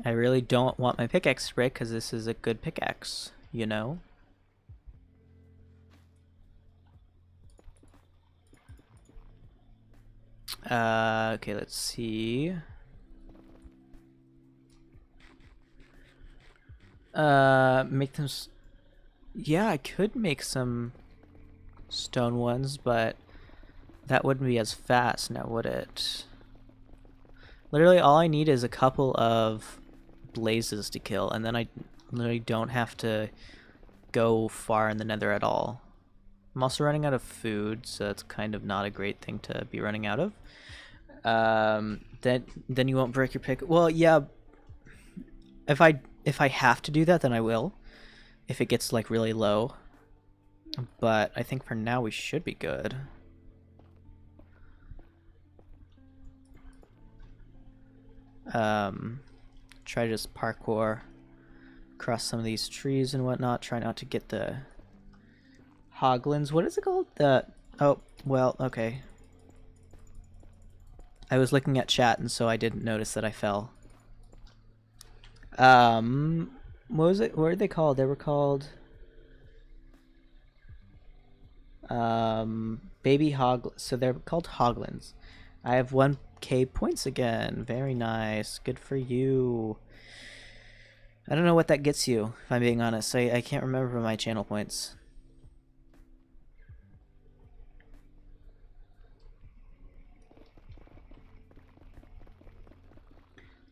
I really don't want my pickaxe to break because this is a good pickaxe, you know? Okay, let's see. Make them... Yeah, I could make some stone ones, but that wouldn't be as fast now, would it? Literally, all I need is a couple of blazes to kill, and then I literally don't have to go far in the nether at all. I'm also running out of food, so it's kind of not a great thing to be running out of. Then you won't break your pick. Well, yeah. If I have to do that, then I will. If it gets like really low. But I think for now we should be good. Try to just parkour across some of these trees and whatnot. Try not to get the hoglins. What is it called? Oh, well, okay. I was looking at chat and so I didn't notice that I fell. What was it? What were they called? They were called baby hoglins. So they're called hoglins. I have 1k points again. Very nice. Good for you. I don't know what that gets you, if I'm being honest. I can't remember my channel points.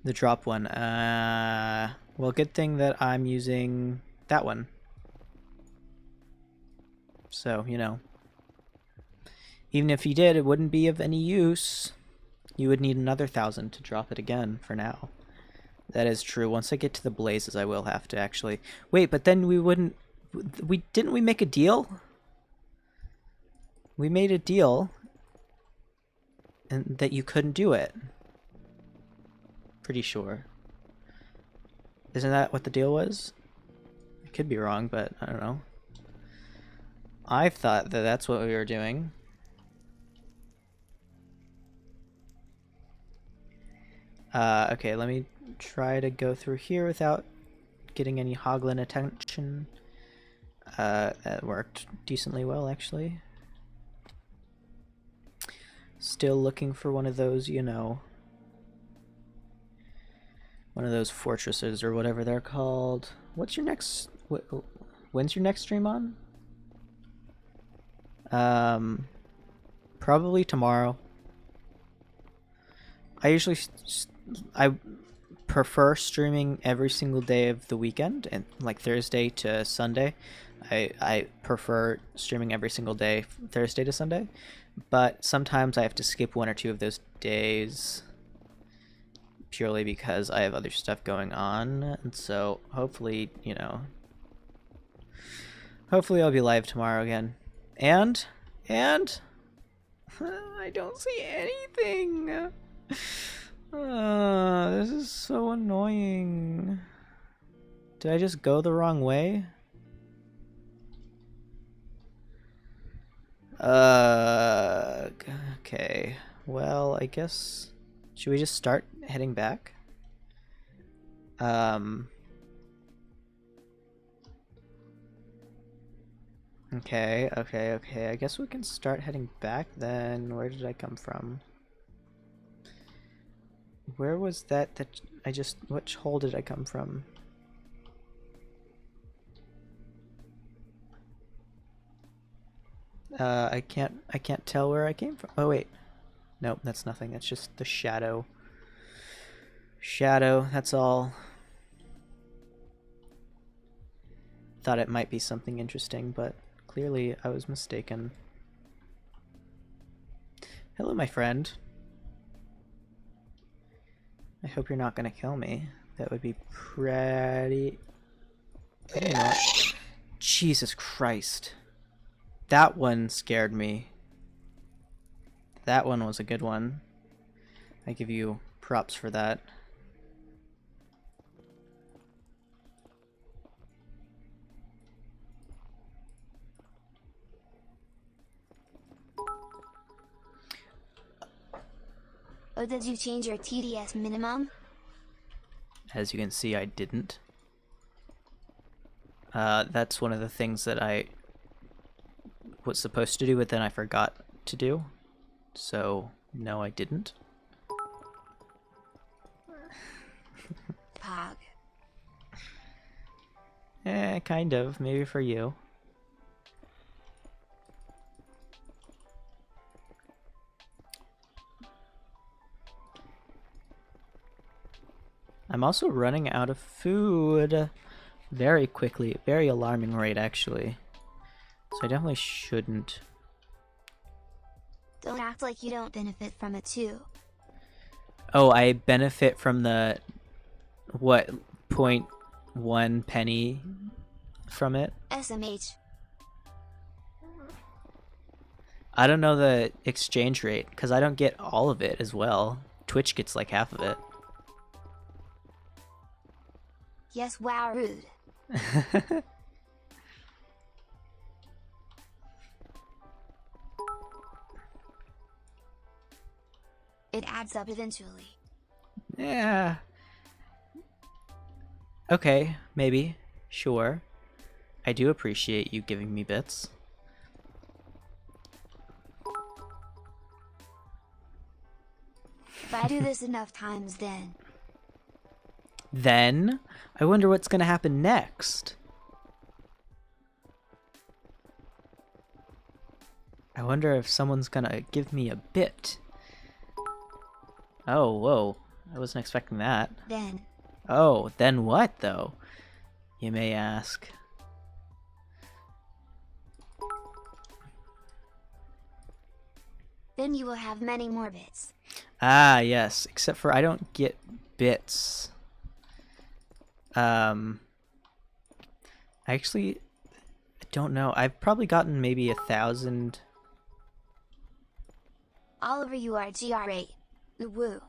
The drop one. Well, good thing that I'm using that one. So, you know. Even if you did, it wouldn't be of any use. You would need another 1,000 to drop it again for now. That is true. Once I get to the blazes, I will have to actually... Wait, but then we wouldn't... Didn't we make a deal? We made a deal. And that you couldn't do it. Pretty sure. Isn't that what the deal was? I could be wrong, but I don't know. I thought that that's what we were doing. Okay, let me try to go through here without getting any hoglin attention. That worked decently well, actually. Still looking for one of those, you know, one of those fortresses or whatever they're called. What's your next... When's your next stream on? Probably tomorrow. I prefer streaming every single day of the weekend, and like Thursday to Sunday. I prefer streaming every single day, Thursday to Sunday, but sometimes I have to skip one or two of those days purely because I have other stuff going on, and so hopefully, you know, hopefully I'll be live tomorrow again. And I don't see anything. This is so annoying. Did I just go the wrong way? Okay. Well, I guess... Should we just start heading back? Okay. I guess we can start heading back then. Where did I come from? Where was that I just... Which hole did I come from? I can't tell where I came from. Oh wait. Nope, that's nothing. That's just the shadow. Shadow, that's all. Thought it might be something interesting, but clearly I was mistaken. Hello, my friend. I hope you're not gonna kill me. That would be pretty... Maybe not. Jesus Christ. That one scared me. That one was a good one. I give you props for that. Oh, did you change your TDS minimum? As you can see, I didn't. That's one of the things that I was supposed to do, but then I forgot to do. So, no, I didn't. Pog. Kind of. Maybe for you. I'm also running out of food very quickly. Very alarming rate, actually. So I definitely shouldn't. Don't act like you don't benefit from it too. Oh, I benefit from the, what, 0.1 penny from it? SMH. I don't know the exchange rate, because I don't get all of it as well. Twitch gets like half of it. Yes, wow, rude. It adds up eventually. Yeah. Okay, maybe. Sure. I do appreciate you giving me bits. If I do this enough times, Then? I wonder what's gonna happen next. I wonder if someone's gonna give me a bit. Oh, whoa. I wasn't expecting that. Then. Oh, then what, though? You may ask. Then you will have many more bits. Ah, yes. Except for I don't get bits. I actually don't know. I've probably gotten maybe 1,000. Oliver, you are GR8. Woo.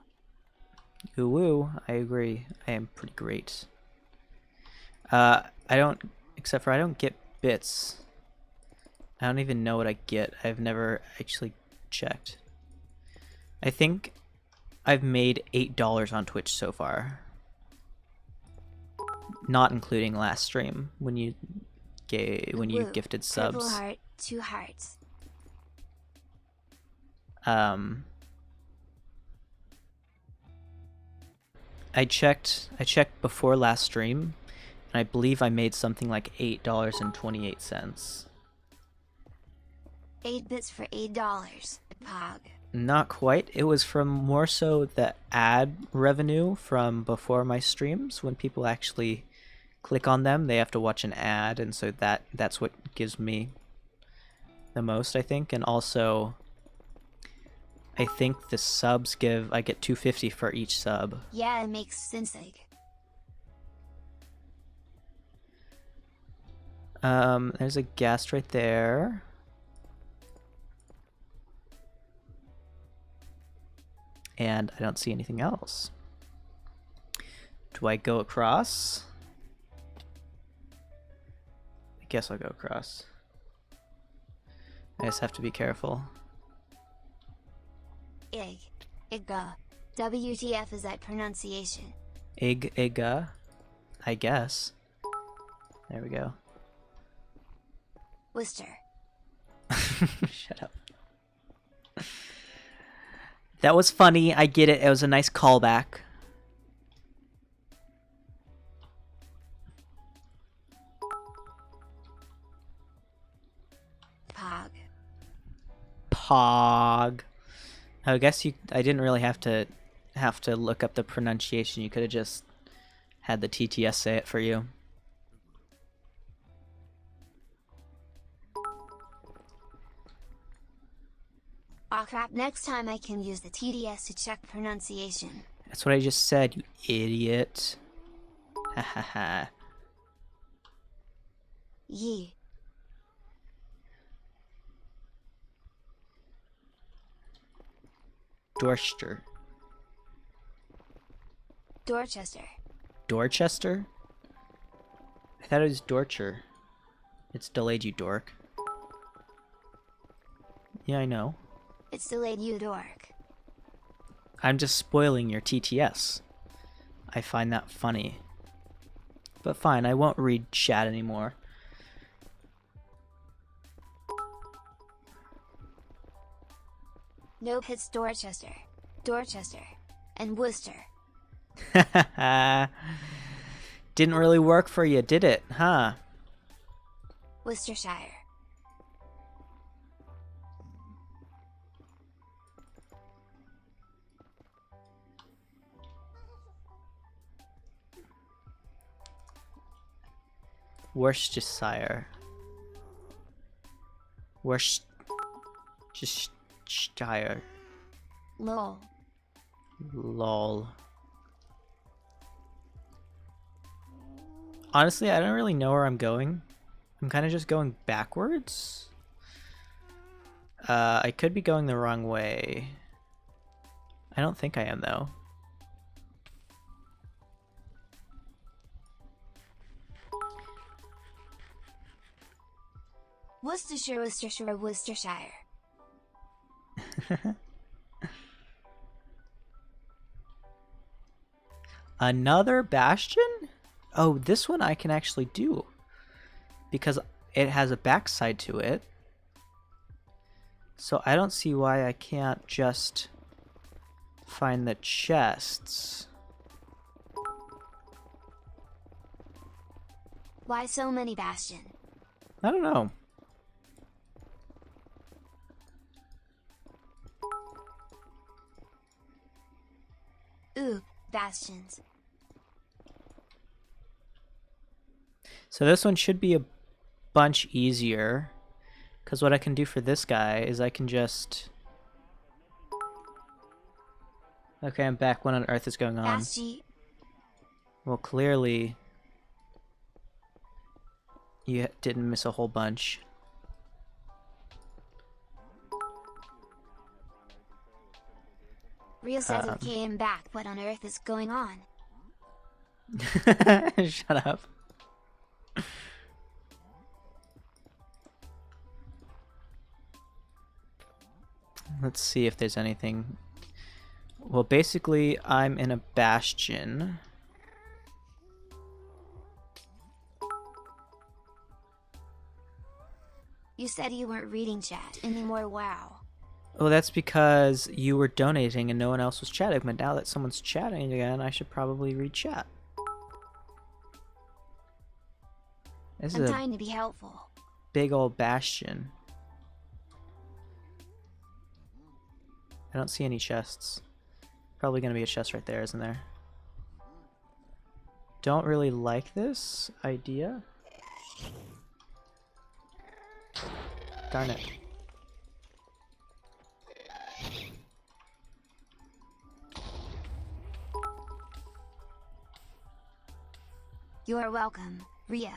Ooh, woo. I agree. I am pretty great. I don't, except for I don't get bits. I don't even know what I get. I've never actually checked. I think I've made $8 on Twitch so far. Not including last stream when you gifted subs. Purple heart, 2 hearts. I checked before last stream, and I believe I made something like $8.28. 8 bits for $8. Pog. Not quite. It was from more so the ad revenue from before my streams. When people actually click on them, they have to watch an ad, and so that's what gives me the most, I think. And also, I think the subs I get $2.50 for each sub. Yeah, it makes sense. There's a ghast right there. And I don't see anything else. Do I go across? I guess I'll go across. I just have to be careful. Ig. Igga. WTF is that pronunciation? Igga. I guess. There we go. Worcester. Shut up. That was funny. I get it. It was a nice callback. Pog. Pog. I guess I didn't really have to look up the pronunciation. You could have just had the TTS say it for you. Aw crap, next time I can use the TDS to check pronunciation. That's what I just said, you idiot. Ha ha ha. Ye. Dorchester. Dorchester. Dorchester? I thought it was Dorcher. It's delayed, you dork. Yeah, I know. It's delayed, you dork. I'm just spoiling your TTS. I find that funny. But fine, I won't read chat anymore. Nope, it's Dorchester. Dorchester. And Worcester. Didn't really work for you, did it? Huh? Worcestershire. Worcestershire. Worcestershire. Lol. Lol. Honestly, I don't really know where I'm going. I'm kind of just going backwards. I could be going the wrong way. I don't think I am, though. Worcestershire, Worcestershire, Worcestershire. Another bastion? Oh, this one I can actually do. Because it has a backside to it. So I don't see why I can't just find the chests. Why so many bastion? I don't know. Ooh, bastions. So this one should be a bunch easier. Because what I can do for this guy is I can just... Okay, I'm back. What on earth is going on? Well, clearly... You didn't miss a whole bunch. Rio says he came back. What on earth is going on? Shut up. Let's see if there's anything. Well, basically, I'm in a bastion. You said you weren't reading chat anymore, wow. Well, that's because you were donating and no one else was chatting, but now that someone's chatting again, I should probably read chat. This I'm is trying to be helpful. Big old bastion. I don't see any chests. Probably gonna be a chest right there, isn't there? Don't really like this idea. Darn it. You are welcome, Ria.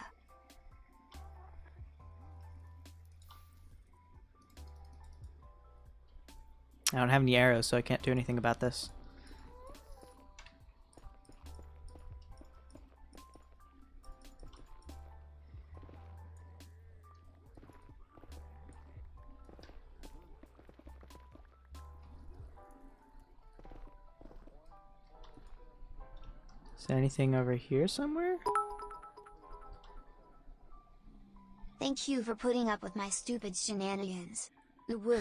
I don't have any arrows, so I can't do anything about this. Is there anything over here somewhere? Thank you for putting up with my stupid shenanigans. Woo.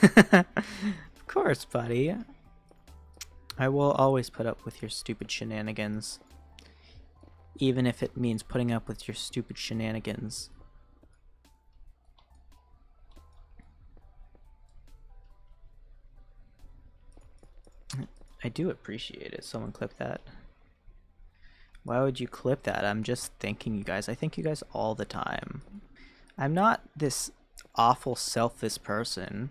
Of course, buddy. I will always put up with your stupid shenanigans. Even if it means putting up with your stupid shenanigans. I do appreciate it. Someone clip that. Why would you clip that? I'm just thanking you guys. I thank you guys all the time. I'm not this awful selfless person.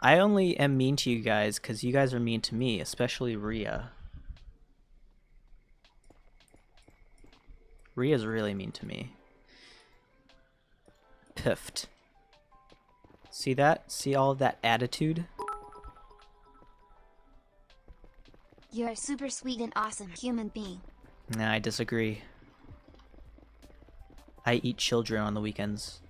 I only am mean to you guys because you guys are mean to me, especially Rhea. Rhea's really mean to me. Piffed. See that? See all of that attitude? You're a super sweet and awesome human being. Nah, I disagree. I eat children on the weekends.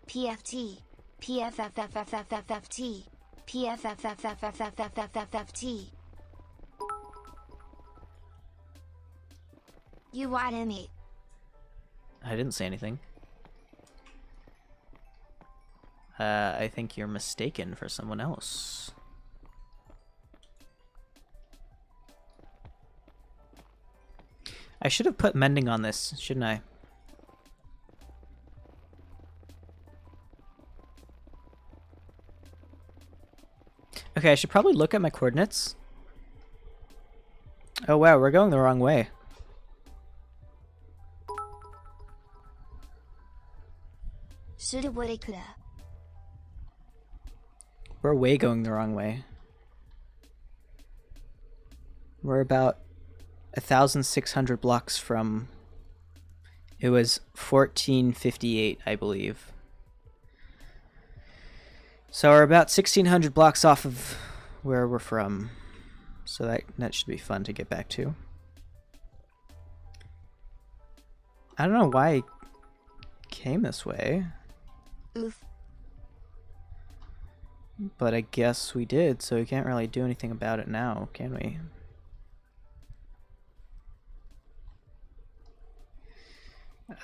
PFT. PFFFFFFFT. PFFFFFFFFFT. You what, Emmy? I didn't say anything. I think you're mistaken for someone else. I should have put mending on this, shouldn't I? Okay, I should probably look at my coordinates. Oh wow, we're going the wrong way. Shoulda, woulda, coulda. We're way going the wrong way. We're about 1,600 blocks from... It was 1458, I believe. So we're about 1,600 blocks off of where we're from. So that should be fun to get back to. I don't know why I came this way. Oof. But I guess we did, so we can't really do anything about it now, can we?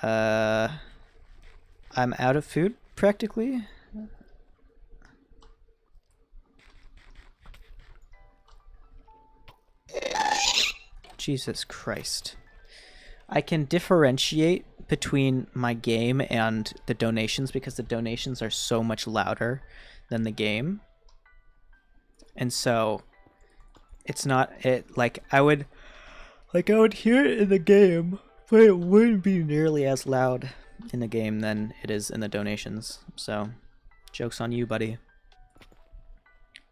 I'm out of food, practically. Jesus Christ. I can differentiate between my game and the donations because the donations are so much louder than the game. And so it's not like I would hear it in the game, but it wouldn't be nearly as loud in the game than it is in the donations. So joke's on you, buddy.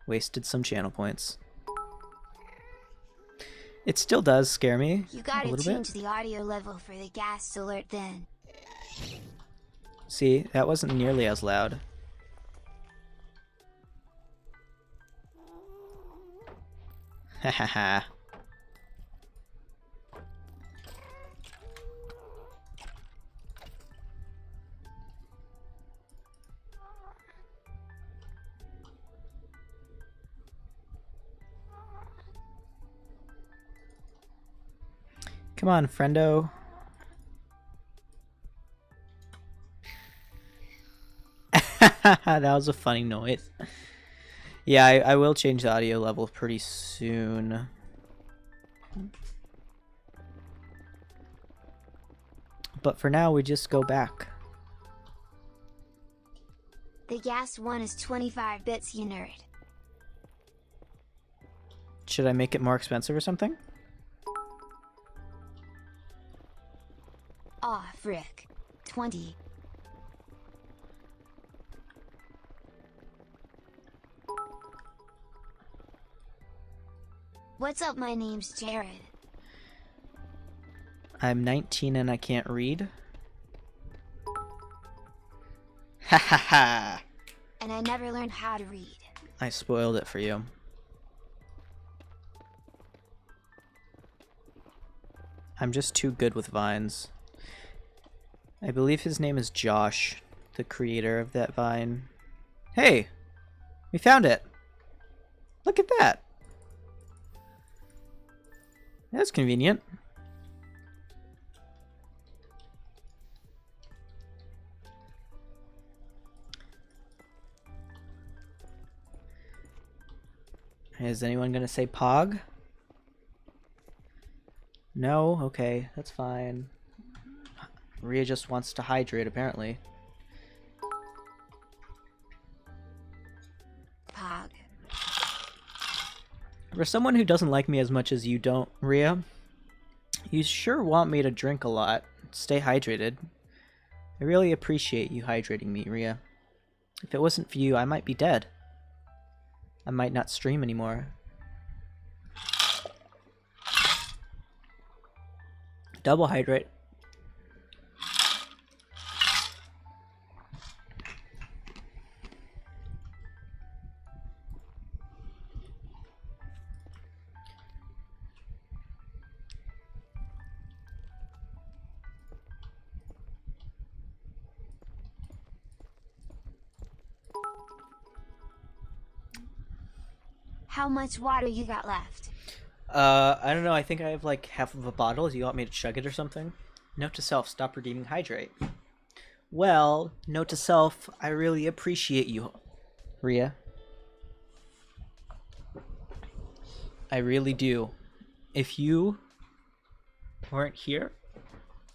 Wasted some channel points. It still does scare me You a gotta little change bit. the audio level for the gas alert then. See, that wasn't nearly as loud. Ha ha ha. Come on, friendo. That was a funny noise. Yeah, I will change the audio level pretty soon. But for now, we just go back. The gas one is 25 bits, you nerd. Should I make it more expensive or something? Aw, frick. 20. What's up, my name's Jared. I'm 19 and I can't read. Ha ha ha! And I never learned how to read. I spoiled it for you. I'm just too good with vines. I believe his name is Josh, the creator of that vine. Hey! We found it! Look at that! That's convenient. Is anyone gonna say Pog? No? Okay, that's fine. Rhea just wants to hydrate, apparently. Pog. For someone who doesn't like me as much as you don't, Rhea, you sure want me to drink a lot, stay hydrated. I really appreciate you hydrating me, Ria. If it wasn't for you, I might be dead. I might not stream anymore. Double hydrate. How much water you got left? I don't know, I think I have like half of a bottle. Do you want me to chug it or something? Note to self, stop redeeming hydrate. Well, note to self, I really appreciate you, Ria. I really do. If you weren't here,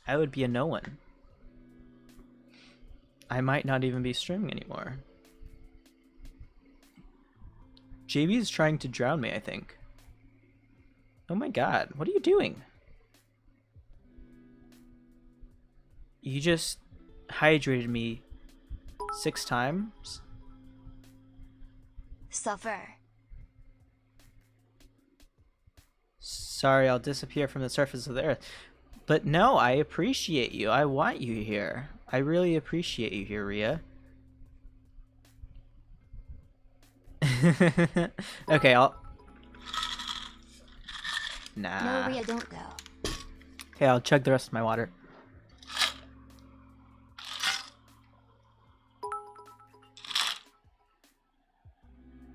I would be a no one. I might not even be streaming anymore. JB is trying to drown me, I think. Oh my god, what are you doing? You just hydrated me 6 times? Suffer. Sorry, I'll disappear from the surface of the earth. But no, I appreciate you. I want you here. I really appreciate you here, Ria. Okay, I'll... Nah. No, Ria, don't go. Okay, I'll chug the rest of my water.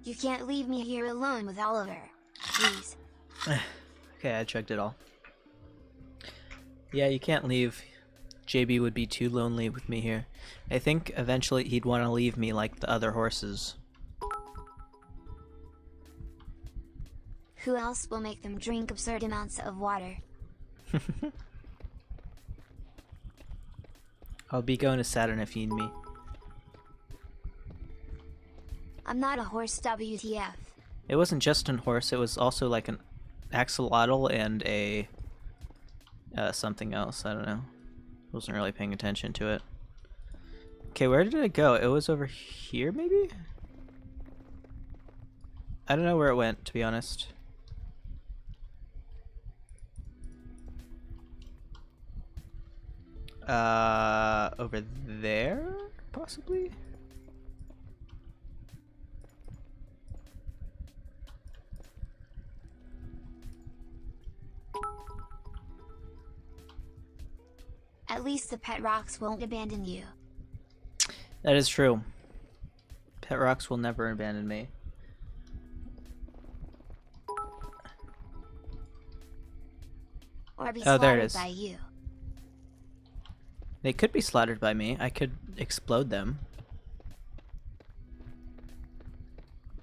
You can't leave me here alone with Oliver. Please. Okay, I chugged it all. Yeah, you can't leave. JB would be too lonely with me here. I think eventually he'd want to leave me like the other horses. Who else will make them drink absurd amounts of water? I'll be going to Saturn if you need me. I'm not a horse, WTF. It wasn't just a horse, it was also like an axolotl and a... something else, I don't know. Wasn't really paying attention to it. Okay, where did it go? It was over here, maybe? I don't know where it went, to be honest. Over there, possibly? At least the pet rocks won't abandon you. That is true. Pet rocks will never abandon me. Or be Oh, there it slaughtered is. by you. They could be slaughtered by me. I could explode them.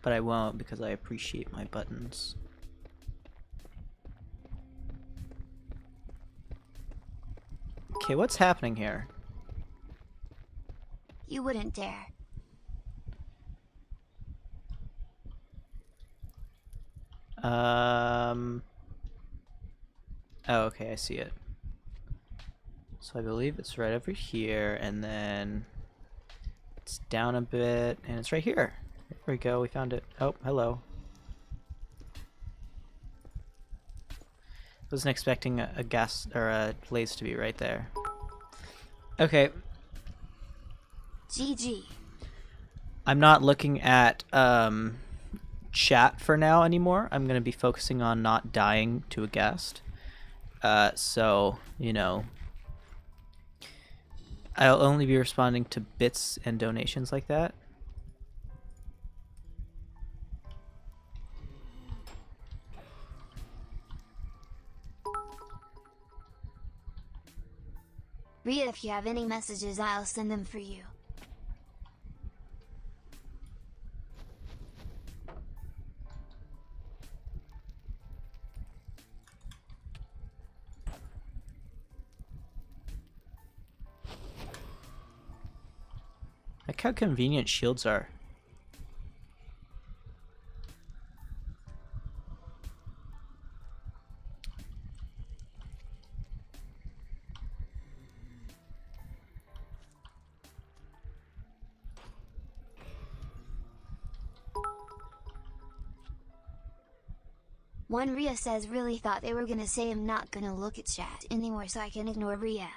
But I won't because I appreciate my buttons. Okay, what's happening here? You wouldn't dare. Oh, okay, I see it. So I believe it's right over here, and then it's down a bit, and it's right here. There we go, we found it. Oh, hello. Wasn't expecting a gas or a blaze to be right there. Okay. GG. I'm not looking at chat for now anymore. I'm gonna be focusing on not dying to a guest. So, you know, I'll only be responding to bits and donations like that. Ria, if you have any messages, I'll send them for you. Like how convenient shields are. One Rhea says really thought they were gonna say I'm not gonna look at chat anymore so I can ignore Rhea.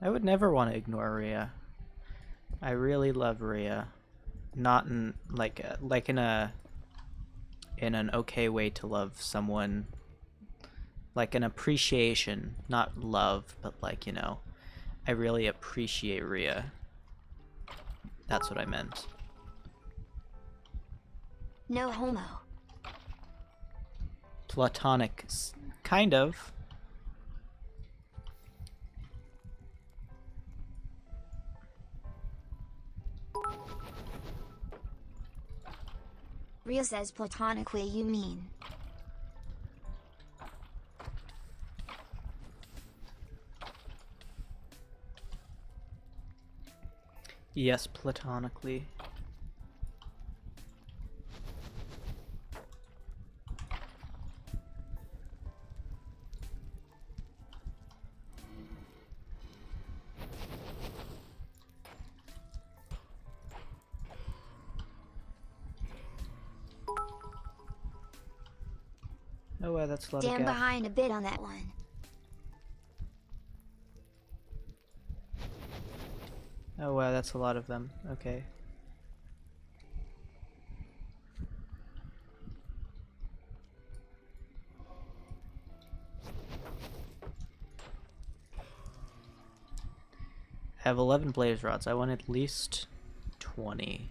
I would never want to ignore Rhea. I really love Rhea. Not in like in an okay way to love someone. Like an appreciation, not love, but like, you know, I really appreciate Rhea. That's what I meant. No homo. Platonic, kind of. Rhea says platonic way you mean. Yes, platonically. Oh wow, that's a lot of Stand gas. behind a bit on that one. Oh wow, that's a lot of them. Okay. I have 11 blaze rods. I want at least 20.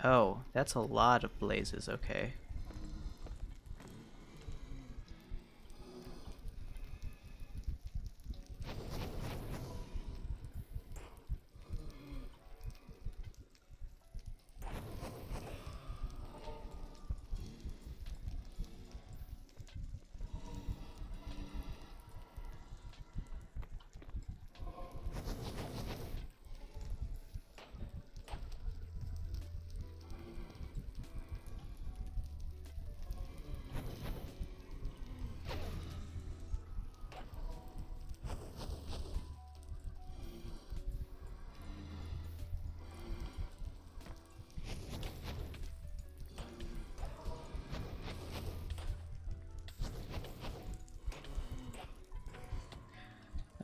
Oh, that's a lot of blazes. Okay.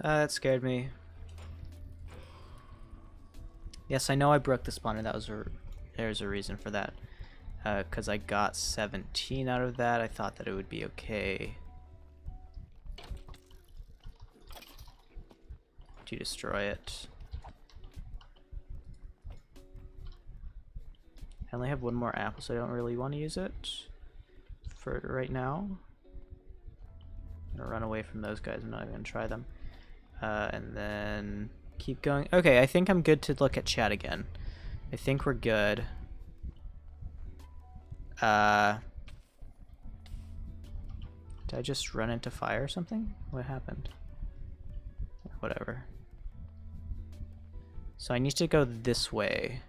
That scared me. Yes, I know I broke the spawner. There's a reason for that. Because I got 17 out of that. I thought that it would be okay to destroy it. I only have one more apple, so I don't really want to use it for right now. I'm gonna run away from those guys. I'm not even gonna try them. And then keep going. Okay, I think I'm good to look at chat again. I think we're good. Did I just run into fire or something? What happened? Whatever. So I need to go this way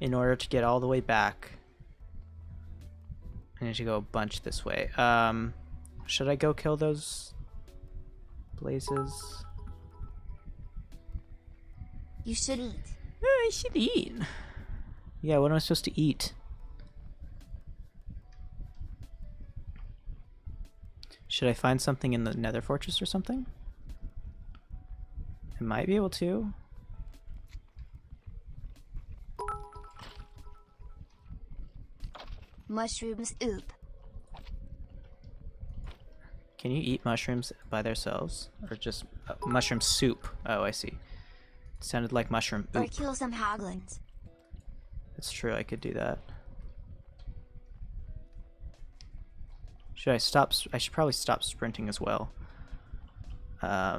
in order to get all the way back. I need to go a bunch this way. Should I go kill those blazes? You should eat. I should eat. Yeah, what am I supposed to eat? Should I find something in the Nether Fortress or something? I might be able to. Mushrooms, oop. Can you eat mushrooms by themselves? Or just mushroom soup? Oh, I see. It sounded like mushroom Or oop. kill some hoglins. That's true, I could do that. Should I stop? I should probably stop sprinting as well. I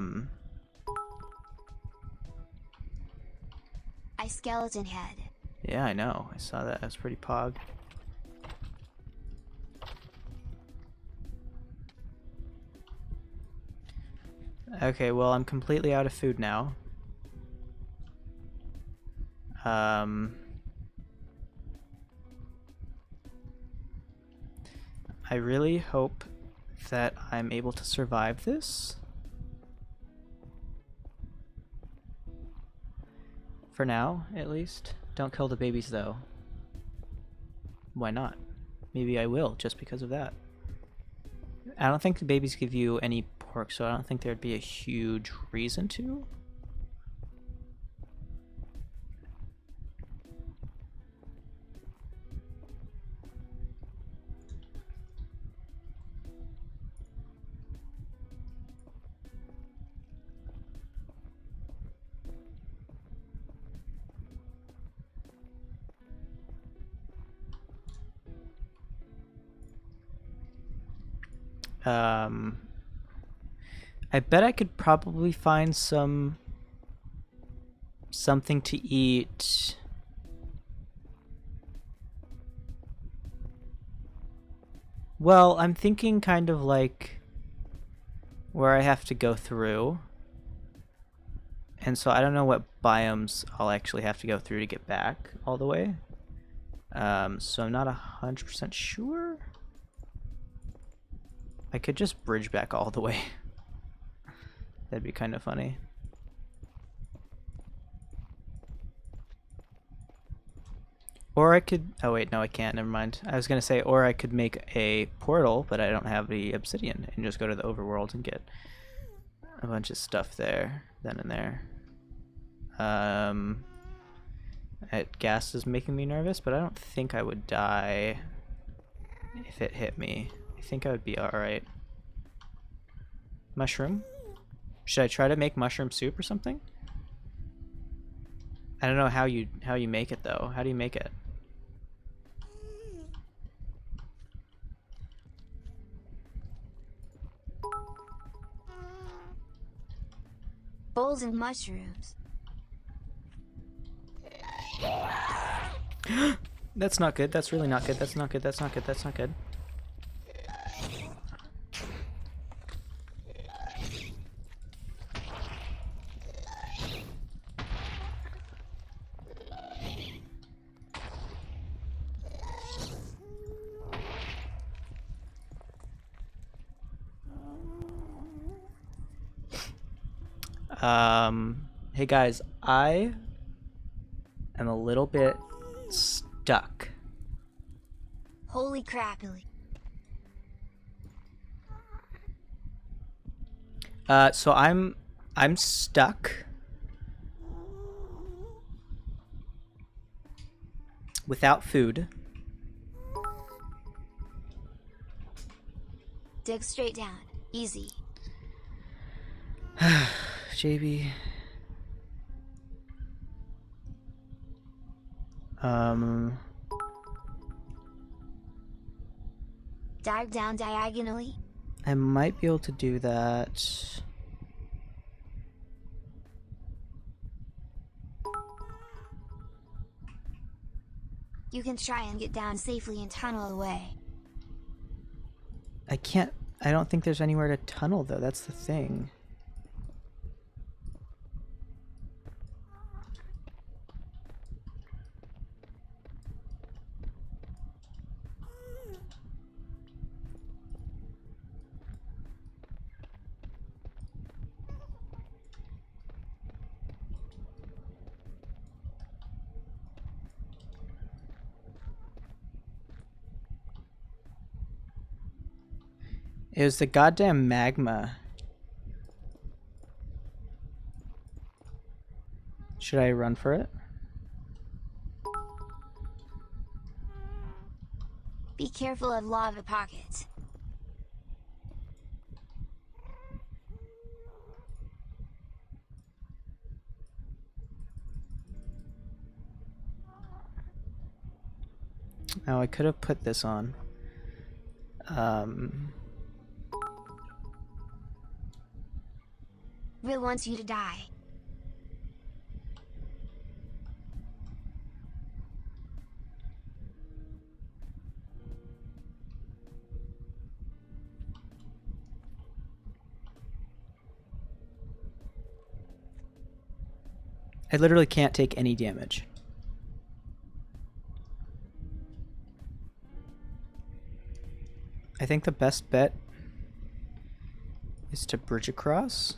skeleton head. Yeah, I know. I saw that. That was pretty pog. Okay, well, I'm completely out of food now. I really hope that I'm able to survive this. For now, at least. Don't kill the babies, though. why not? Maybe I will, just because of that. I don't think the babies give you any pork, so I don't think there'd be a huge reason to. I bet I could probably find something to eat. Well, I'm thinking kind of like where I have to go through. And so I don't know what biomes I'll actually have to go through to get back all the way. So I'm not 100% sure. I could just bridge back all the way. That'd be kind of funny. Or I could... Oh wait, no I can't, never mind. I was gonna say, or I could make a portal, but I don't have the obsidian, and just go to the overworld and get a bunch of stuff there, then and there. Gas is making me nervous, but I don't think I would die if it hit me. I think I would be alright. Mushroom? Should I try to make mushroom soup or something? I don't know how you make it though. How do you make it? Bowls and mushrooms. That's not good. That's really not good. That's not good. That's not good. That's not good. Hey guys, I am a little bit stuck. Holy crappily. So I'm stuck without food. Dig straight down. Easy. JB. Dive down diagonally. I might be able to do that. You can try and get down safely and tunnel away. I can't. I don't think there's anywhere to tunnel though. That's the thing. It was the goddamn magma. Should I run for it? Be careful of lava pockets. Oh, I could have put this on. Will wants you to die. I literally can't take any damage. I think the best bet is to bridge across.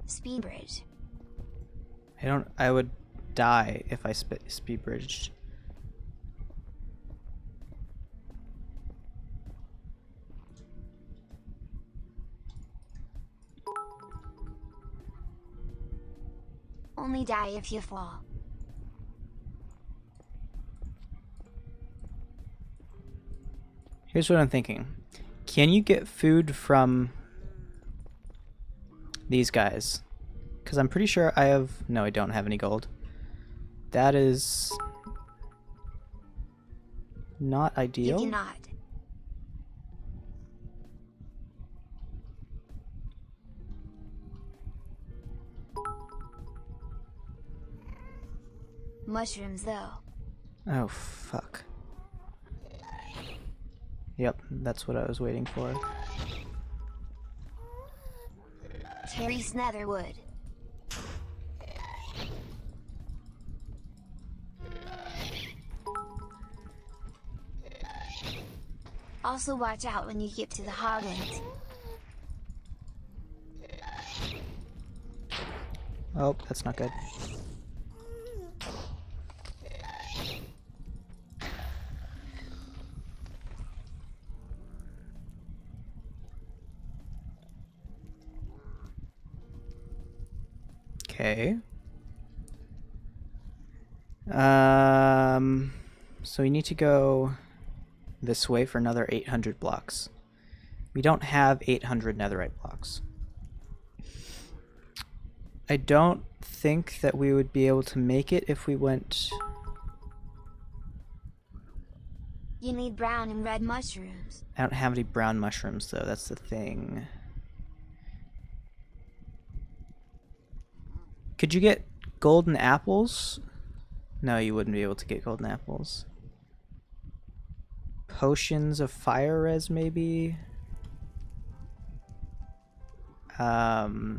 Speed bridge. I would die if I speed bridged. Only die if you fall. Here's what I'm thinking. Can you get food from these guys? Because I'm pretty sure I have... No, I don't have any gold. That is... not ideal. You cannot. Mushrooms, though. Oh, fuck. Yep, that's what I was waiting for. Terry's Netherwood. Also watch out when you get to the Hoglands. Oh, that's not good. Okay. So we need to go this way for another 800 blocks. We don't have 800 netherite blocks. I don't think that we would be able to make it if we went... You need brown and red mushrooms. I don't have any brown mushrooms though, that's the thing. Could you get golden apples? No, you wouldn't be able to get golden apples. Potions of fire res, maybe? Backtrack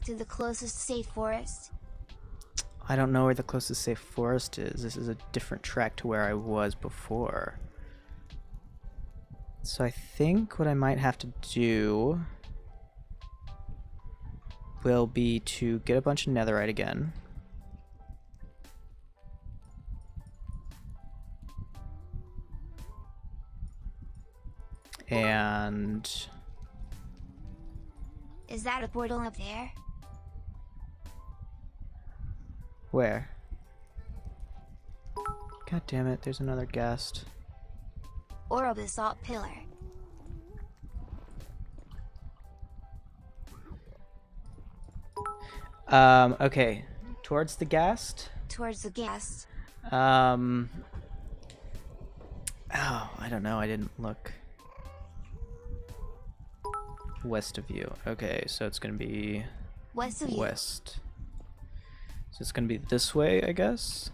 to the closest safe forest. I don't know where the closest safe forest is. This is a different track to where I was before. So I think what I might have to do will be to get a bunch of netherite again. And... Is that a portal up there? Where? God damn it, there's another guest. Or a basalt pillar? Okay. Towards the ghast? Towards the guest. Oh, I don't know, I didn't look. West of you. Okay, so it's gonna be... West of you. West. So it's gonna be this way, I guess?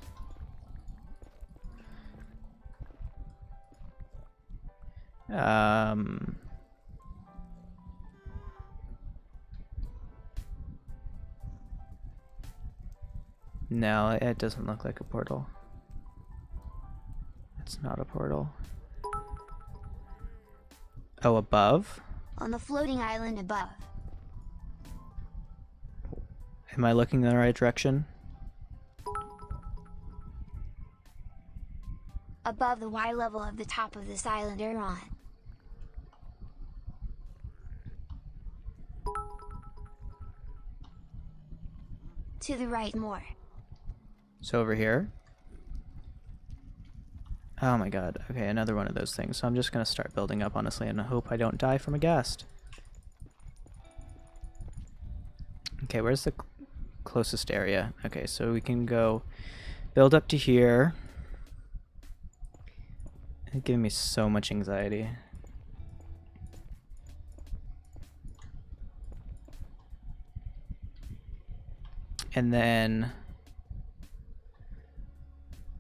No, it doesn't look like a portal. It's not a portal. Oh, above? On the floating island above. Am I looking in the right direction? Above the Y level of the top of this island you're on. To the right more. So over here? Oh my god. Okay, another one of those things. So I'm just gonna start building up, honestly, and I hope I don't die from a ghast. Okay, where's the closest area? Okay, so we can go build up to here. It's giving me so much anxiety. And then...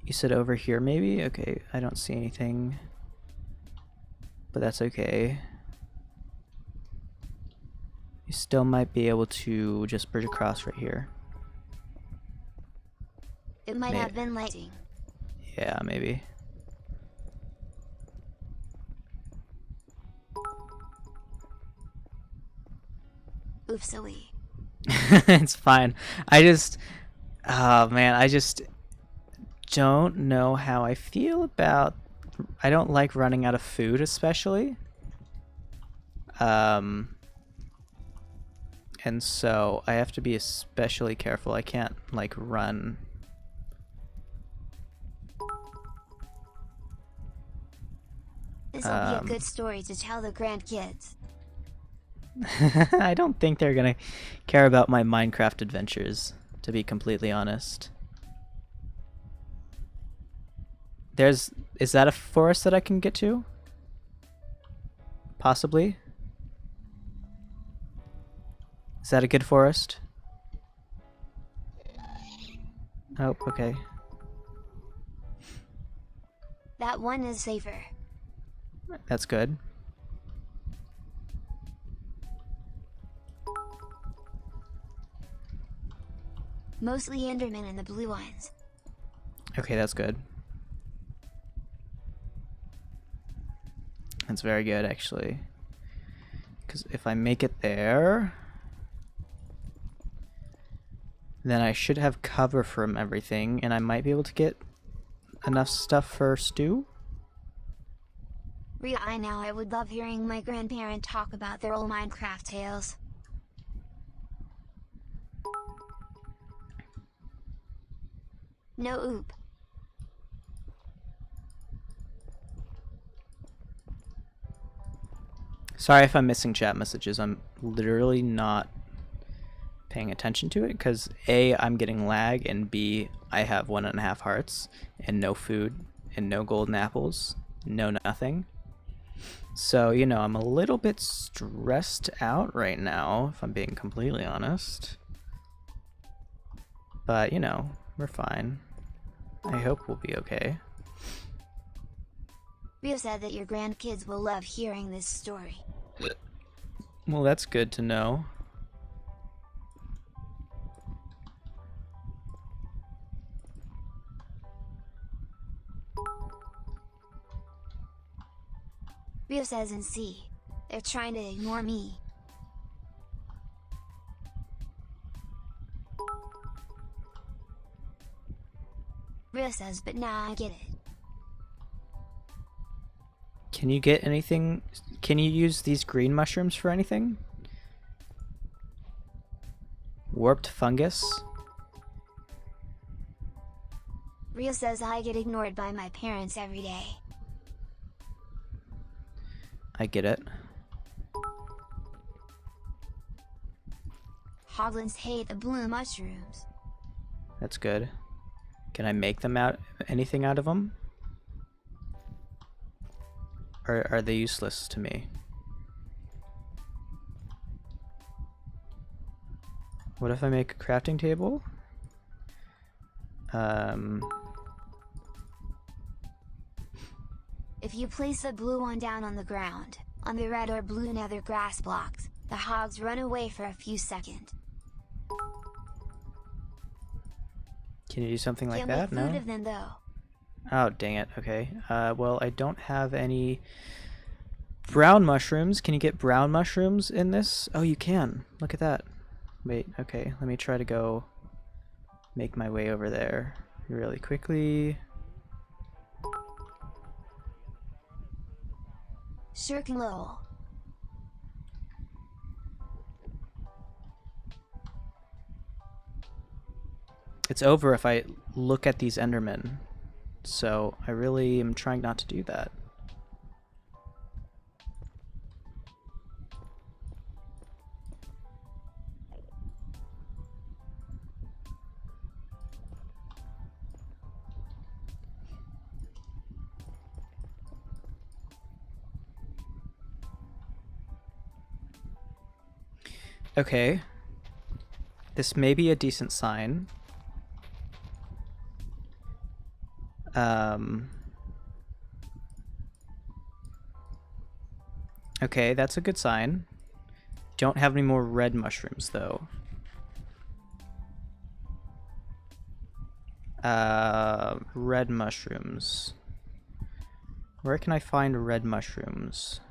You said over here, maybe? Okay, I don't see anything. But that's okay. You still might be able to just bridge across right here. It might have been lighting. Yeah, maybe. Oopsie. It's fine. Oh man, I just don't know how I feel about. I don't like running out of food, especially. And so I have to be especially careful. I can't like run. This will be a good story to tell the grandkids. I don't think they're gonna care about my Minecraft adventures, to be completely honest. Is that a forest that I can get to? Possibly. Is that a good forest? Oh, okay. That one is safer. That's good. Mostly Endermen and the blue ones. Okay, that's good. That's very good, actually. Because if I make it there, then I should have cover from everything, and I might be able to get enough stuff for stew. Rhea, I would love hearing my grandparent talk about their old Minecraft tales. No oop. Sorry if I'm missing chat messages. I'm literally not paying attention to it because A, I'm getting lag, and B, I have 1.5 hearts and no food and no golden apples, no nothing. So, you know, I'm a little bit stressed out right now, if I'm being completely honest. But, you know, we're fine. I hope we'll be okay. Rhea said that your grandkids will love hearing this story. Well, that's good to know. Rhea says and see. They're trying to ignore me. Rhea says, but now I get it. Can you get anything? Can you use these green mushrooms for anything? Warped fungus? Rhea says I get ignored by my parents every day. I get it. Hoglins hate the blue mushrooms. That's good. Can I make them anything out of them? Or are they useless to me? What if I make a crafting table? If you place the blue one down on the ground, on the red or blue nether grass blocks, the hogs run away for a few seconds. Can you do something like that? Make food No? of them though. Oh, dang it. Okay. Well, I don't have any brown mushrooms. Can you get brown mushrooms in this? Oh, you can. Look at that. Wait, okay. Let me try to go make my way over there really quickly. Shirking low. It's over if I look at these Endermen. So I really am trying not to do that. Okay. This may be a decent sign. Okay, that's a good sign. Don't have any more red mushrooms, though. Red mushrooms. Where can I find red mushrooms?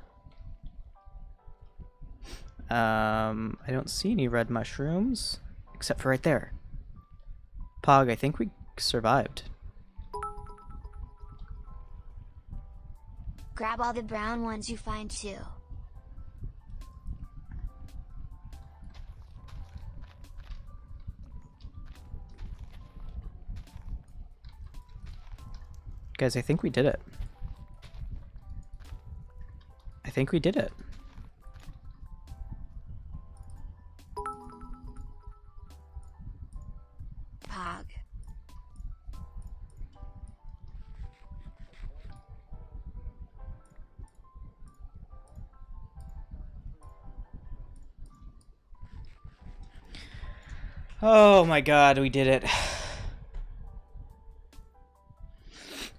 I don't see any red mushrooms, except for right there. Pog, I think we survived. Grab all the brown ones you find too. Guys, I think we did it. I think we did it. Pog. Oh my god, we did it.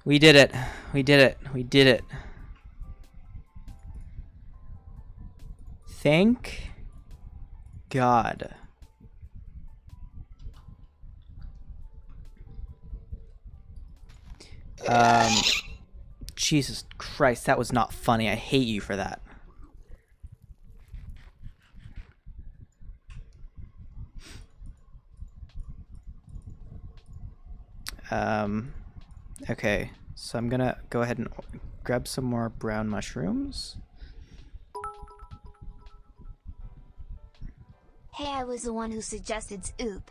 We did it. We did it. We did it. Thank God. Jesus Christ, that was not funny. I hate you for that. Okay, so I'm gonna go ahead and grab some more brown mushrooms. Hey, I was the one who suggested oop.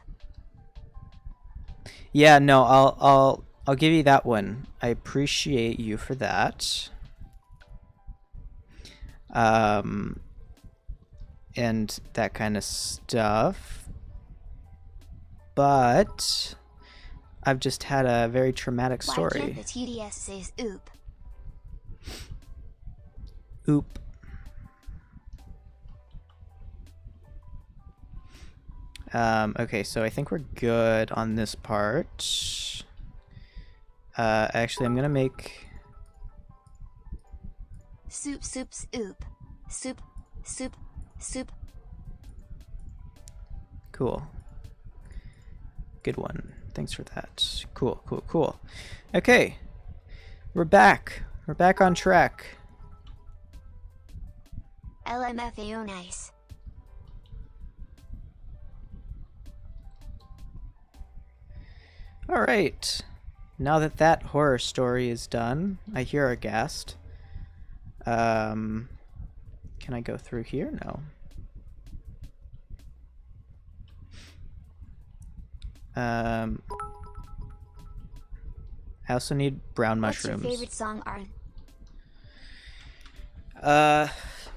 Yeah, no, I'll give you that one. I appreciate you for that. And that kind of stuff. But I've just had a very traumatic Why story. can't the TDS says oop? Oop. Okay, so I think we're good on this part. Actually, I'm gonna make... Soup, soups, oop. Soup, soup, soup. Cool. Good one. Thanks for that. Cool, cool, cool. Okay. We're back. We're back on track. LMFAO nice. Alright. Now that that horror story is done, I hear our guest. Can I go through here? No. I also need brown mushrooms. What's your favorite song, Arn?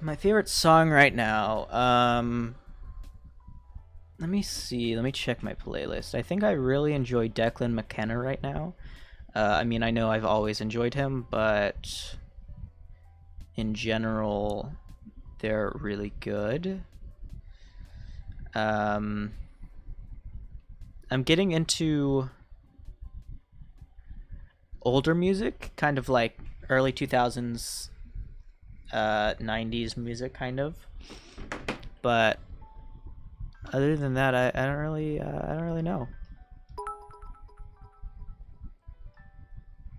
My favorite song right now, let me see, let me check my playlist. I think I really enjoy Declan McKenna right now. I mean, I know I've always enjoyed him, but in general, they're really good. I'm getting into older music, kind of like early 2000s, 90s music, kind of. But other than that, I don't really know.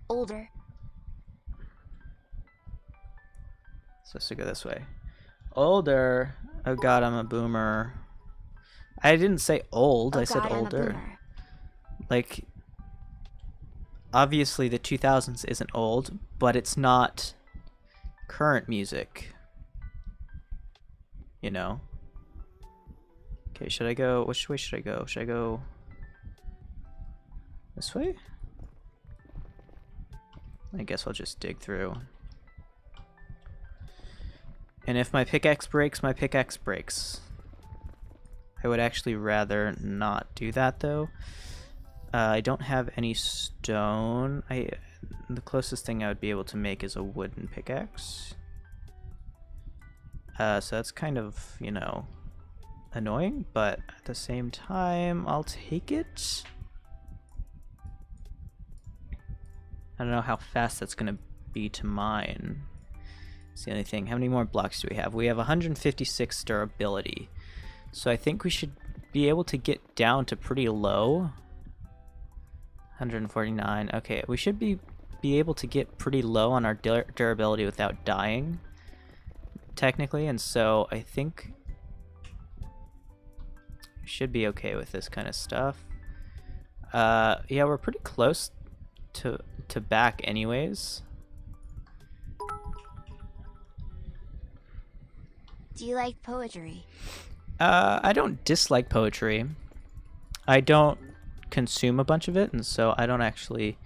Older. Supposed to go this way. Older. Oh god, I'm a boomer. I didn't say old, Oh I said God, I'm a older. boomer. Like, obviously the 2000s isn't old, but it's not current music. You know? Okay, should I go? Which way should I go? Should I go this way? I guess I'll just dig through. And if my pickaxe breaks, my pickaxe breaks. I would actually rather not do that though. I don't have any stone. The closest thing I would be able to make is a wooden pickaxe. So that's kind of, you know, annoying, but at the same time, I'll take it. I don't know how fast that's gonna be to mine. It's the only thing. How many more blocks do we have? We have 156 durability. So I think we should be able to get down to pretty low. 149. Okay, we should be able to get pretty low on our durability without dying, technically. And so I think should be okay with this kind of stuff. Yeah, we're pretty close to back anyways. Do you like poetry? I don't dislike poetry. I don't consume a bunch of it, and so I don't actually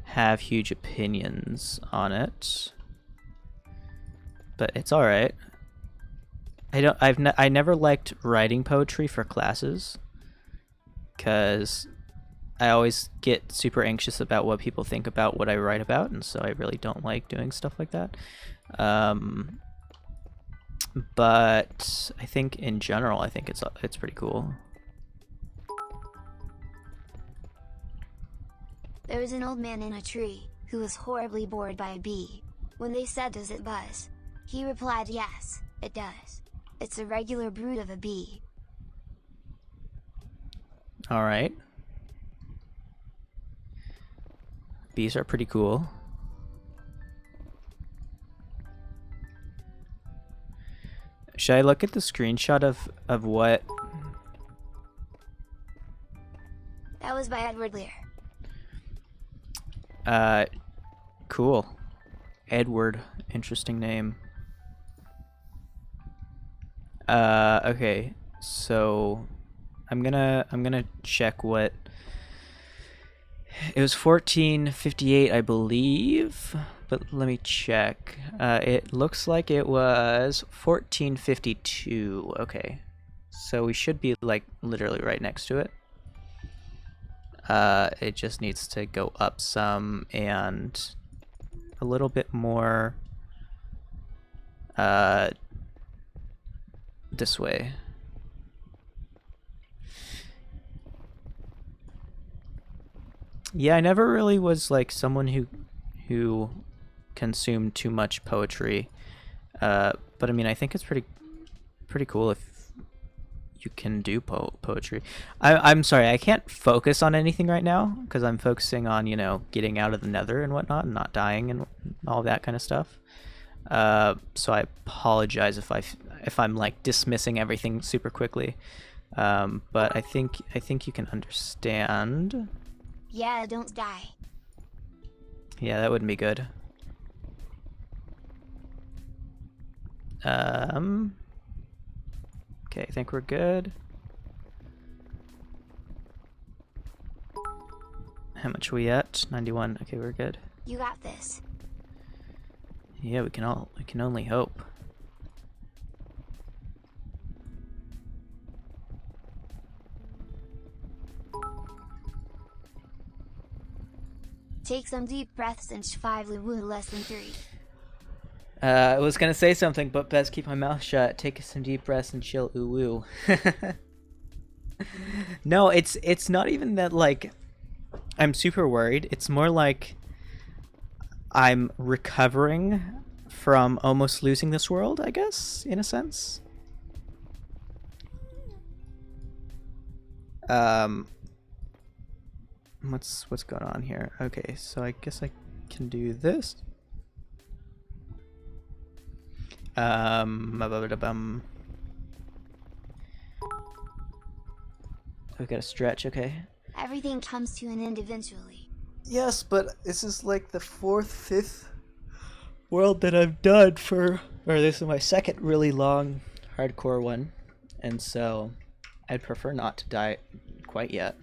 have huge opinions on it. But it's all right. I never liked writing poetry for classes, because I always get super anxious about what people think about what I write about, and so I really don't like doing stuff like that. But I think in general, I think it's pretty cool. There was an old man in a tree, who was horribly bored by a bee. When they said, "Does it buzz?" he replied, "Yes, it does. It's a regular brood of a bee." Alright. Bees are pretty cool. Should I look at the screenshot of what? That was by Edward Lear. Cool. Edward, interesting name. Okay, so I'm gonna check what it was. 1458, I believe, but let me check. It looks like it was 1452. Okay, so we should be like literally right next to it. It just needs to go up some and a little bit more this way. Yeah, I never really was like someone who consumed too much poetry, but I mean, I think it's pretty cool if you can do poetry. I'm sorry, I can't focus on anything right now because I'm focusing on, you know, getting out of the nether and whatnot and not dying and all that kind of stuff. So I apologize if I'm like dismissing everything super quickly. But I think you can understand. Yeah, don't die. Yeah, that wouldn't be good. Okay, I think we're good. How much are we at? 91. Okay, we're good. You got this. Yeah, we can only hope. Take some deep breaths and 5 woo less than 3. I was gonna say something, but best keep my mouth shut. Take some deep breaths and chill. Ooh woo. No, it's not even that like I'm super worried. It's more like I'm recovering from almost losing this world, I guess, in a sense. What's going on here? Okay, so I guess I can do this. We gotta stretch, okay. Everything comes to an end eventually. Yes, but this is like the 4th, 5th world that I've done or this is my second really long hardcore one, and so I'd prefer not to die quite yet.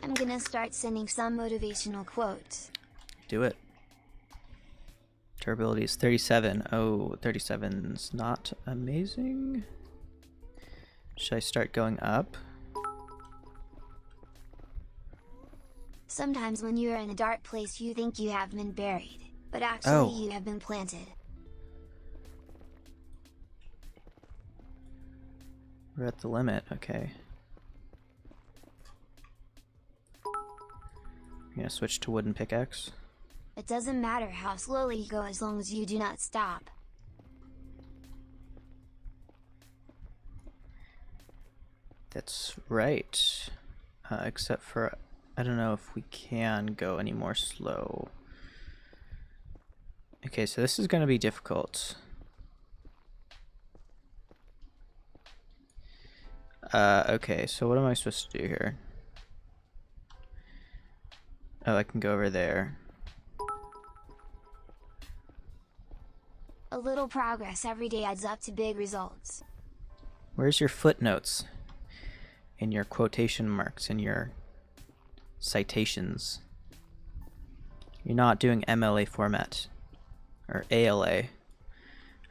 I'm gonna start sending some motivational quotes. Do it. Durability is 37. Oh, 37's not amazing. Should I start going up? Sometimes when you're in a dark place you think you have been buried, but actually you have been planted. We're at the limit, okay. I'm gonna switch to wooden pickaxe. It doesn't matter how slowly you go as long as you do not stop. That's right. Except for, I don't know if we can go any more slow. Okay, so this is gonna be difficult. Okay, so what am I supposed to do here? Oh, I can go over there. A little progress every day adds up to big results. Where's your footnotes? And your quotation marks and your citations? You're not doing MLA format. Or ALA.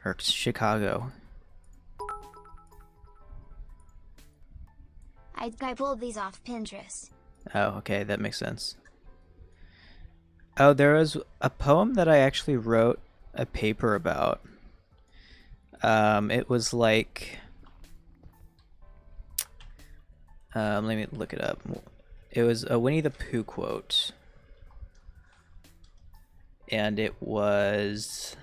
Or Chicago. I pulled these off Pinterest. Oh, okay, that makes sense. Oh, there was a poem that I actually wrote a paper about. It was like... let me look it up. It was a Winnie the Pooh quote. And it was...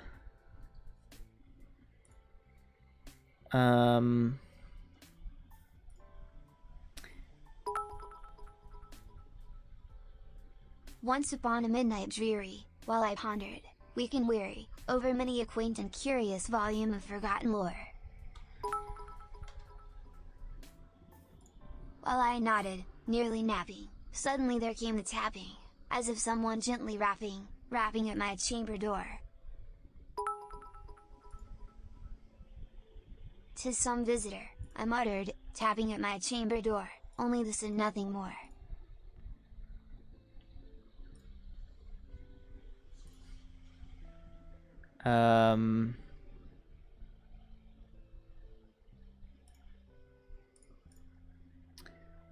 Once upon a midnight dreary, while I pondered, weak and weary, over many a quaint and curious volume of forgotten lore. While I nodded, nearly napping, suddenly there came the tapping, as if someone gently rapping at my chamber door. "'Tis some visitor," I muttered, tapping at my chamber door, only this and nothing more.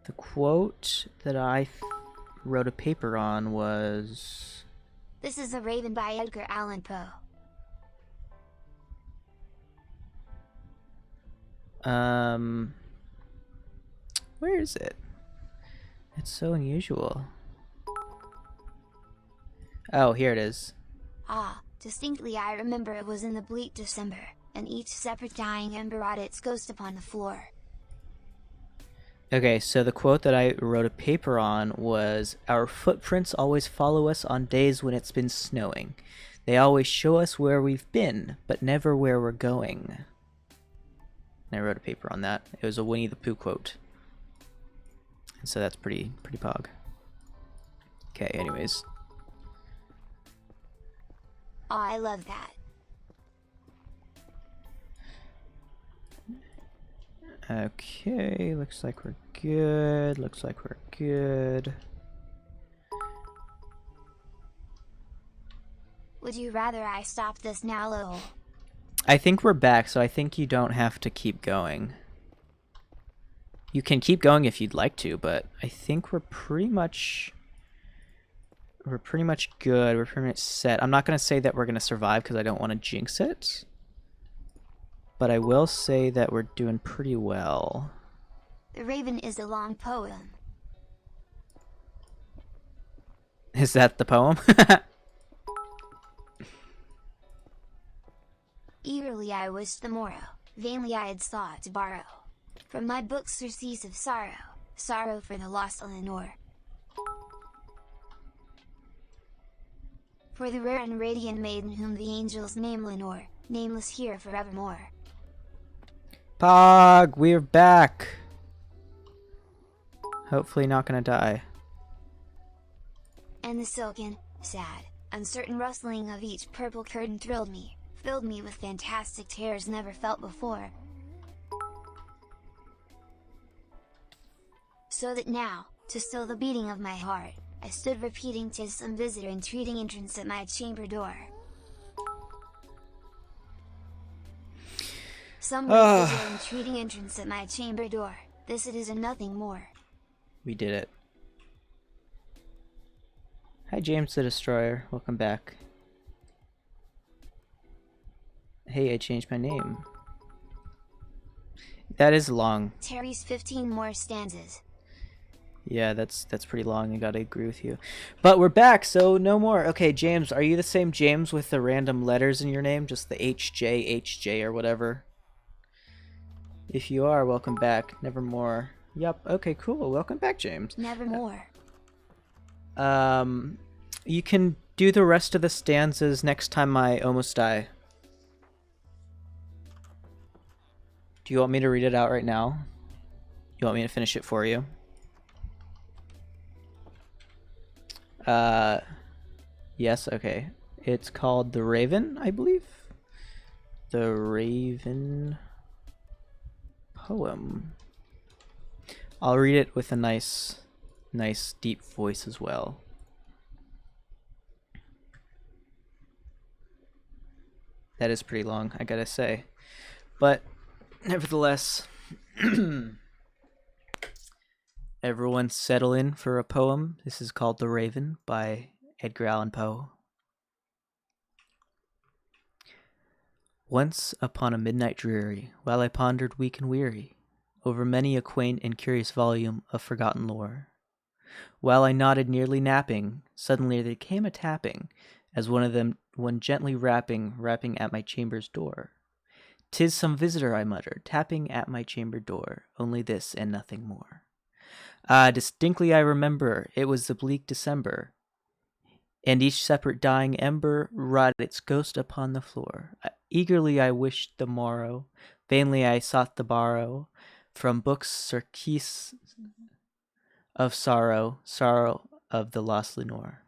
The quote that I wrote a paper on was... "This is a Raven" by Edgar Allan Poe. Where is it? It's so unusual. Oh, here it is. Ah, distinctly I remember it was in the bleak December, and each separate dying ember wrought its ghost upon the floor. Okay, so the quote that I wrote a paper on was, "Our footprints always follow us on days when it's been snowing. They always show us where we've been, but never where we're going." And I wrote a paper on that. It was a Winnie the Pooh quote. And so that's pretty pog. Okay, anyways. Oh, I love that. Okay, looks like we're good. Looks like we're good. Would you rather I stop this now, lol? I think we're back, so I think you don't have to keep going. You can keep going if you'd like to, but I think we're pretty much good. We're pretty much set. I'm not going to say that we're going to survive because I don't want to jinx it. But I will say that we're doing pretty well. The Raven is a long poem. Is that the poem? Eagerly I wished the morrow, vainly I had sought to borrow from my book surcease of sorrow, sorrow for the lost Eleanor. For the rare and radiant maiden whom the angels name Lenore, nameless here forevermore. Pog, we're back. Hopefully not gonna die. And the silken, sad, uncertain rustling of each purple curtain thrilled me, filled me with fantastic terrors never felt before. So that now, to still the beating of my heart, I stood repeating, "'Tis some visitor entreating entrance at my chamber door." Some visitor entreating entrance at my chamber door, this it is and nothing more. We did it. Hi James the Destroyer, welcome back. Hey, I changed my name. That is long. Terry's 15 more stanzas. Yeah, that's pretty long, I gotta agree with you. But we're back, so no more. Okay, James, are you the same James with the random letters in your name? Just the HJ or whatever? If you are, welcome back. Nevermore. Yup, okay, cool. Welcome back, James. Nevermore. You can do the rest of the stanzas next time I almost die. Do you want me to read it out right now? You want me to finish it for you? Yes, okay. It's called The Raven, I believe. The Raven poem. I'll read it with a nice deep voice as well. That is pretty long, I gotta say. But nevertheless, everyone settle in for a poem. This is called The Raven by Edgar Allan Poe. Once upon a midnight dreary, while I pondered weak and weary over many a quaint and curious volume of forgotten lore, while I nodded nearly napping, suddenly there came a tapping, as one gently rapping at my chamber's door. "'Tis some visitor," I muttered, "tapping at my chamber door, only this and nothing more." Ah, distinctly I remember, it was the bleak December, and each separate dying ember wrought its ghost upon the floor. Eagerly I wished the morrow, vainly I sought to borrow from books surcease of sorrow of the lost Lenore,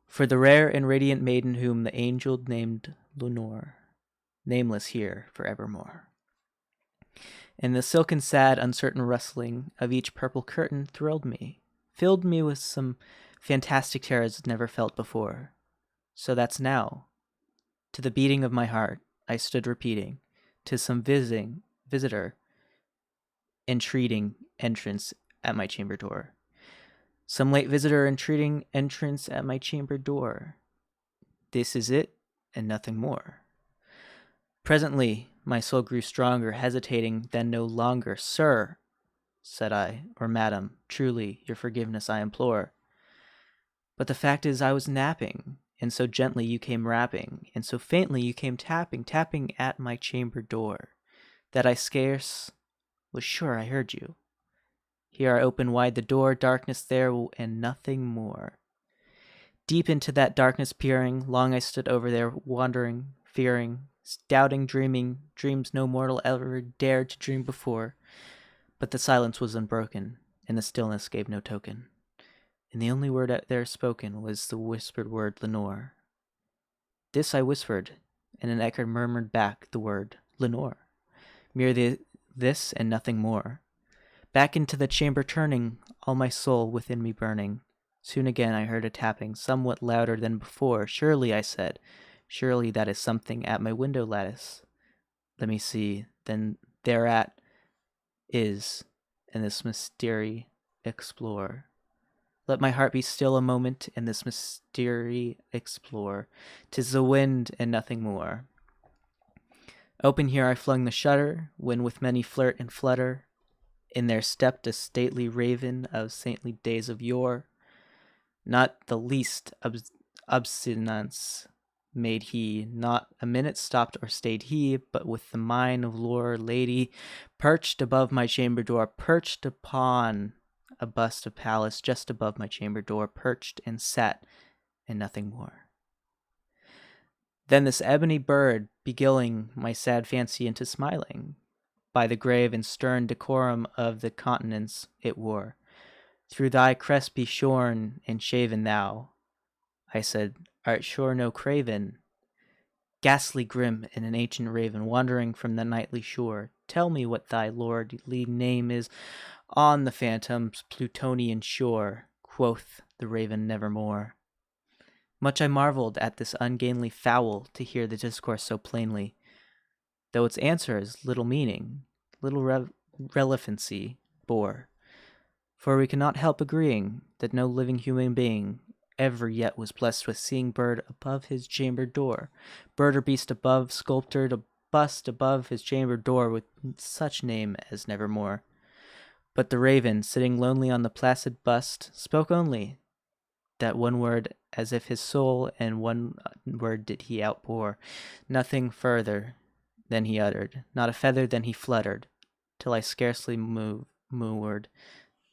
for the rare and radiant maiden whom the angel named Lenore, nameless here forevermore. And the silken sad uncertain rustling of each purple curtain thrilled me, filled me with some fantastic terrors never felt before. So that's now, to the beating of my heart, I stood repeating, 'tis some visitor entreating entrance at my chamber door. Some late visitor entreating entrance at my chamber door. This is it, and nothing more. Presently, my soul grew stronger, hesitating then no longer. "Sir," said I, "or madam, truly, your forgiveness I implore. But the fact is I was napping, and so gently you came rapping, and so faintly you came tapping at my chamber door, that I scarce was sure I heard you. Here I opened wide the door, darkness there, and nothing more. Deep into that darkness peering, long I stood over there, wondering, fearing, doubting, dreaming, dreams no mortal ever dared to dream before. But the silence was unbroken, and the stillness gave no token. And the only word out there spoken was the whispered word Lenore. This I whispered, and an echo murmured back the word Lenore. Merely this and nothing more. Back into the chamber turning, all my soul within me burning. Soon again I heard a tapping, somewhat louder than before. "Surely," I said, "surely that is something at my window lattice. Let me see, then thereat is, and this mystery explore. Let my heart be still a moment, and this mystery explore. 'Tis the wind and nothing more." Open here I flung the shutter, when with many flirt and flutter, in there stepped a stately raven of saintly days of yore. Not the least obstinance made he, not a minute stopped or stayed he, but with the mien of lore lady, perched above my chamber door, perched upon a bust of Pallas just above my chamber door, perched and sat, and nothing more. Then this ebony bird, beguiling my sad fancy into smiling, by the grave and stern decorum of the countenance it wore, "Through thy crest be shorn and shaven thou," I said, "art sure no craven, ghastly grim and an ancient raven, wandering from the nightly shore? Tell me what thy lordly name is on the phantom's Plutonian shore." Quoth the raven, "Nevermore." Much I marveled at this ungainly fowl to hear the discourse so plainly, though its answers little meaning, little relevancy bore. For we cannot help agreeing that no living human being ever yet was blessed with seeing bird above his chamber door, bird or beast above, sculptured a bust above his chamber door with such name as Nevermore. But the raven, sitting lonely on the placid bust, spoke only that one word, as if his soul and one word did he outpour, nothing further than he uttered, not a feather than he fluttered, till I scarcely moved,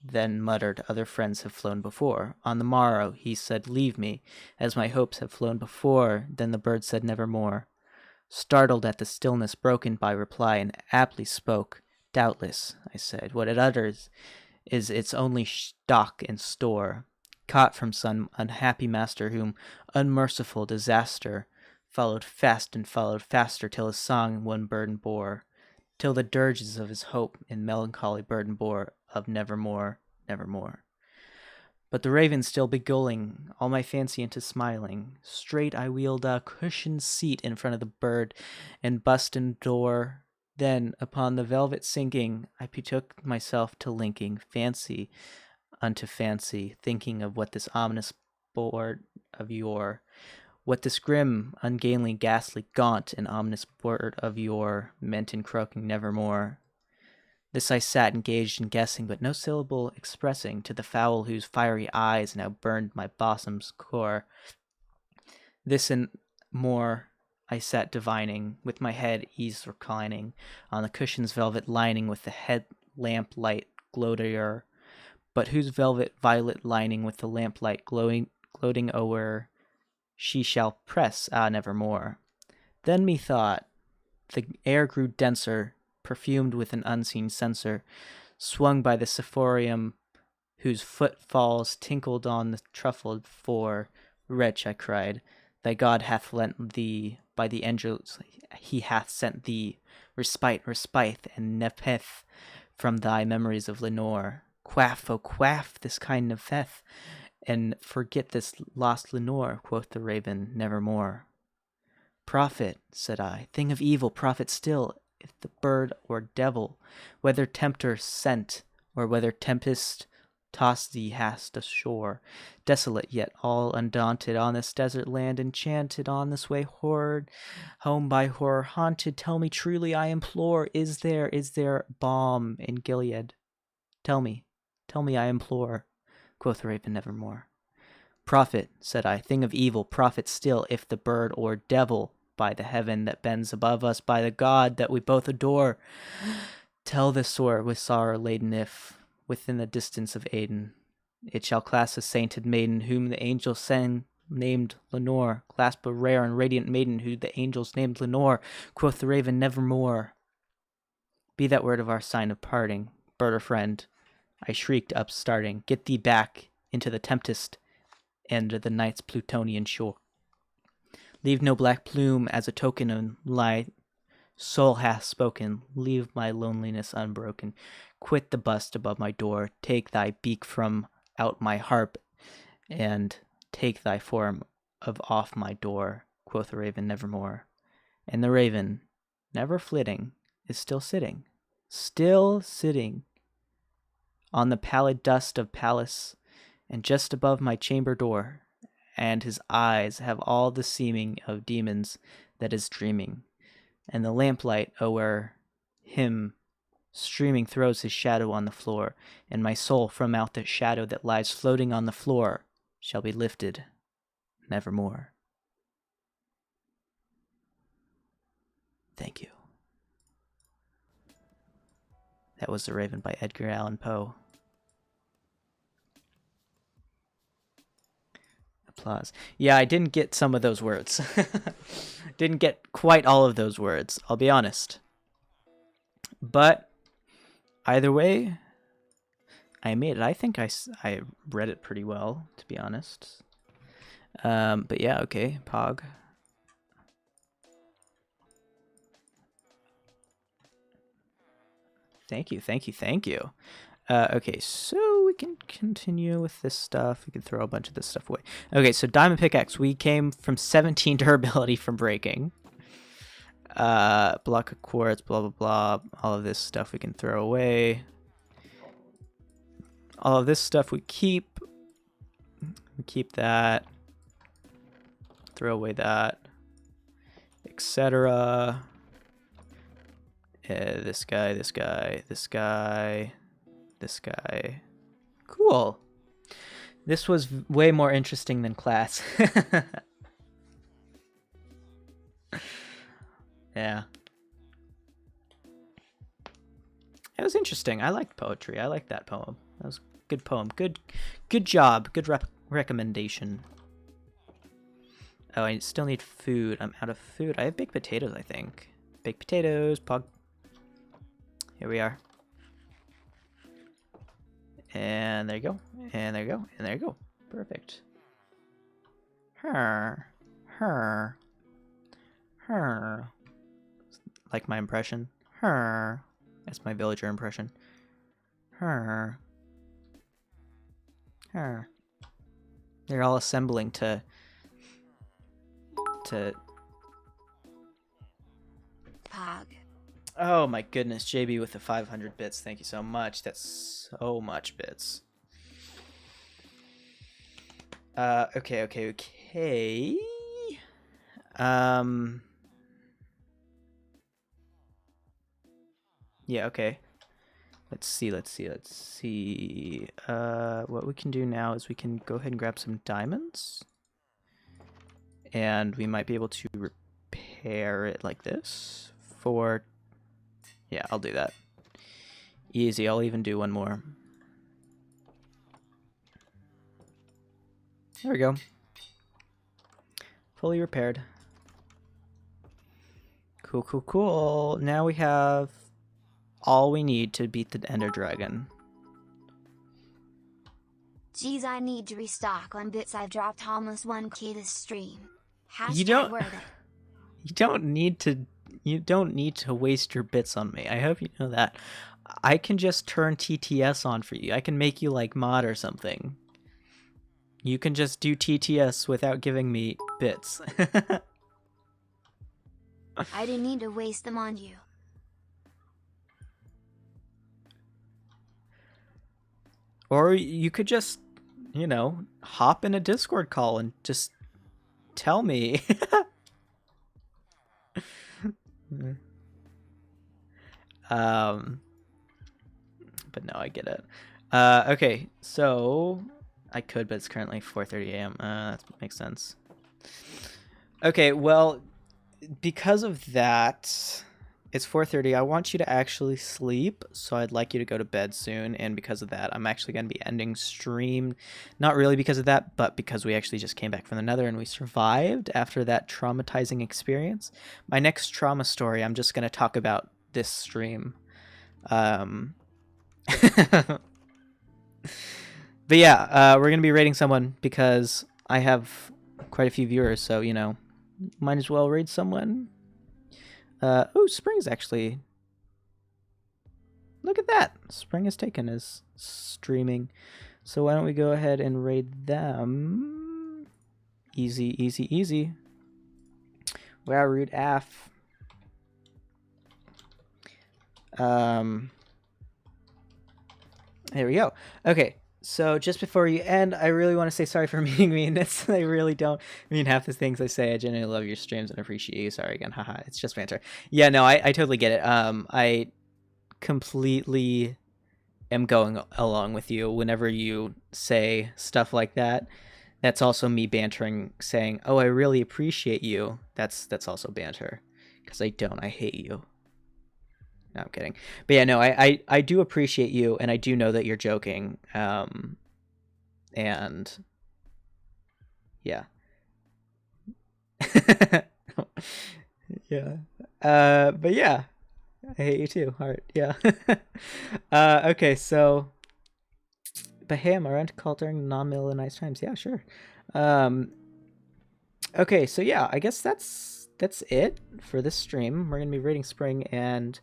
then muttered, "Other friends have flown before." On the morrow he said, "Leave me, as my hopes have flown before." Then the bird said, "Nevermore," startled at the stillness broken by reply, and aptly spoke, Doubtless, I said, what it utters is its only stock and store, caught from some unhappy master whom unmerciful disaster followed fast and followed faster till his song one burden bore, till the dirges of his hope in melancholy burden bore of nevermore, nevermore. But the raven still begulling all my fancy into smiling, straight I wheeled a cushioned seat in front of the bird and bust in door. Then, upon the velvet sinking, I betook myself to linking fancy unto fancy, thinking of what this ominous board of yore, what this grim, ungainly, ghastly, gaunt, and ominous board of yore meant in croaking nevermore. This I sat engaged in guessing, but no syllable expressing to the fowl whose fiery eyes now burned my bosom's core. This and more I sat divining, with my head ease reclining on the cushion's velvet lining, with the head lamp light gloater, but whose velvet violet lining with the lamplight gloating o'er she shall press, nevermore. Then methought the air grew denser, perfumed with an unseen censer, swung by the Sephorium, whose footfalls tinkled on the truffled floor. Wretch, I cried, thy God hath lent thee, by the angels he hath sent thee, respite, and nepeth from thy memories of Lenore. Quaff, oh quaff, this kind Nepheth, and forget this lost Lenore, quoth the raven, nevermore. Prophet, said I, thing of evil, prophet still, if the bird or devil, whether tempter sent, or whether tempest tossed thee hast ashore, desolate yet all undaunted, on this desert land enchanted, on this way horrid, home by horror haunted, tell me truly, I implore, is there balm in Gilead? Tell me, I implore, quoth the raven, nevermore. Prophet, said I, thing of evil, prophet still, if the bird or devil, by the heaven that bends above us, by the God that we both adore, tell this sore with sorrow laden, if, within the distance of Aden, it shall clasp a sainted maiden, whom the angels named Lenore, clasp a rare and radiant maiden, who the angels named Lenore, quoth the raven, nevermore. Be that word of our sign of parting, bird or friend, I shrieked up starting, get thee back into the tempest and the night's Plutonian shore. Leave no black plume as a token of light soul hath spoken, leave my loneliness unbroken. Quit the bust above my door, take thy beak from out my harp, and take thy form of off my door, quoth the raven, nevermore. And the raven, never flitting, is still sitting on the pallid dust of palace, and just above my chamber door, and his eyes have all the seeming of demons that is dreaming, and the lamplight o'er him streaming throws his shadow on the floor, and my soul from out the shadow that lies floating on the floor shall be lifted nevermore. Thank you. That was The Raven by Edgar Allan Poe. Applause. Yeah, I didn't get some of those words. Didn't get quite all of those words, I'll be honest. But either way, I made it. I think I read it pretty well, to be honest. But yeah, okay, Pog. Thank you. Okay, so we can continue with this stuff. We can throw a bunch of this stuff away. Okay, so Diamond Pickaxe. We came from 17 durability from breaking. Block of quartz, blah, blah, blah. All of this stuff we can throw away. All of this stuff we keep. We keep that. Throw away that. Etc. This guy. Cool. This was way more interesting than class. Yeah. It was interesting. I liked poetry. I liked that poem. That was a good poem. Good job. Good recommendation. Oh, I still need food. I'm out of food. I have baked potatoes, I think. Baked potatoes. Pog. Here we are. And there you go. And there you go. And there you go. Perfect. Her. Like my impression. Her. That's my villager impression. Her. They're all assembling to Pog. Oh my goodness, JB with the 500 bits. Thank you so much. That's so much bits. Okay. Yeah, okay. Let's see. What we can do now is we can go ahead and grab some diamonds. And we might be able to repair it like this for... Yeah, I'll do that. Easy, I'll even do one more. There we go. Fully repaired. Cool. Now we have all we need to beat the Ender Dragon. Geez, I need to restock on bits. I've dropped almost 1k this stream. Hashtag You don't... worth it. You don't need to waste your bits on me. I hope you know that. I can just turn TTS on for you. I can make you like mod or something. You can just do TTS without giving me bits. I didn't need to waste them on you. Or you could just, you know, hop in a Discord call and just tell me. But no, I get it. Okay, so I could, but it's currently 4:30 a.m. That makes sense. Okay, well, because of that, it's 4:30. I want you to actually sleep, so I'd like you to go to bed soon. And because of that, I'm actually going to be ending stream. Not really because of that, but because we actually just came back from the Nether and we survived after that traumatizing experience. My next trauma story, I'm just going to talk about this stream. But yeah, we're going to be raiding someone because I have quite a few viewers, so, you know, might as well raid someone. Oh, Spring's actually... Look at that! Spring is taken as streaming. So why don't we go ahead and raid them? Easy. Wow, rude af. There we go. Okay, so just before you end, I really want to say sorry for being mean. I really don't mean half the things I say. I genuinely love your streams and appreciate you. Sorry again, haha. It's just banter. Yeah, no, I totally get it. I completely am going along with you whenever you say stuff like that. That's also me bantering, saying, "Oh, I really appreciate you." That's also banter, because I don't. I hate you. No, I'm kidding. But yeah, no, I do appreciate you, and I do know that you're joking. And yeah. Yeah. But yeah. I hate you too, Heart. Yeah. Okay, so but hey, I'm around to call during non-mill and nice times. Yeah, sure. Okay, so yeah, I guess that's it for this stream. We're gonna be raiding Spring, and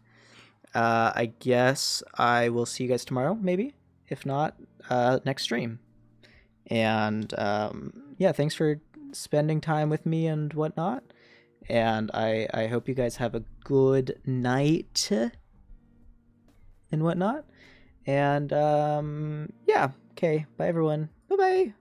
I guess I will see you guys tomorrow, maybe. If not, next stream. And yeah, thanks for spending time with me and whatnot. And I hope you guys have a good night and whatnot. And yeah, okay, bye everyone. Bye-bye.